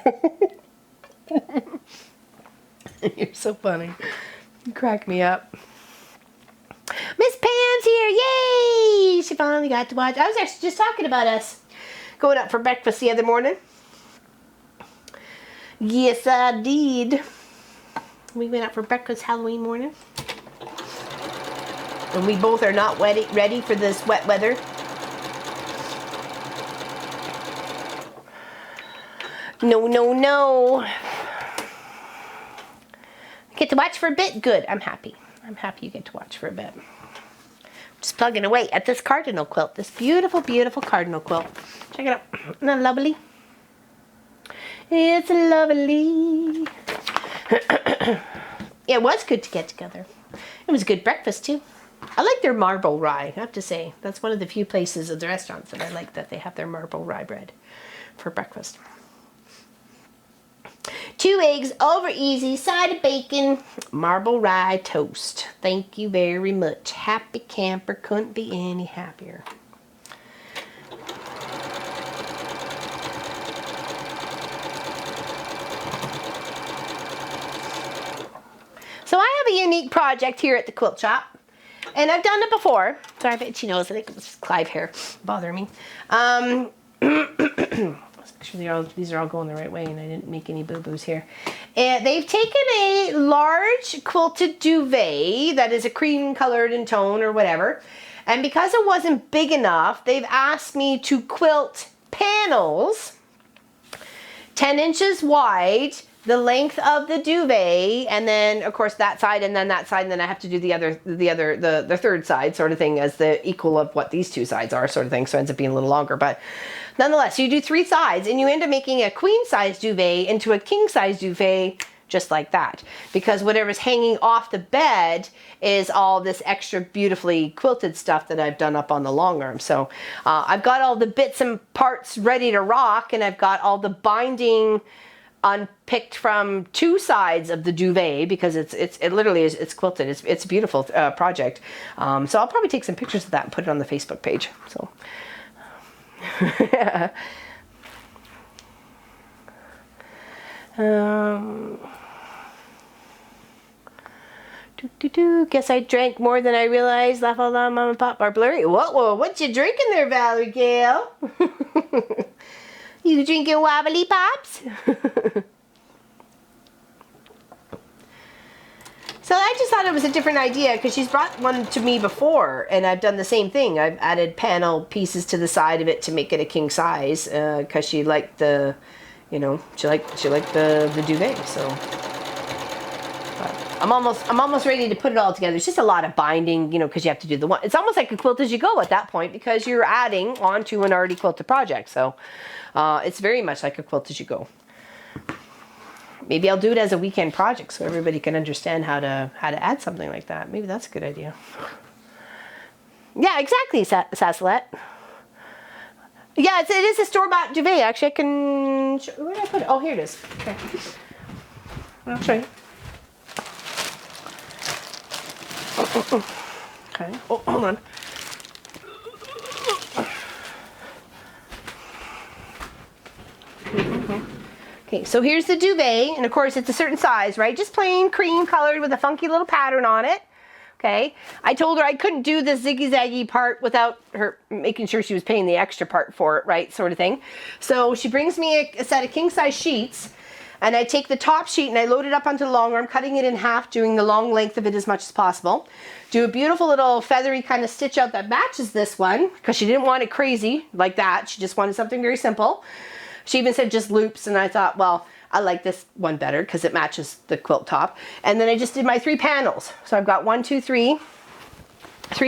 You're so funny. You crack me up. Miss Pam's here. Yay! She finally got to watch. I was actually just talking about us going out for breakfast the other morning. Yes, I did. We went out for breakfast Halloween morning. And we both are not ready for this wet weather. No, no, no. Get to watch for a bit? Good. I'm happy. I'm happy you get to watch for a bit. Just plugging away at this Cardinal quilt. This beautiful, beautiful Cardinal quilt. Check it out. Isn't that lovely? It's lovely. It was good to get together. It was a good breakfast too. I like their marble rye, I have to say. That's one of the few places of the restaurants that I like, that they have their marble rye bread for breakfast. 2 eggs over easy, side of bacon, marble rye toast. Thank you very much. Happy camper, couldn't be any happier. So I have a unique project here at the quilt shop. And I've done it before. Sorry if itchy nose. I think it was Clive hair bothering me. Let's make sure these are all going the right way and I didn't make any boo-boos here. And they've taken a large quilted duvet that is a cream colored in tone or whatever. And because it wasn't big enough, they've asked me to quilt panels 10 inches wide, the length of the duvet, and then of course that side and then that side, and then I have to do the third side sort of thing as the equal of what these two sides are sort of thing, so it ends up being a little longer, but nonetheless, you do 3 sides and you end up making a queen size duvet into a king size duvet just like that, because whatever's hanging off the bed is all this extra beautifully quilted stuff that I've done up on the long arm. So I've got all the bits and parts ready to rock, and I've got all the binding unpicked from 2 sides of the duvet, because it literally is, it's quilted. It's a beautiful project. So I'll probably take some pictures of that and put it on the Facebook page. So guess I drank more than I realized. Laugh out loud, mom and pop are blurry. Whoa, what you drinking there, Valerie Gale? You drinking wobbly pops? So I just thought it was a different idea, because she's brought one to me before and I've done the same thing. I've added panel pieces to the side of it to make it a king size, because she liked the, you know, she liked the duvet. So I'm almost ready to put it all together. It's just a lot of binding, you know, because you have to do the one. It's almost like a quilt as you go at that point, because you're adding onto an already quilted project. So it's very much like a quilt as you go. Maybe I'll do it as a weekend project so everybody can understand how to add something like that. Maybe that's a good idea. Yeah, exactly, Sassalette. Yeah, it is a store-bought duvet. Actually, I can... Where did I put it? Oh, here it is. Okay. I'll show you. Okay. Oh, hold on. Okay, so here's the duvet, and of course it's a certain size, right? Just plain cream colored with a funky little pattern on it. Okay, I told her I couldn't do the ziggy-zaggy part without her making sure she was paying the extra part for it, right, sort of thing. So she brings me a set of king-size sheets, and I take the top sheet and I load it up onto the long arm, cutting it in half, doing the long length of it as much as possible. Do a beautiful little feathery kind of stitch out that matches this one, because she didn't want it crazy like that. She just wanted something very simple. She even said just loops, and I thought, well, I like this one better because it matches the quilt top. And then I just did my 3 panels. So I've got 1, 2, 3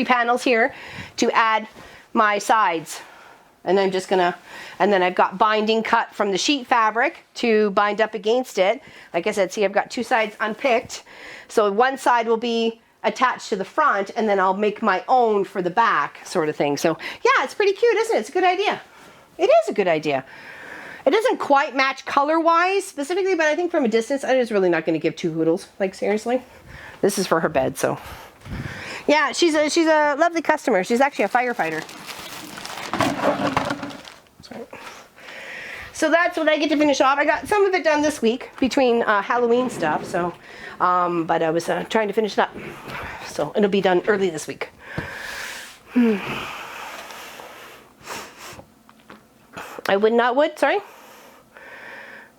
panels here to add my sides. And I'm just gonna, and then I've got binding cut from the sheet fabric to bind up against it. Like I said, see, I've got 2 sides unpicked. So one side will be attached to the front, and then I'll make my own for the back sort of thing. So yeah, it's pretty cute, isn't it? It's a good idea. It is a good idea. It doesn't quite match color-wise specifically, but I think from a distance, I'm just really not going to give two hoodles. Like, seriously. This is for her bed, so. Yeah, she's a lovely customer. She's actually a firefighter. Sorry. So that's what I get to finish off. I got some of it done this week between Halloween stuff, so. But I was trying to finish it up. So it'll be done early this week. I would, sorry.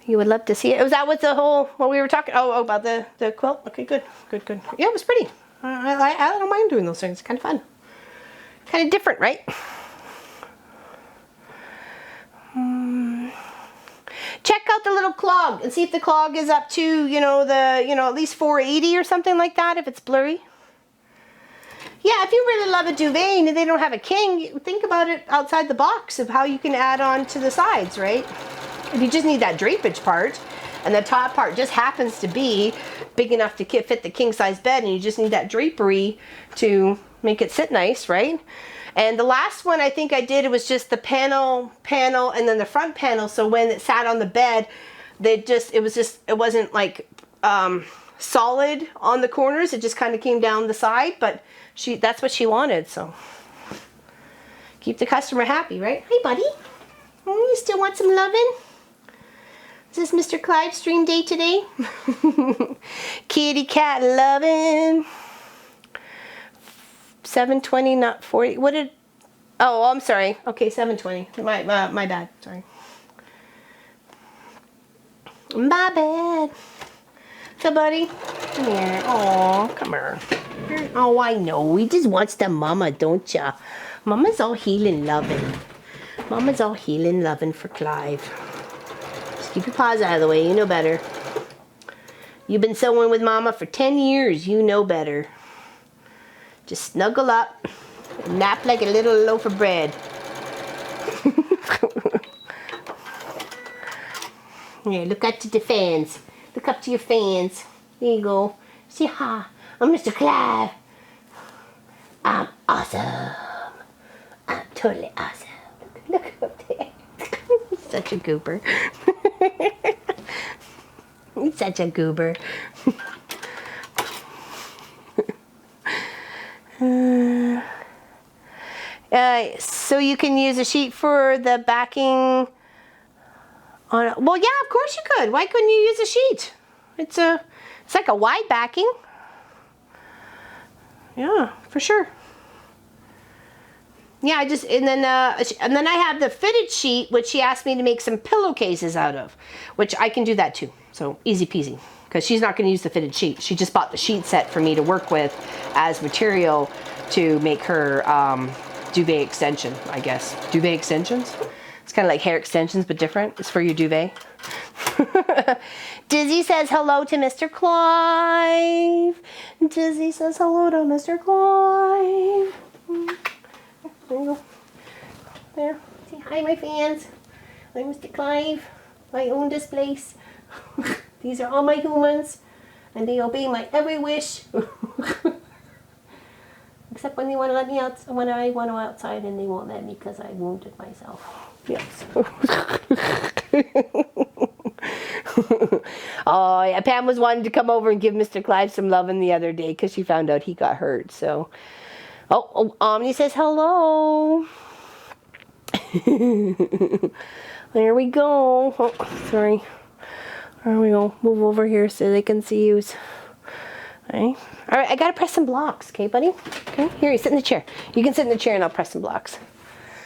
You would love to see it. Was that what the whole, what we were talking, oh about the quilt? Okay, good. Yeah, it was pretty. I don't mind doing those things. It's kind of fun. Kind of different, right? Check out the little clog and see if the clog is up to, at least 480 or something like that, if it's blurry. Yeah, if you really love a duvet and they don't have a king, think about it outside the box of how you can add on to the sides, right? If you just need that drapage part, and the top part just happens to be big enough to fit the king size bed, and you just need that drapery to make it sit nice, right? And the last one I think I did, it was just the panel, and then the front panel. So when it sat on the bed, it wasn't like solid on the corners. It just kind of came down the side, but that's what she wanted. So keep the customer happy, right? Hey, buddy. Oh, you still want some loving? Is this Mr. Clive stream day today? Kitty cat loving. 7:20, not 40. What did? Oh, I'm sorry. Okay, 7:20. My bad. Sorry. My bad. So, buddy, come here. Oh, come here. Oh, I know. He just wants the mama, don't ya? Mama's all healing, loving. Mama's all healing, loving for Clive. Just keep your paws out of the way. You know better. You've been sewing with Mama for 10 years. You know better. Just snuggle up and nap like a little loaf of bread. Here, look up to the fans. Look up to your fans. There you go. Say hi. I'm Mr. Clive. I'm awesome. I'm totally awesome. Look up there. He's such a goober. He's such a goober. So you can use a sheet for the backing on. Well, yeah, of course you could. Why couldn't you use a sheet? It's like a wide backing. Yeah, for sure. Yeah, and then I have the fitted sheet, which she asked me to make some pillowcases out of, which I can do that too. So easy peasy, because she's not going to use the fitted sheet. She just bought the sheet set for me to work with as material to make her duvet extension, I guess. Duvet extensions? It's kind of like hair extensions, but different. It's for your duvet. Dizzy says hello to Mr. Clive. Dizzy says hello to Mr. Clive. There you go. There. Say hi, my fans. I'm Mr. Clive. I own this place. These are all my humans, and they obey my every wish. Except when they want to let me out, when I want to go outside, and they won't let me because I wounded myself. Yes. Oh, yeah, Pam was wanting to come over and give Mr. Clive some loving the other day because she found out he got hurt. So, Omni says hello. There we go. Oh, sorry. There we go. Move over here so they can see you. Okay. All right, I gotta press some blocks, okay, buddy? Okay, here, you sit in the chair. You can sit in the chair and I'll press some blocks.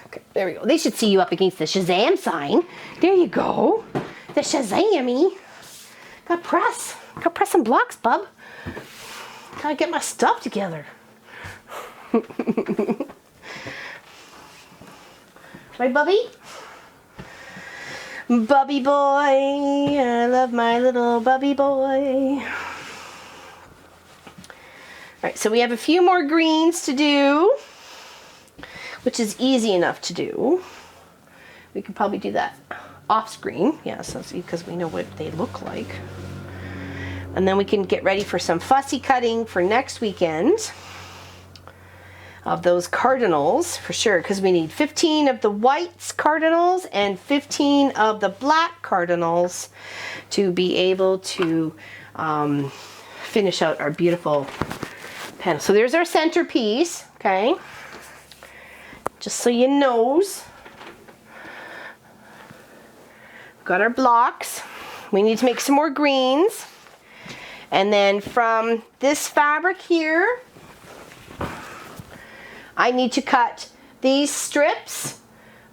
Okay, there we go. They should see you up against the Shazam sign. There you go. The Shazam-y. Gotta press some blocks, bub. Gotta get my stuff together. Right, Bubby? Bubby boy. I love my little Bubby boy. Alright, so we have a few more greens to do, which is easy enough to do. We could probably do that off screen, yes, because we know what they look like. And then we can get ready for some fussy cutting for next weekend. of those cardinals for sure, because we need 15 of the whites cardinals and 15 of the black cardinals to be able to finish out our beautiful panel. So there's our centerpiece, okay? Just so you knows. Got our blocks. We need to make some more greens. And then from this fabric here, I need to cut these strips.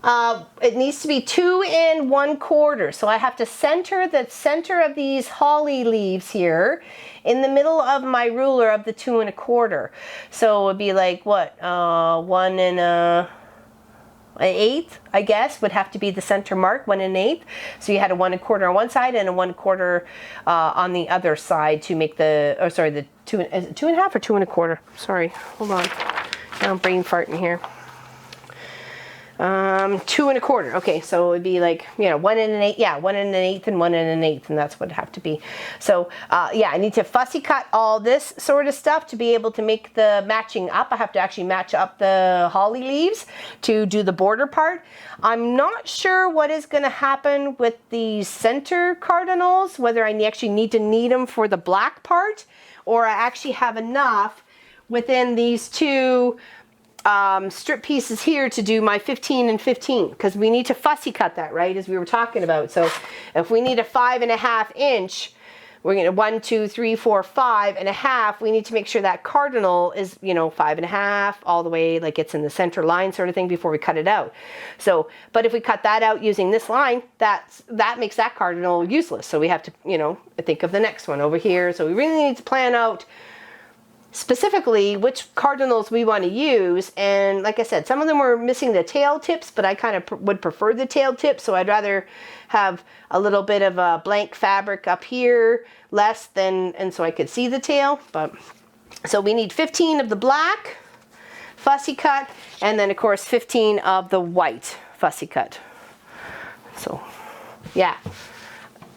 It needs to be 2 1/4. So I have to center the center of these holly leaves here in the middle of my ruler of the 2 1/4. So it would be like what, 1 1/8, I guess, would have to be the center mark, 1 1/8. So you had a 1 1/4 on one side and a 1 1/4 on the other side to make the, oh sorry, the 2, is it 2 1/2 or 2 1/4? Sorry, hold on. Now I'm brain farting here. 2 1/4. Okay, so it would be like, you know, 1 1/8. Yeah, 1 1/8 and 1 1/8, and that's what it'd have to be. So yeah, I need to fussy cut all this sort of stuff to be able to make the matching up. I have to actually match up the holly leaves to do the border part. I'm not sure what is going to happen with the center cardinals, whether I actually need to knead them for the black part, or I actually have enough within these two strip pieces here to do my 15 and 15, because we need to fussy cut that, right, as we were talking about. So if we need a 5 1/2 inch, we're going to 1 2 3 4 5 1/2. We need to make sure that cardinal is, you know, 5 1/2 all the way, like it's in the center line sort of thing, before we cut it out. So, but if we cut that out using this line, that makes that cardinal useless. So we have to, you know, think of the next one over here. So we really need to plan out specifically which cardinals we want to use. And like I said, some of them were missing the tail tips, but I kind of would prefer the tail tips, so I'd rather have a little bit of a blank fabric up here, less than, and so I could see the tail. But so we need 15 of the black fussy cut, and then of course 15 of the white fussy cut. So yeah,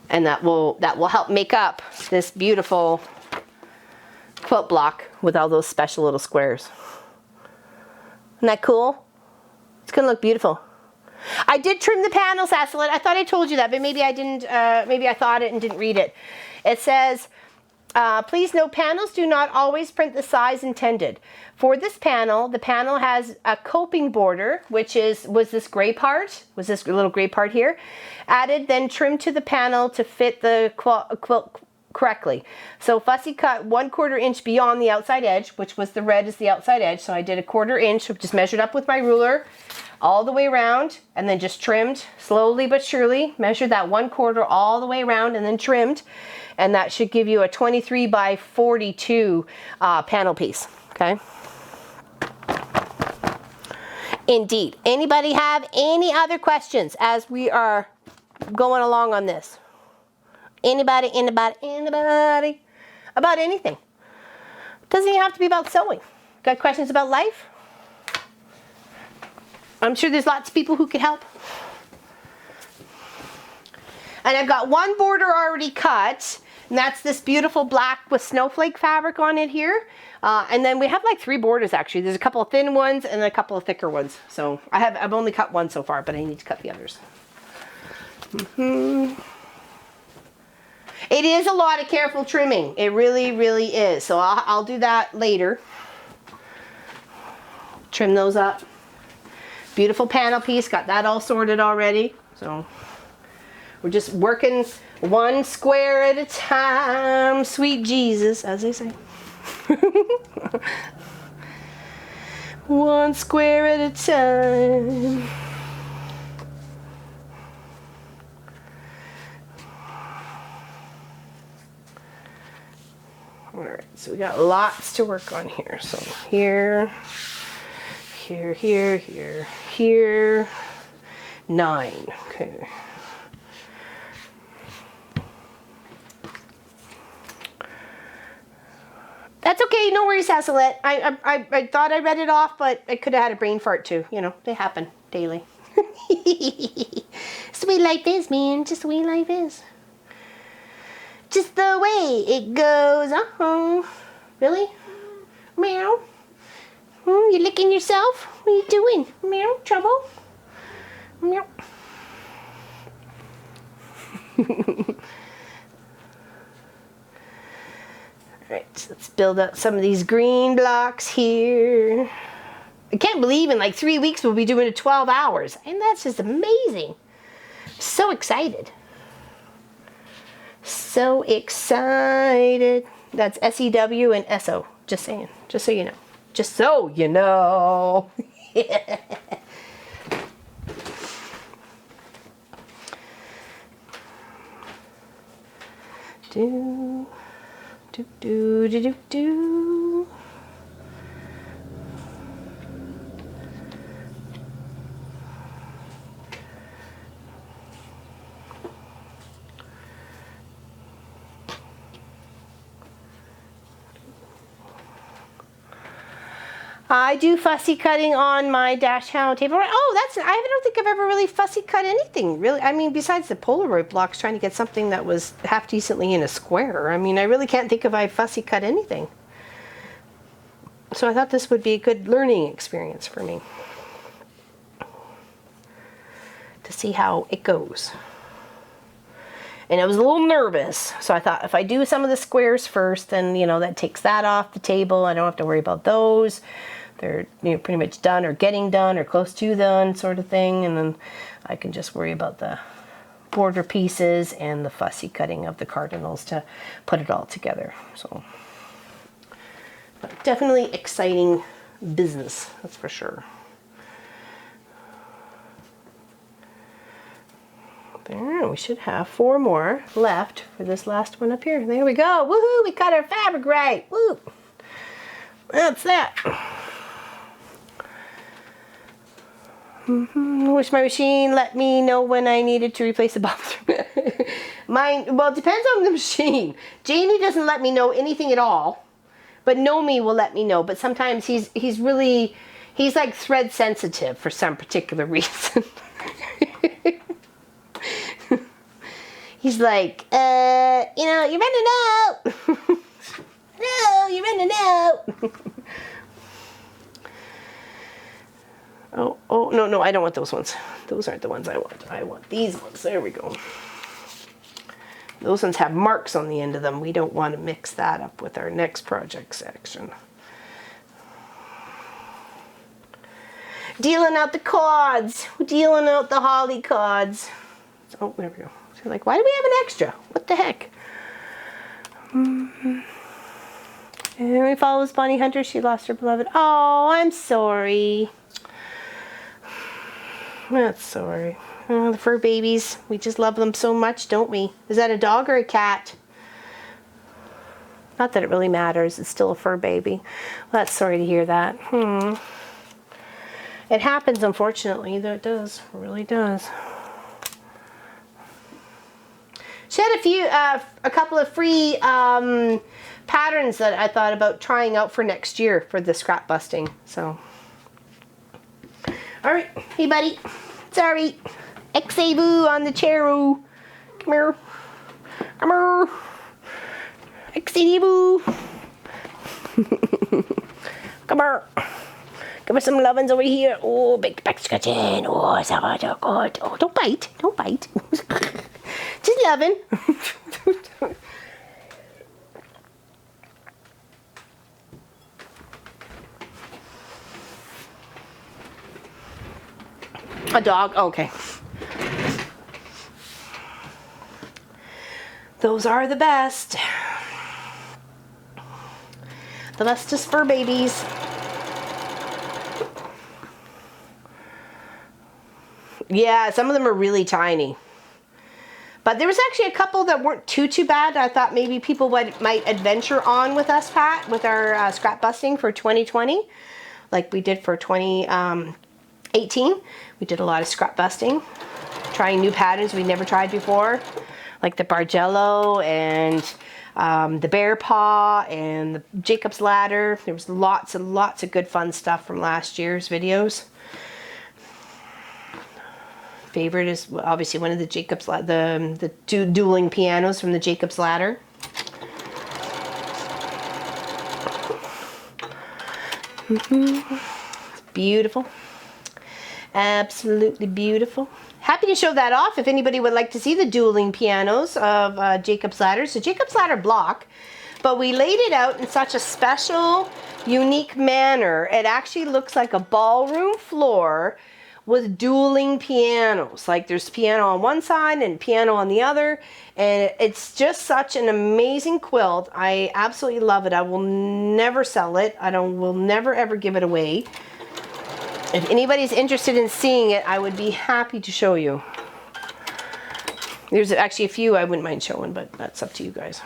and that will help make up this beautiful quilt block with all those special little squares. Isn't that cool? It's gonna look beautiful. I did trim the panels, Asselet. I thought I told you that, but maybe I didn't. Maybe I thought it and didn't read it. It says, please note, panels do not always print the size intended. For this panel, the panel has a coping border, which was this gray part, was this little gray part here, added, then trimmed to the panel to fit the quilt correctly. So fussy cut 1/4 inch beyond the outside edge, which was the red is the outside edge. So I did a 1/4 inch, just measured up with my ruler all the way around, and then just trimmed slowly but surely, measured that 1/4 all the way around and then trimmed. And that should give you a 23 by 42 panel piece, okay? Indeed. Anybody have any other questions as we are going along on this? Anybody about anything. Doesn't even have to be about sewing. Got questions about life? I'm sure there's lots of people who could help. And I've got one border already cut, and that's this beautiful black with snowflake fabric on it here. And then we have like 3 borders actually. There's a couple of thin ones and a couple of thicker ones. So I've only cut one so far, but I need to cut the others. It is a lot of careful trimming. It really, really is. So I'll do that later. Trim those up. Beautiful panel piece. Got that all sorted already. So we're just working one square at a time. Sweet Jesus, as they say. One square at a time. All right, so we got lots to work on here. So here, here, here, here, here, 9. Okay. That's okay, no worries, Asselet. I thought I read it off, but I could have had a brain fart too. You know, they happen daily. Just the way life is, man. Just the way life is. Just the way it goes. Really? Meow. You licking yourself? What are you doing? Meow, trouble? Meow. Alright, so let's build up some of these green blocks here. I can't believe in like 3 weeks we'll be doing it 12 hours. And that's just amazing. So excited. So excited. That's S-E-W and S-O. Just saying. Just so you know. Just so you know. Do, do, do, do, do, do. I do fussy cutting on my dash hound table. Oh, I don't think I've ever really fussy cut anything, really. I mean, besides the Polaroid blocks, trying to get something that was half decently in a square. I mean, I really can't think if I fussy cut anything. So I thought this would be a good learning experience for me to see how it goes. And I was a little nervous, so I thought if I do some of the squares first, then, you know, that takes that off the table. I don't have to worry about those. They're, you know, pretty much done or getting done or close to done sort of thing. And then I can just worry about the border pieces and the fussy cutting of the cardinals to put it all together. So but definitely exciting business, that's for sure. There, we should have 4 more left for this last one up here. There we go. Woohoo! We cut our fabric right. Woo! That's that. Wish my machine let me know when I needed to replace the bulb. Mine, well, it depends on the machine. Janie doesn't let me know anything at all, but Nomi will let me know. But sometimes he's like thread sensitive for some particular reason. He's like, you know, you're running out. No, you're running out. Oh, no, I don't want those ones. Those aren't the ones I want. I want these ones. There we go. Those ones have marks on the end of them. We don't want to mix that up with our next project section. Dealing out the cords. Dealing out the holly cords. Oh, there we go. So like, why do we have an extra? What the heck? And we follows Bonnie Hunter. She lost her beloved. Oh, I'm sorry. That's sorry. Oh, the fur babies. We just love them so much, don't we? Is that a dog or a cat? Not that it really matters. It's still a fur baby. Well, that's sorry to hear that. It happens, unfortunately. Though it does. It really does. She had a couple of free patterns that I thought about trying out for next year for the scrap busting. So, all right, hey buddy, sorry, Exebu on the chairu. Come here, come here, Exebu. Come here. Give us some lovin's over here. Oh, big back scratching. Oh, so good. Oh, don't bite. Don't bite. Just loving. A dog? Okay. Those are the best. The bestest fur babies. Yeah, some of them are really tiny. But there was actually a couple that weren't too bad. I thought maybe people might adventure on with us, Pat, with our scrap busting for 2020, like we did for 2018. We did a lot of scrap busting, trying new patterns we'd never tried before, like the Bargello and the bear paw and the Jacob's ladder. There was lots and lots of good fun stuff from last year's videos. Favorite is obviously one of the Jacob's the dueling pianos from the Jacob's ladder. Beautiful. Absolutely beautiful. Happy to show that off if anybody would like to see the dueling pianos of Jacob's Ladder. So Jacob's Ladder block, but we laid it out in such a special, unique manner. It actually looks like a ballroom floor with dueling pianos. Like there's piano on one side and piano on the other. And it's just such an amazing quilt. I absolutely love it. I will never sell it. Will never ever give it away. If anybody's interested in seeing it, I would be happy to show you. There's actually a few I wouldn't mind showing, but that's up to you guys.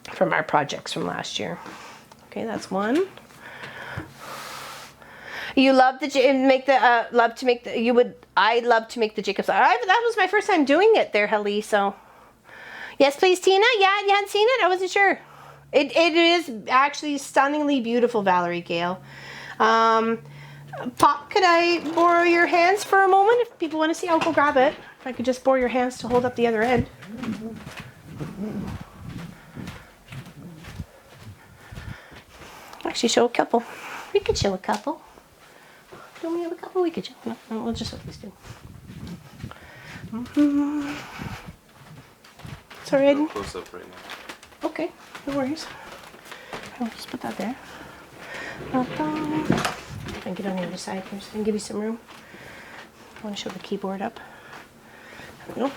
From our projects from last year. Okay, that's one. You love to make the I love to make the Jacob's Ladder. That was my first time doing it there, Helly. So yes, please, Tina. Yeah, you hadn't seen it? I wasn't sure. It is actually stunningly beautiful, Valerie Gale. Pop, could I borrow your hands for a moment? If people want to see, I'll go grab it. If I could just borrow your hands to hold up the other end. Actually, show a couple. We could show a couple. Don't we have a couple? We could show. No, we'll just show these two. Sorry, I didn't. Close up right now. Okay, no worries. I'll just put that there. I can get on the other side here so I can give you some room. I want to show the keyboard up. There we go.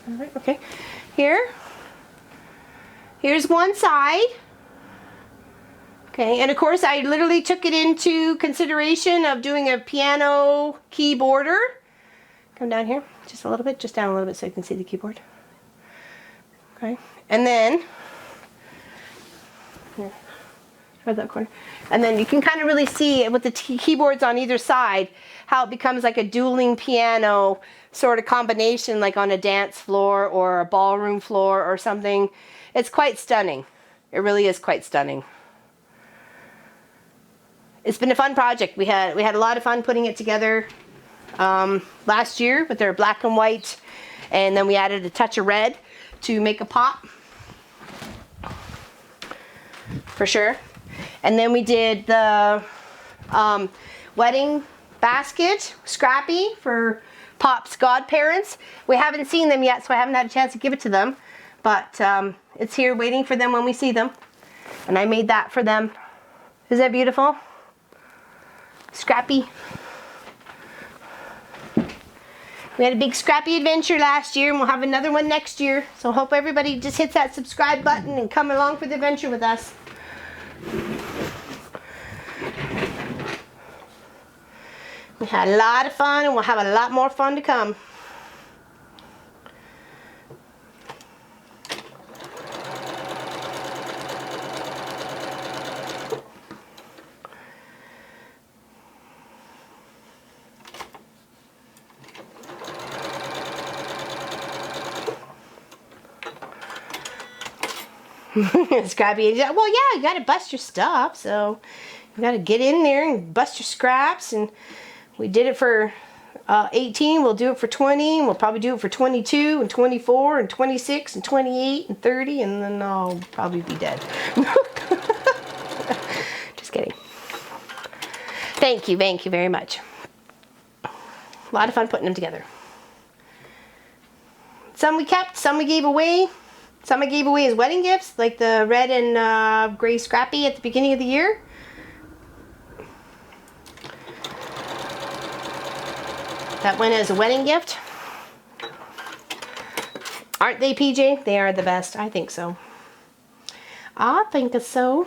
All right, okay. Here's one side. Okay, and of course I literally took it into consideration of doing a piano keyboarder. Come down here just a little bit, just down a little bit so you can see the keyboard. Okay, and then here, try that corner, and then you can kind of really see with the keyboards on either side how it becomes like a dueling piano sort of combination, like on a dance floor or a ballroom floor or something. It's quite stunning. It really is quite stunning. It's been a fun project. We had a lot of fun putting it together last year with their black and white, and then we added a touch of red to make a pop for sure. And then we did the wedding basket, Scrappy, for Pop's godparents. We haven't seen them yet, so I haven't had a chance to give it to them, but it's here waiting for them when we see them, and I made that for them. Is that beautiful? Scrappy. We had a big Scrappy adventure last year, and we'll have another one next year. So hope everybody just hits that subscribe button and come along for the adventure with us. We had a lot of fun, and we'll have a lot more fun to come. Scrappy, well, yeah, you gotta bust your stuff, so you gotta get in there and bust your scraps. And we did it for 18, we'll do it for 20, and we'll probably do it for 22 and 24 and 26 and 28 and 30, and then I'll probably be dead. Just kidding. Thank you very much. A lot of fun putting them together. Some we kept, some we gave away. Some I gave away as wedding gifts, like the red and gray Scrappy at the beginning of the year. That went as a wedding gift. Aren't they, PJ? They are the best. I think so. I think so.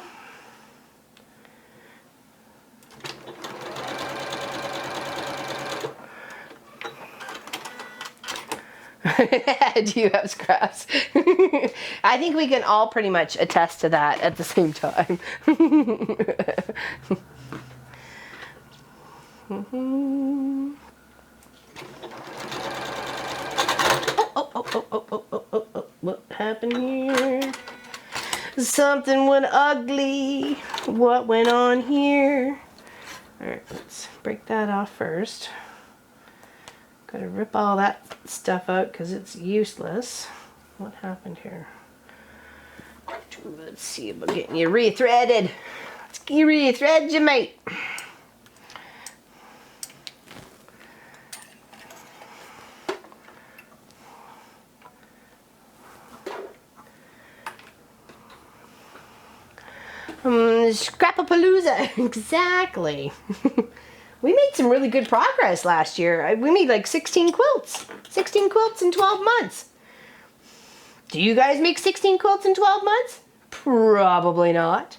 Do you have scraps? I think we can all pretty much attest to that at the same time. Oh, what happened here? Something went ugly. What went on here? Alright, let's break that off first. Gotta rip all that stuff out because it's useless. What happened here? Let's see about getting you rethreaded. Let's get you rethread you, mate. Scrapapalooza, exactly. We made some really good progress last year. We made like 16 quilts. 16 quilts in 12 months. Do you guys make 16 quilts in 12 months? Probably not.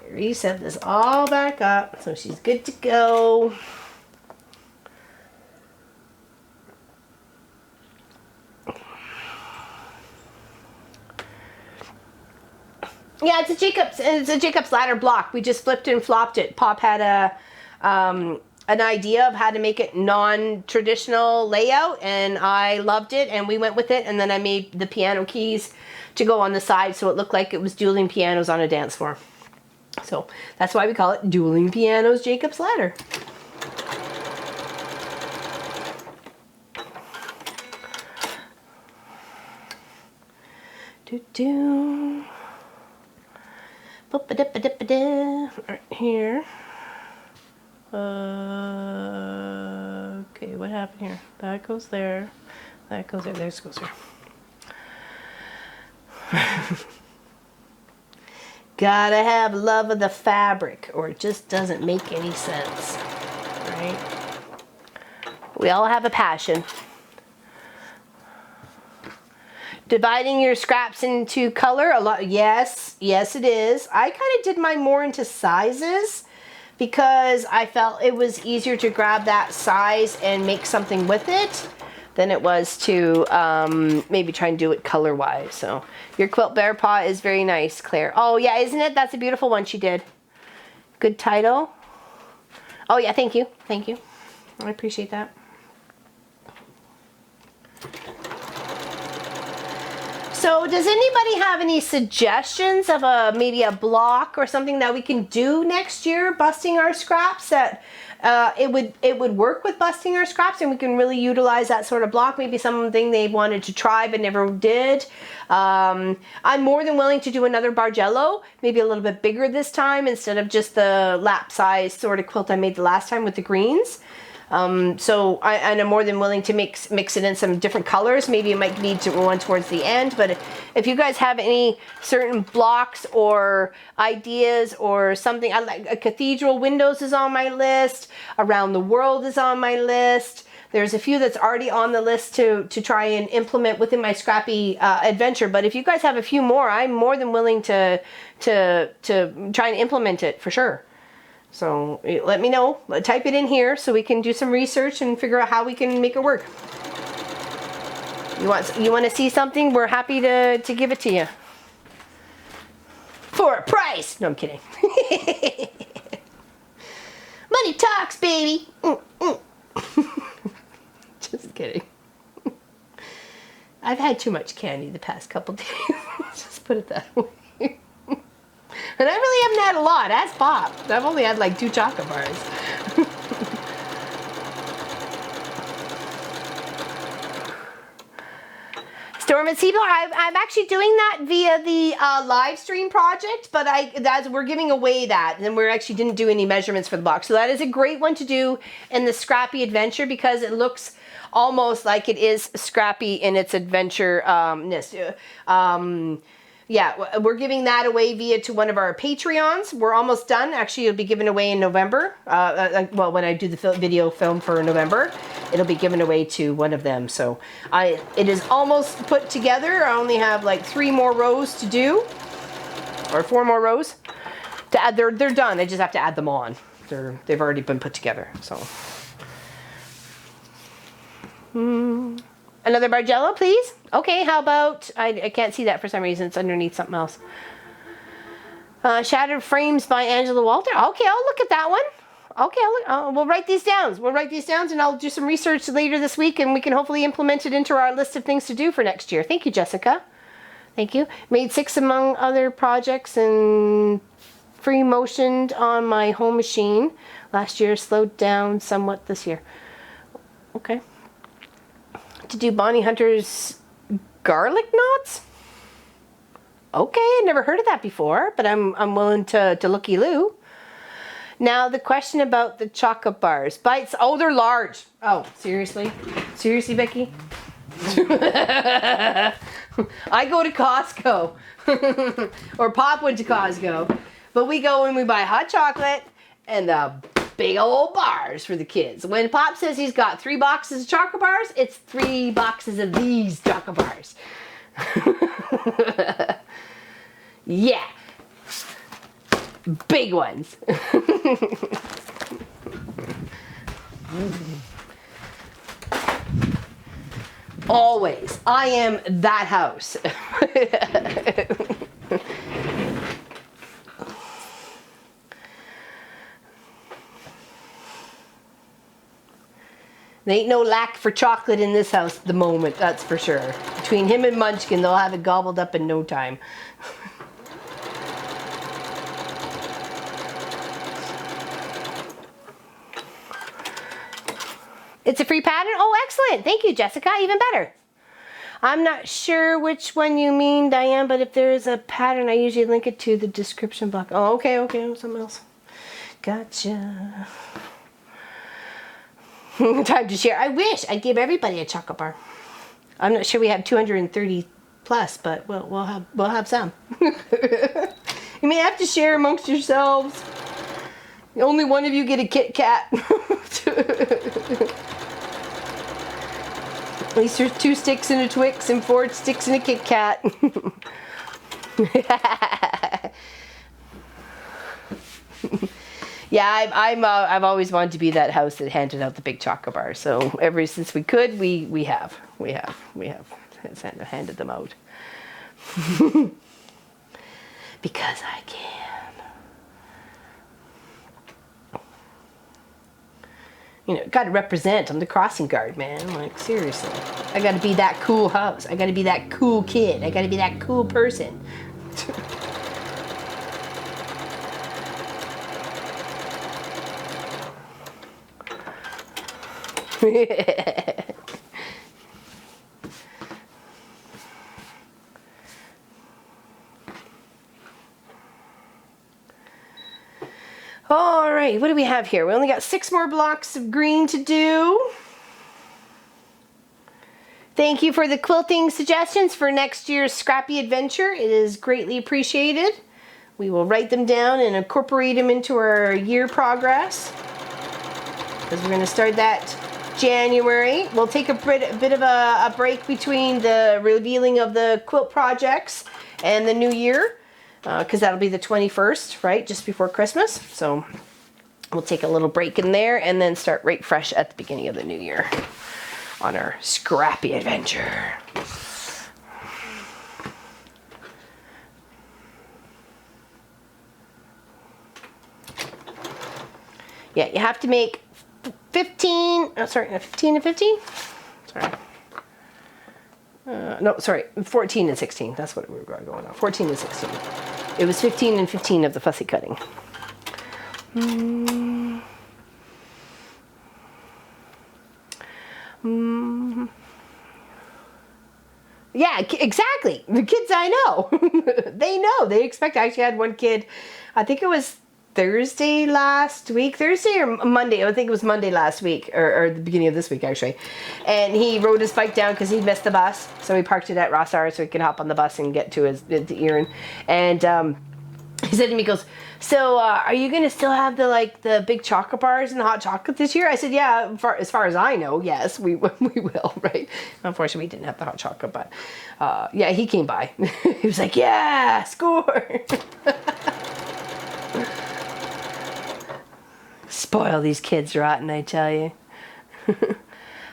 Reset this all back up so she's good to go. Yeah, it's a Jacob's ladder block. We just flipped and flopped it. Pop had an idea of how to make it non-traditional layout, and I loved it, and we went with it. And then I made the piano keys to go on the side, so it looked like it was dueling pianos on a dance floor. So that's why we call it Dueling Pianos Jacob's Ladder. Do-do. Right here. Okay, what happened here? That goes there. That goes there. This goes there. Gotta have love of the fabric, or it just doesn't make any sense, right? We all have a passion. Dividing your scraps into color, a lot. Yes, it is. I kind of did mine more into sizes because I felt it was easier to grab that size and make something with it than it was to maybe try and do it color-wise. So your quilt bear paw is very nice, Claire. Oh yeah, isn't it? That's a beautiful one she did. Good title. Oh yeah, thank you. Thank you. I appreciate that. So does anybody have any suggestions of maybe a block or something that we can do next year, busting our scraps, that it would work with busting our scraps and we can really utilize that sort of block? Maybe something they wanted to try but never did. I'm more than willing to do another Bargello, maybe a little bit bigger this time instead of just the lap size sort of quilt I made the last time with the greens. So I'm more than willing to mix it in some different colors. Maybe it might need to one towards the end, but if you guys have any certain blocks or ideas or something, I like a cathedral windows is on my list. Around the world is on my list. There's a few that's already on the list to try and implement within my Scrappy adventure. But if you guys have a few more, I'm more than willing to try and implement it for sure. So let me know, type it in here so we can do some research and figure out how we can make it work. You want to see something? We're happy to give it to you. For a price! No, I'm kidding. Money talks, baby! Just kidding. I've had too much candy the past couple days. Just put it that way. And I really haven't had a lot. Ask Pop. I've only had like 2 chocolate bars. Storm and Seabler, I'm actually doing that via the LiveStream project, but we're giving away that, and we actually didn't do any measurements for the box. So that is a great one to do in the Scrappy adventure because it looks almost like it is Scrappy in its adventure-ness. Yeah, we're giving that away via to one of our Patreons. We're almost done. Actually, it'll be given away in November. Well, when I do the video film for November, it'll be given away to one of them. So it is almost put together. I only have like 3 more rows to do, or 4 more rows to add. They're done. I just have to add them on. They've already been put together. So. Another Bargello, please. Okay, how about, I can't see that for some reason. It's underneath something else. Shattered Frames by Angela Walter. Okay, I'll look at that one. Okay, we'll write these down. We'll write these down and I'll do some research later this week and we can hopefully implement it into our list of things to do for next year. Thank you, Jessica. Thank you. Made 6 among other projects and free motioned on my home machine. Last year slowed down somewhat this year. Okay. To do Bonnie Hunter's garlic knots? Okay, I never heard of that before, but I'm willing to looky-loo. Now the question about the chocolate bars. Bites, oh, they're large. Oh, seriously? Seriously, Becky? I go to Costco. Or Pop went to Costco. But we go and we buy hot chocolate and the big old bars for the kids. When Pop says he's got 3 boxes of chocolate bars, it's 3 boxes of these chocolate bars. Yeah. Big ones. Always. I am that house. There ain't no lack for chocolate in this house at the moment, that's for sure. Between him and Munchkin, they'll have it gobbled up in no time. It's a free pattern? Oh, excellent. Thank you, Jessica. Even better. I'm not sure which one you mean, Diane, but if there is a pattern, I usually link it to the description block. Oh, okay, okay. Something else. Gotcha. Time to share. I wish I'd give everybody a chocolate bar. I'm not sure we have 230 plus, but we'll have some. You may have to share amongst yourselves. Only one of you get a Kit Kat. At least there's 2 sticks in a Twix and 4 sticks in a Kit Kat. Yeah, I've always wanted to be that house that handed out the big chocolate bars. So ever since we could, we have handed them out. Because I can. You know, got to represent. I'm the crossing guard, man. Like, seriously. I got to be that cool house. I got to be that cool kid. I got to be that cool person. All right, what do we have here? We only got 6 more blocks of green to do. Thank you for the quilting suggestions for next year's Scrappy adventure. It is greatly appreciated. We will write them down and incorporate them into our year progress, because we're going to start that January. We'll take a bit of a break between the revealing of the quilt projects and the new year, because that'll be the 21st, right, just before Christmas. So we'll take a little break in there and then start right fresh at the beginning of the new year on our Scrappy adventure. Yeah, you have to make 15 and 15? Sorry. No, sorry, 14 and 16. That's what we were going on. 14 and 16. It was 15 and 15 of the fussy cutting. Yeah, exactly. The kids I know. They know. They expect. I actually had one kid, I think it was Thursday last week, Thursday or Monday, I think it was Monday last week, or the beginning of this week actually, and he rode his bike down because he missed the bus, so he parked it at Rossar so he could hop on the bus and get to his Erin, and he said to me, he goes, so are you going to still have the big chocolate bars and the hot chocolate this year? I said, yeah, as far as I know, yes, we will, right? Unfortunately, we didn't have the hot chocolate, but yeah, he came by. He was like, yeah, score. Spoil these kids rotten, I tell you.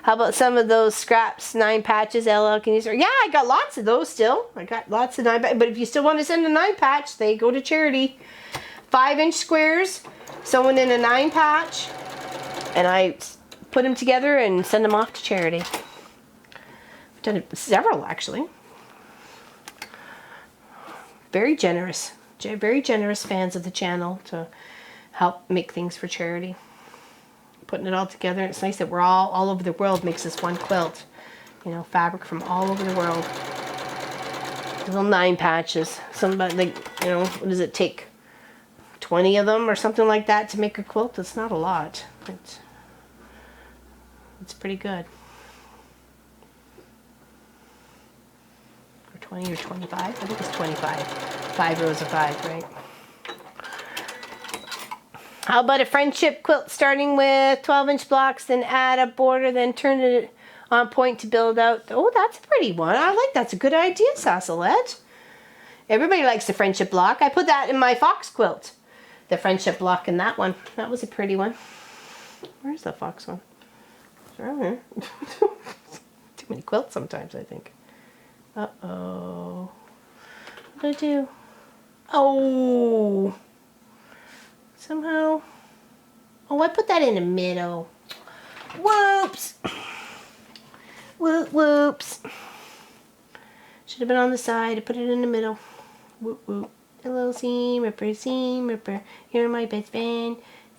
How about some of those scraps, 9 patches, LL, can you start? Yeah, I got lots of those still. I got lots of 9 patches, but if you still want to send a 9 patch, they go to charity. 5-inch squares, sewn in a 9 patch, and I put them together and send them off to charity. I've done several, actually. very generous fans of the channel to help make things for charity. Putting it all together. It's nice that we're all over the world makes this one quilt. You know, fabric from all over the world. Little 9 patches. Somebody, like, you know, what does it take? 20 of them or something like that to make a quilt? It's not a lot. It's pretty good. For 20 or 25? I think it's 25. 5 rows of 5, right? How about a friendship quilt starting with 12-inch blocks, then add a border, then turn it on point to build out? Oh, that's a pretty one. I like that's a good idea, Sassalette. Everybody likes the friendship block. I put that in my fox quilt. The friendship block in that one. That was a pretty one. Where's the fox one? It's around here. Too many quilts sometimes, I think. Uh-oh. What did I do? Oh! Somehow. Oh, I put that in the middle. Whoops! Whoops. Should have been on the side. I put it in the middle. Whoop, whoop. Hello, seam ripper, you're my best friend.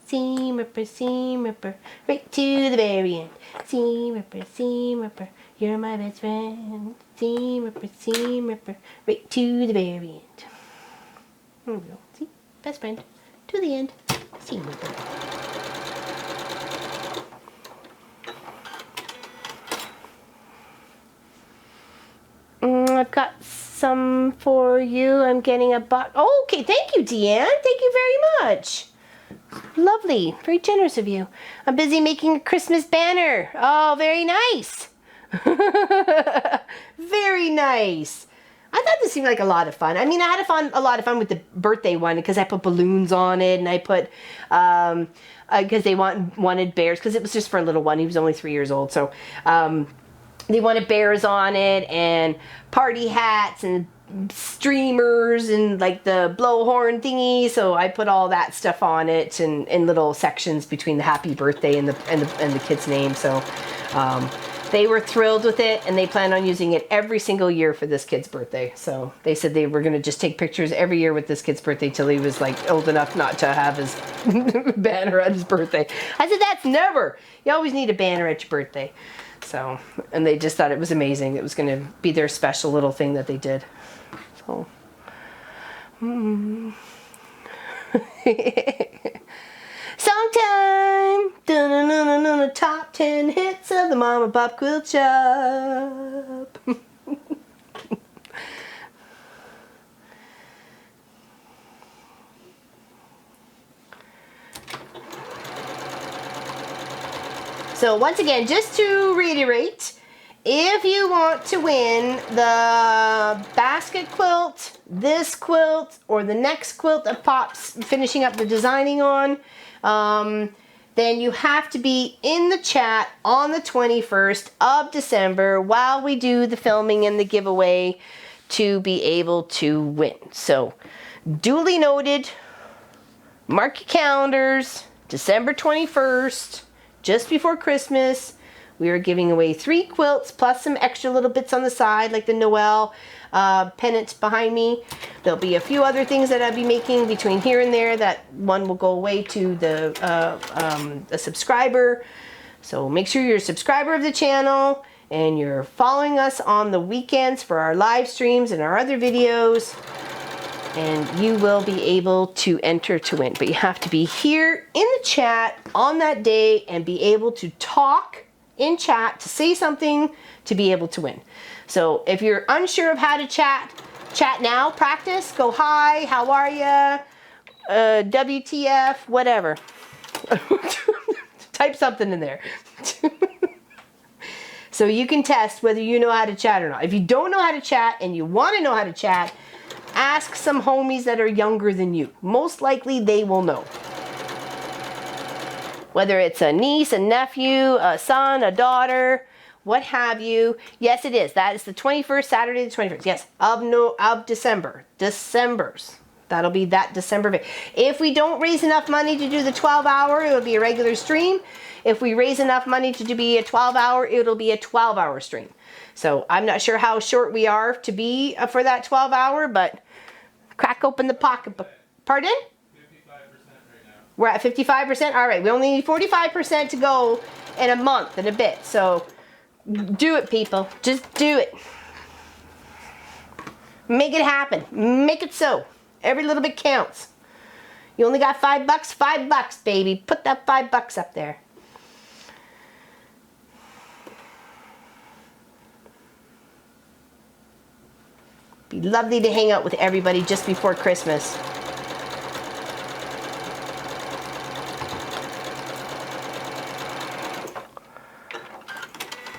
Seam ripper, right to the very end. Seam ripper, you're my best friend. Seam ripper, right to the very end. There we go. See? Best friend. To the end. Seam ripper. I've got some for you. I'm getting a box. Oh, okay, thank you, Deanne. Thank you very much. Lovely. Very generous of you. I'm busy making a Christmas banner. Oh, very nice. Very nice. I thought this seemed like a lot of fun. I mean, I had a lot of fun with the birthday one because I put balloons on it, and I put because they wanted bears, because it was just for a little one. He was only 3 years old, so they wanted bears on it, and party hats and streamers and like the blowhorn thingy. So I put all that stuff on it, and in little sections between the happy birthday and the kid's name. So they were thrilled with it, and they plan on using it every single year for this kid's birthday. So they said they were going to just take pictures every year with this kid's birthday till he was like old enough not to have his banner at his birthday. I said, that's never. You always need a banner at your birthday. So, and they just thought it was amazing. It was going to be their special little thing that they did. So, song time! Dun-dun-dun-dun-dun, top 10 hits of the Mama Pop Quilt Shop. So once again, just to reiterate, if you want to win the basket quilt, this quilt, or the next quilt that Pop's finishing up the designing on, then you have to be in the chat on the 21st of December while we do the filming and the giveaway to be able to win. So, duly noted, mark your calendars, December 21st, just before Christmas. We are giving away 3 quilts plus some extra little bits on the side, like the Noel pennant behind me. There'll be a few other things that I'll be making between here and there. That one will go away to the subscriber. So make sure you're a subscriber of the channel and you're following us on the weekends for our live streams and our other videos. And you will be able to enter to win. But you have to be here in the chat on that day and be able to talk in chat, to say something, to be able to win. So if you're unsure of how to chat now, practice, go hi, how are ya, WTF, whatever. Type something in there. So you can test whether you know how to chat or not. If you don't know how to chat and you want to know how to chat, ask some homies that are younger than you. Most likely they will know. Whether it's a niece, a nephew, a son, a daughter, what have you. Yes, it is. That is the 21st, Saturday the 21st. Yes, of December. December's. That'll be that December. If we don't raise enough money to do the 12-hour, it'll be a regular stream. If we raise enough money to be a 12-hour, it'll be a 12-hour stream. So I'm not sure how short we are to be for that 12-hour, but Crack open the pocketbook. Pardon? 55% right now. We're at 55%? All right, we only need 45% to go in a month and a bit. So do it, people. Just do it. Make it happen. Make it so. Every little bit counts. You only got $5? $5, baby. Put that $5 up there. Be lovely to hang out with everybody just before Christmas.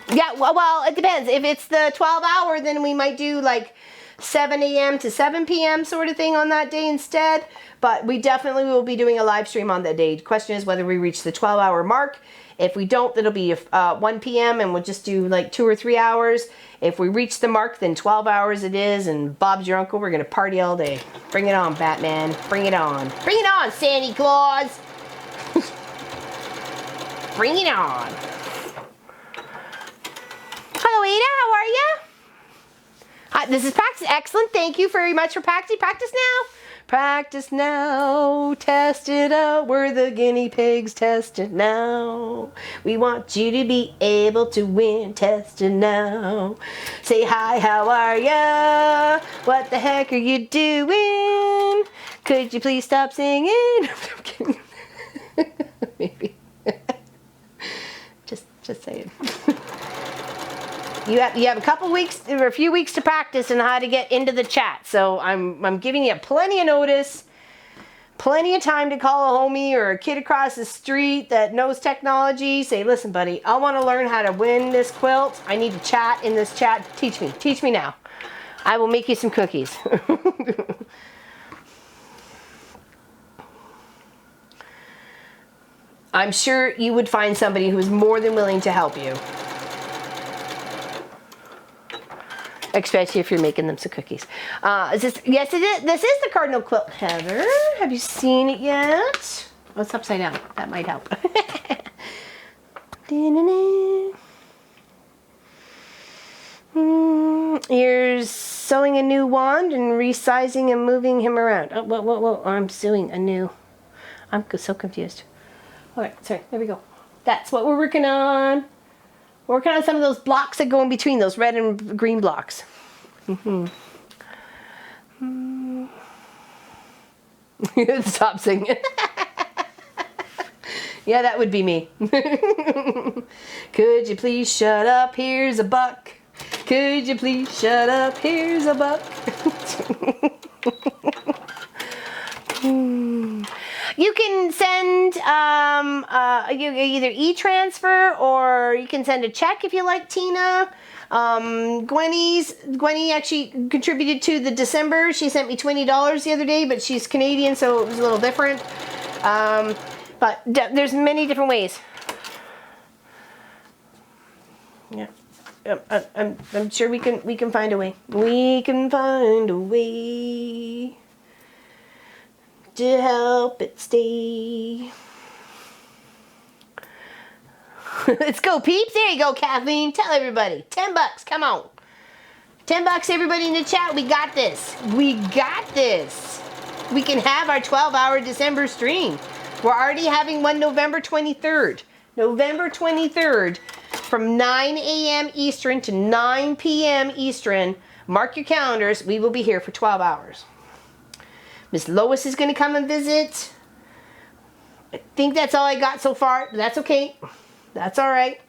Yeah, well, it depends. If it's the 12-hour, then we might do like 7 a.m. to 7 p.m. sort of thing on that day instead. But we definitely will be doing a live stream on that day. The question is whether we reach the 12-hour mark. If we don't, it'll be 1 p.m. and we'll just do like 2 or 3 hours. If we reach the mark, then 12 hours it is. And Bob's your uncle. We're going to party all day. Bring it on, Batman. Bring it on. Bring it on, Santa Claus. Bring it on. Hello, Ada. How are you? Hi, this is Practice. Excellent. Thank you very much for practice. Practice now. Practice now. Test it out. We're the guinea pigs. Test it now. We want you to be able to win. Test it now. Say hi. How are ya? What the heck are you doing? Could you please stop singing? I'm kidding. Maybe. Just saying. You have a couple weeks or a few weeks to practice on how to get into the chat. So I'm giving you plenty of notice, plenty of time to call a homie or a kid across the street that knows technology. Say, listen, buddy, I want to learn how to win this quilt. I need to chat in this chat. Teach me now. I will make you some cookies. I'm sure you would find somebody who is more than willing to help you. Especially if you're making them some cookies. Yes, it is. This is the Cardinal quilt, Heather. Have you seen it yet? Oh, it's upside down. That might help. You're sewing a new wand and resizing and moving him around. Oh, whoa. I'm sewing a new. I'm so confused. All right, sorry. There we go. That's what we're working on. We're working on some of those blocks that go in between, those red and green blocks. Stop singing. Yeah, that would be me. Could you please shut up? Here's a buck. Could you please shut up? Here's a buck. You can send either e-transfer or you can send a check if you like, Tina. Gwenny actually contributed to the December. She sent me $20 the other day, but she's Canadian, so it was a little different. But there's many different ways. Yeah, I'm sure we can find a way. We can find a way to help it stay. Let's go, peeps. There you go, Kathleen. Tell everybody. $10. Come on. $10, everybody in the chat. We got this. We got this. We can have our 12-hour December stream. We're already having one November 23rd. November 23rd from 9 a.m. Eastern to 9 p.m. Eastern. Mark your calendars. We will be here for 12 hours. Miss Lois is going to come and visit. I think that's all I got so far. That's okay. That's all right.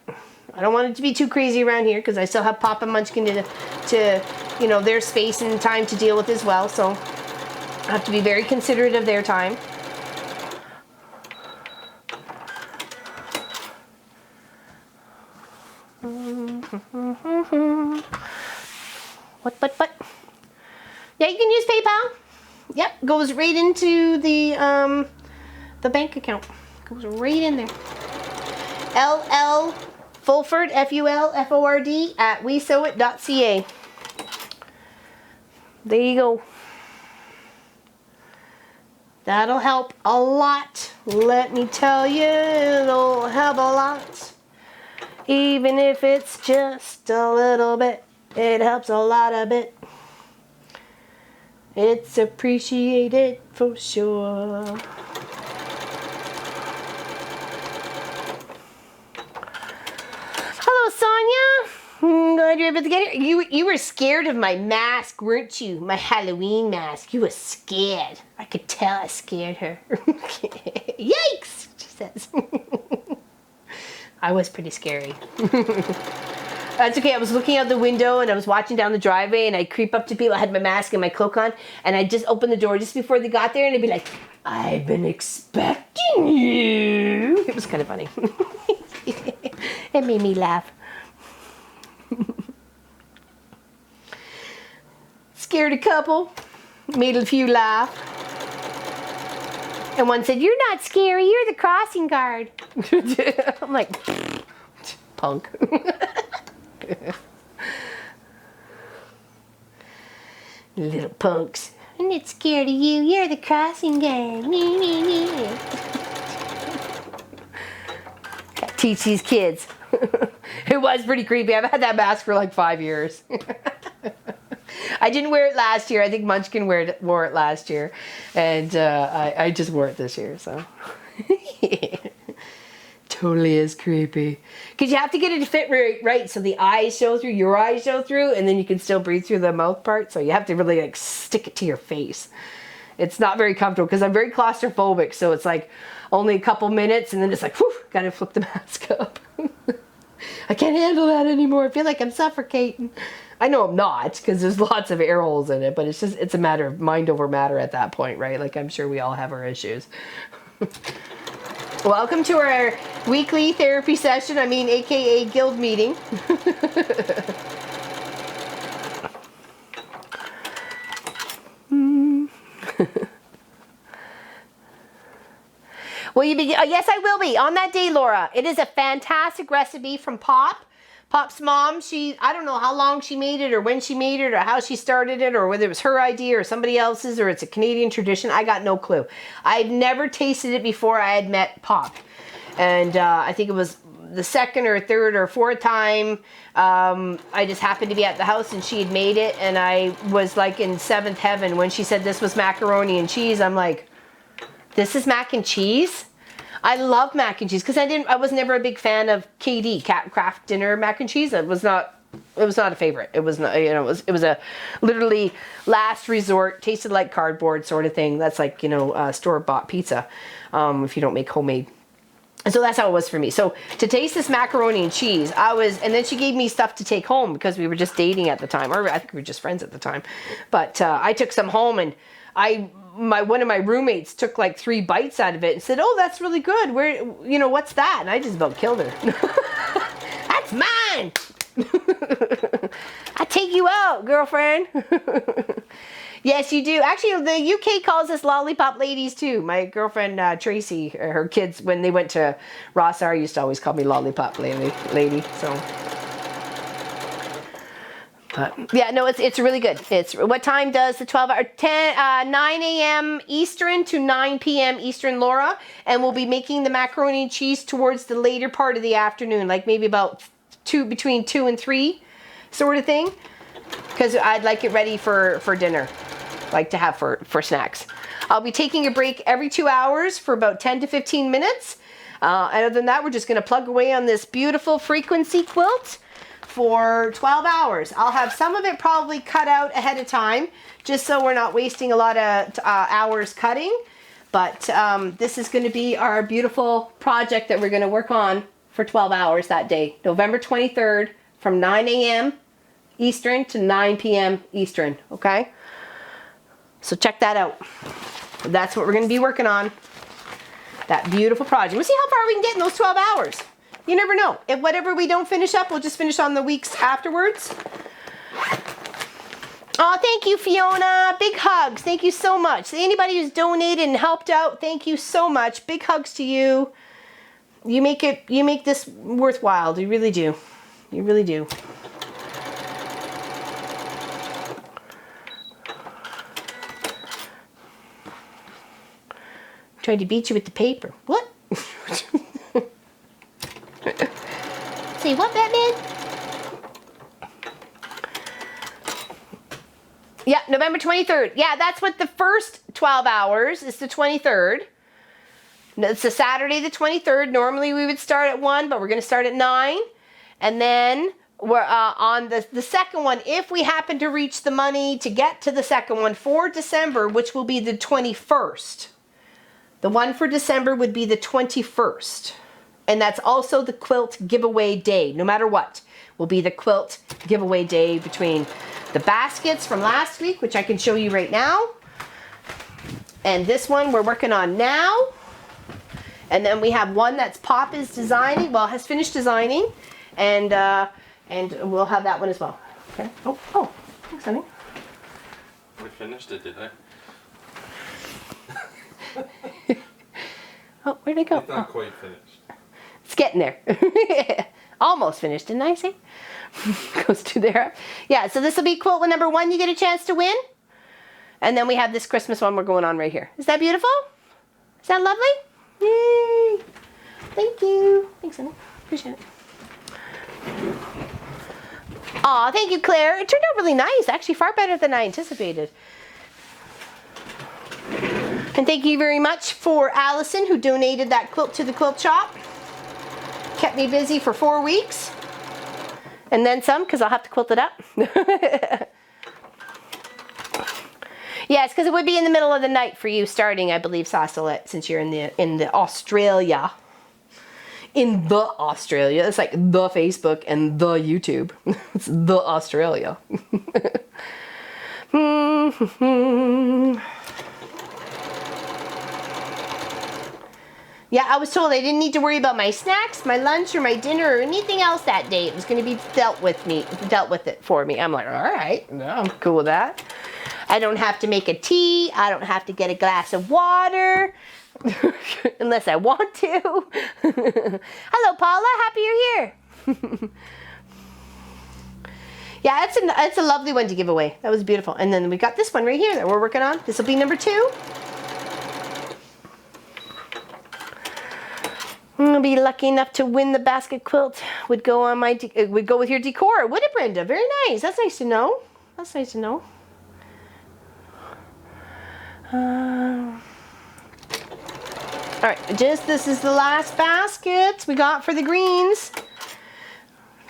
I don't want it to be too crazy around here because I still have Papa Munchkin to their space and time to deal with as well. So I have to be very considerate of their time. What? Yeah, you can use PayPal. Yep, goes right into the bank account. Goes right in there. LL Fulford, FULFORD at WeSewIt.ca. There you go. That'll help a lot. Let me tell you, it'll help a lot. Even if it's just a little bit, it helps a lot of it. It's appreciated for sure. Hello, Sonia. Glad you're able to get here. You were scared of my mask, weren't you? My Halloween mask. You were scared. I could tell I scared her. Yikes, she says. I was pretty scary. That's okay. I was looking out the window and I was watching down the driveway and I'd creep up to people. I had my mask and my cloak on and I'd just open the door just before they got there and I'd be like, I've been expecting you. It was kind of funny. It made me laugh. Scared a couple. Made a few laugh. And one said, you're not scary. You're the crossing guard. I'm like, punk. Little punks. I'm not scared of you. You're the crossing guard. Teach these kids. It was pretty creepy. I've had that mask for like 5 years. I didn't wear it last year. I think Munchkin wore it last year. And I just wore it this year. So totally is creepy. Because you have to get it to fit right so the eyes show through, your eyes show through, and then you can still breathe through the mouth part. So you have to really like stick it to your face. It's not very comfortable because I'm very claustrophobic. So it's like only a couple minutes and then it's like, whew, gotta flip the mask up. I can't handle that anymore. I feel like I'm suffocating. I know I'm not because there's lots of air holes in it, but it's a matter of mind over matter at that point, right? Like I'm sure we all have our issues. Welcome to our weekly therapy session, AKA guild meeting. Will you be? Yes, I will be on that day, Laura. It is a fantastic recipe from Pop. Pop's mom, I don't know how long she made it or when she made it or how she started it or whether it was her idea or somebody else's or it's a Canadian tradition. I got no clue. I'd never tasted it before I had met Pop. And I think it was the second or third or fourth time I just happened to be at the house and she had made it and I was like in seventh heaven when she said this was macaroni and cheese. I'm like, this is mac and cheese? I love mac and cheese because I was never a big fan of KD, Kraft Dinner mac and cheese. It was not a favorite. It was not, it was a literally last resort, tasted like cardboard sort of thing. That's like, store-bought pizza if you don't make homemade. And so that's how it was for me. So to taste this macaroni and cheese, and then she gave me stuff to take home because we were just dating at the time, or I think we were just friends at the time. But I took some home and one of my roommates took like 3 bites out of it and said, oh, that's really good. Where, what's that? And I just about killed her. That's mine. I take you out, girlfriend. Yes, you do. Actually, the UK calls us lollipop ladies too. My girlfriend Tracy, her kids, when they went to Rossar, used to always call me lollipop lady. So, but yeah, no, it's really good. What time does the 12-hour? 9 a.m. Eastern to 9 p.m. Eastern, Laura, and we'll be making the macaroni and cheese towards the later part of the afternoon, like maybe about between 2 and 3, sort of thing. Because I'd like it ready for dinner, like to have for snacks. I'll be taking a break every 2 hours for about 10 to 15 minutes. And other than that, we're just going to plug away on this beautiful frequency quilt for 12 hours. I'll have some of it probably cut out ahead of time, just so we're not wasting a lot of hours cutting. But this is going to be our beautiful project that we're going to work on for 12 hours that day, November 23rd from 9 a.m. Eastern to 9 p.m. Eastern, okay? So check that out. That's what we're going to be working on. That beautiful project. We'll see how far we can get in those 12 hours. You never know. If whatever we don't finish up, we'll just finish on the weeks afterwards. Oh, thank you, Fiona. Big hugs. Thank you so much. Anybody who's donated and helped out, thank you so much. Big hugs to you. You make this worthwhile. You really do. You really do. Tried to beat you with the paper. What? Say what, Batman? Yeah, November 23rd. Yeah, that's what the first 12 hours is, the 23rd. It's a Saturday the 23rd. Normally we would start at 1, but we're going to start at 9. And then we're on the second one, if we happen to reach the money to get to the second one for December, which will be the 21st. The one for December would be the 21st. And that's also the quilt giveaway day, no matter what. Will be the quilt giveaway day between the baskets from last week, which I can show you right now. And this one we're working on now. And then we have one that's Pop is designing, well, has finished designing. And we'll have that one as well. Okay. Oh, thanks, honey. We finished it, did I? Oh, where'd it go? It's not quite finished. It's getting there. Almost finished, didn't I say? Goes to there. Yeah, so this will be quilt number 1 you get a chance to win. And then we have this Christmas one we're going on right here. Is that beautiful? Is that lovely? Yay! Thank you. Thanks, honey. Appreciate it. Aw, thank you, Claire. It turned out really nice. Actually, far better than I anticipated. And thank you very much for Allison, who donated that quilt to the quilt shop. Kept me busy for 4 weeks. And then some, because I'll have to quilt it up. Yes, because it would be in the middle of the night for you starting, I believe, Sassolette, since you're in the Australia. In the Australia. It's like the Facebook and the YouTube. It's the Australia. Yeah, I was told I didn't need to worry about my snacks, my lunch, or my dinner, or anything else that day. It was going to be dealt with it for me. I'm like, all right, no, I'm cool with that. I don't have to make a tea. I don't have to get a glass of water. Unless I want to. Hello, Paula. Happy you're here. Yeah, it's a lovely one to give away. That was beautiful. And then we got this one right here that we're working on. This will be number 2. I'll be lucky enough to win the basket quilt. Would go on my would go with your decor. Would it, Brenda? Very nice. That's nice to know. That's nice to know. All right, this is the last basket we got for the greens.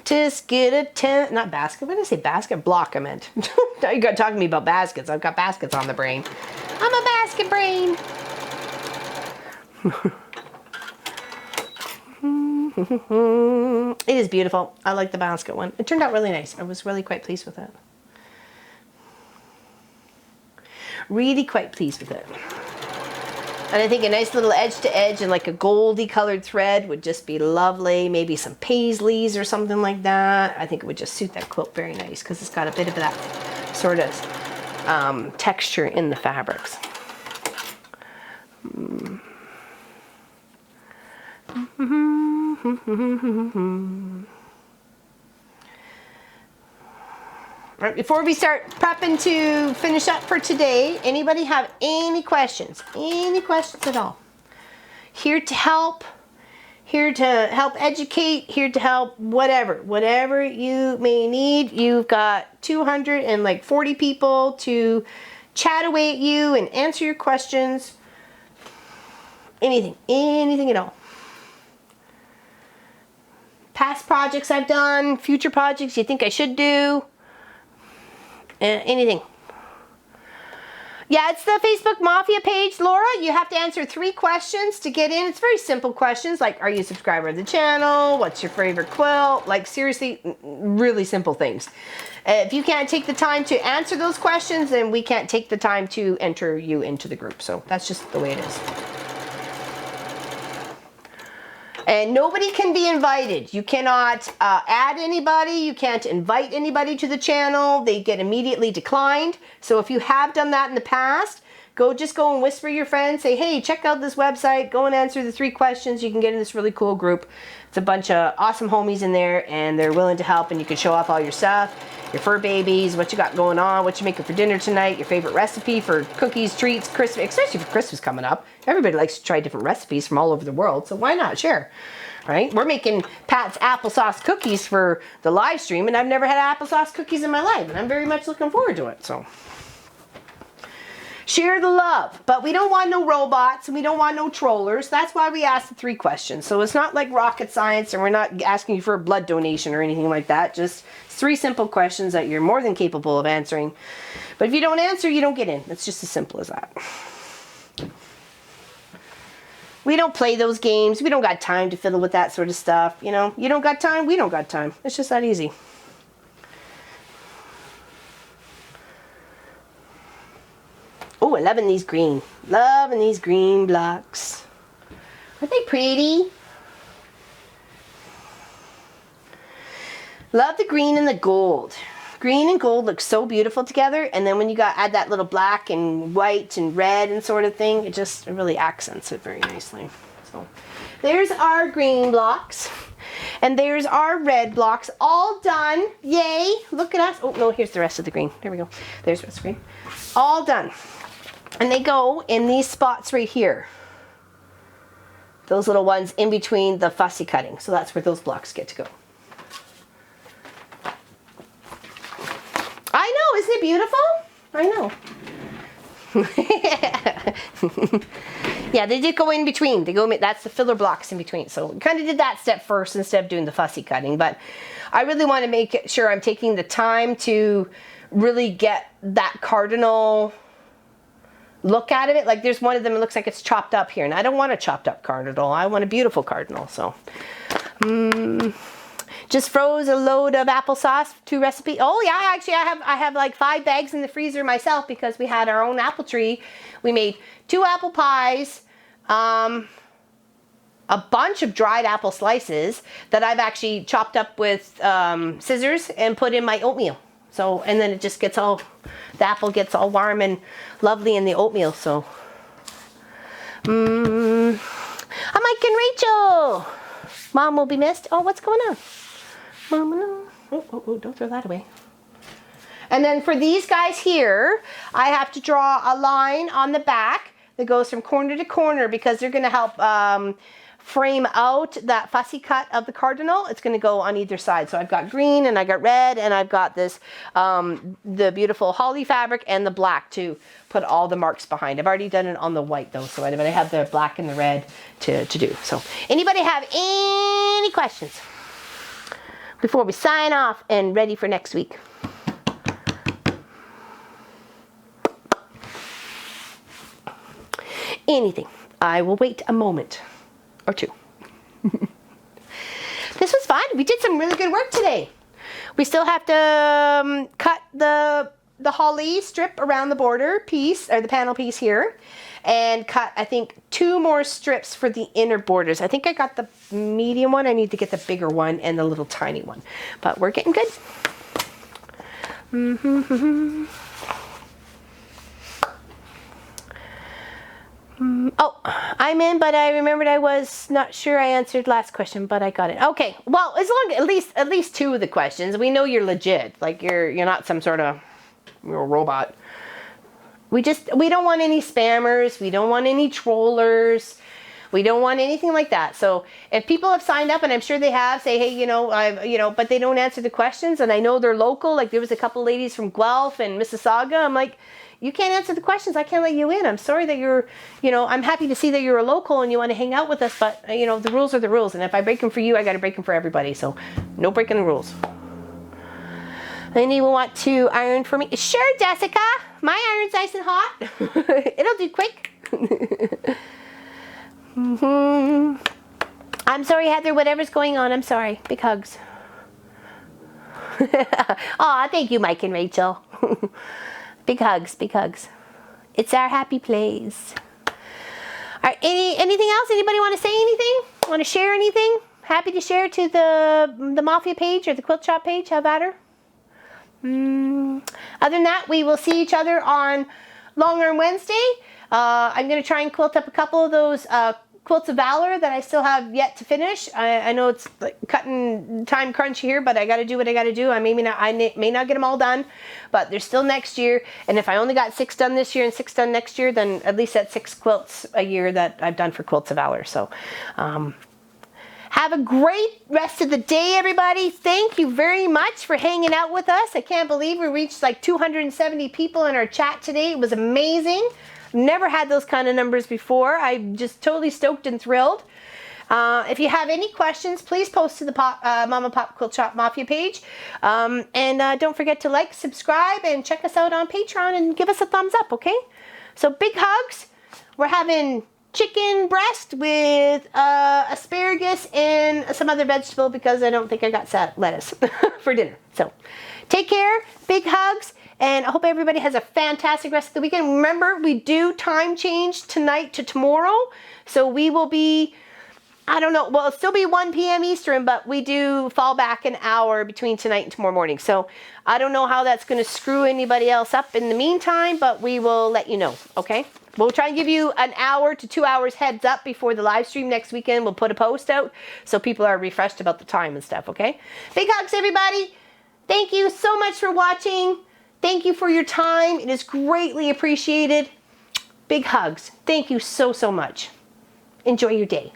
Just get a 10, not basket, what did I say, basket? Block, I meant. Now you got talking to me about baskets. I've got baskets on the brain. I'm a basket brain. It is beautiful. I like the basket one. It turned out really nice. I was really quite pleased with it. Really quite pleased with it. And I think a nice little edge to edge and like a goldy colored thread would just be lovely. Maybe some paisleys or something like that. I think it would just suit that quilt very nice because it's got a bit of that sort of texture in the fabrics. Right, before we start prepping to finish up for today, anybody have any questions? Any questions at all? Here to help. Here to help educate. Here to help whatever. Whatever you may need. You've got 240 people to chat away at you and answer your questions. Anything. Anything at all. Past projects I've done. Future projects you think I should do. Anything. Yeah, it's the Facebook Mafia page, Laura. You have to answer 3 questions to get in. It's very simple questions like, are you a subscriber of the channel? What's your favorite quilt? Like, seriously, really simple things. If you can't take the time to answer those questions, then we can't take the time to enter you into the group. So that's just the way it is. And nobody can be invited. You cannot add anybody. You can't invite anybody to the channel. They get immediately declined. So if you have done that in the past, just go and whisper your friends. Say, hey, check out this website. Go and answer the 3 questions. You can get in this really cool group. It's a bunch of awesome homies in there, and they're willing to help. And you can show off all your stuff, your fur babies, what you got going on, what you're making for dinner tonight, your favorite recipe for cookies, treats, Christmas, especially for Christmas coming up. Everybody likes to try different recipes from all over the world, so why not share? Right? We're making Pat's applesauce cookies for the live stream, and I've never had applesauce cookies in my life, and I'm very much looking forward to it. So Share the love. But we don't want no robots and we don't want no trollers. That's why we asked the 3 questions. So it's not like rocket science and we're not asking you for a blood donation or anything like that. Just 3 simple questions that you're more than capable of answering. But if you don't answer, you don't get in. It's just as simple as that. We don't play those games. We don't got time to fiddle with that sort of stuff. You know, you don't got time, we don't got time. It's just that easy. Oh, I loving these green. Loving these green blocks. Aren't they pretty? Love the green and the gold. Green and gold look so beautiful together. And then when you add that little black and white and red and sort of thing, it really accents it very nicely. So there's our green blocks. And there's our red blocks all done. Yay. Look at us. Oh, no, here's the rest of the green. There we go. There's the rest of the green. All done. And they go in these spots right here. Those little ones in between the fussy cutting. So that's where those blocks get to go. I know, isn't it beautiful? I know. Yeah, they did go in between. That's the filler blocks in between. So we kind of did that step first instead of doing the fussy cutting. But I really want to make sure I'm taking the time to really get that cardinal look out of it. Like there's one of them, it looks like it's chopped up here. And I don't want a chopped up cardinal. I want a beautiful cardinal. So, just froze a load of applesauce, 2 recipes. Oh yeah, actually I have like 5 bags in the freezer myself because we had our own apple tree. We made 2 apple pies, a bunch of dried apple slices that I've actually chopped up with scissors and put in my oatmeal. So, and then it just gets the apple gets all warm and lovely in the oatmeal. So, I'm Mike and Rachel. Mom will be missed. Oh, what's going on? Mama, no. Oh, don't throw that away. And then for these guys here, I have to draw a line on the back that goes from corner to corner because they're going to help frame out that fussy cut of the cardinal. It's going to go on either side. So I've got green and I got red and I've got this, the beautiful holly fabric and the black to put all the marks behind. I've already done it on the white though, so I have the black and the red to do. So anybody have any questions before we sign off and ready for next week? Anything. I will wait a moment or 2. This was fun. We did some really good work today. We still have to cut the holly strip around the border piece, or the panel piece here, and cut, I think, 2 more strips for the inner borders. I think I got the medium one. I need to get the bigger one and the little tiny one. But we're getting good. Oh, I'm in, but I remembered I was not sure I answered last question, but I got it. Okay, well, as long at least 2 of the questions, we know you're legit. Like you're not some sort of robot. We don't want any spammers. We don't want any trollers. We don't want anything like that. So if people have signed up, and I'm sure they have, say, hey, but they don't answer the questions, and I know they're local. Like there was a couple ladies from Guelph and Mississauga. I'm like, you can't answer the questions. I can't let you in. I'm sorry that you're, I'm happy to see that you're a local and you want to hang out with us, but the rules are the rules. And if I break them for you, I got to break them for everybody. So no breaking the rules. Anyone want to iron for me? Sure, Jessica. My iron's nice and hot. It'll do quick. I'm sorry, Heather. Whatever's going on, I'm sorry. Big hugs. Aw, thank you, Mike and Rachel. Big hugs, big hugs. It's our happy place. All right, anything else? Anybody want to say anything? Want to share anything? Happy to share to the Mafia page or the Quilt Shop page. How about her? Other than that, we will see each other on Long Arm Wednesday. I'm going to try and quilt up a couple of those Quilts of Valor that I still have yet to finish. I know it's like cutting time crunch here, but I got to do what I got to do. I may not get them all done, but they're still next year. And if I only got 6 done this year and 6 done next year, then at least that's 6 quilts a year that I've done for Quilts of Valor. So, Have a great rest of the day, everybody. Thank you very much for hanging out with us. I can't believe we reached like 270 people in our chat today. It was amazing. Never had those kind of numbers before. I'm just totally stoked and thrilled. If you have any questions, please post to the Mama Pop Quilt Shop Mafia page. And don't forget to like, subscribe, and check us out on Patreon and give us a thumbs up, okay? So big hugs. We're having chicken breast with asparagus and some other vegetable because I don't think I got lettuce for dinner. So take care, big hugs, and I hope everybody has a fantastic rest of the weekend. Remember, we do time change tonight to tomorrow, so we will be, I don't know, well, it'll still be 1 p.m. Eastern, but we do fall back an hour between tonight and tomorrow morning. So I don't know how that's going to screw anybody else up in the meantime, but we will let you know, okay? We'll try and give you an hour to 2 hours heads up before the live stream next weekend. We'll put a post out so people are refreshed about the time and stuff, okay? Big hugs, everybody. Thank you so much for watching. Thank you for your time. It is greatly appreciated. Big hugs. Thank you so, so much. Enjoy your day.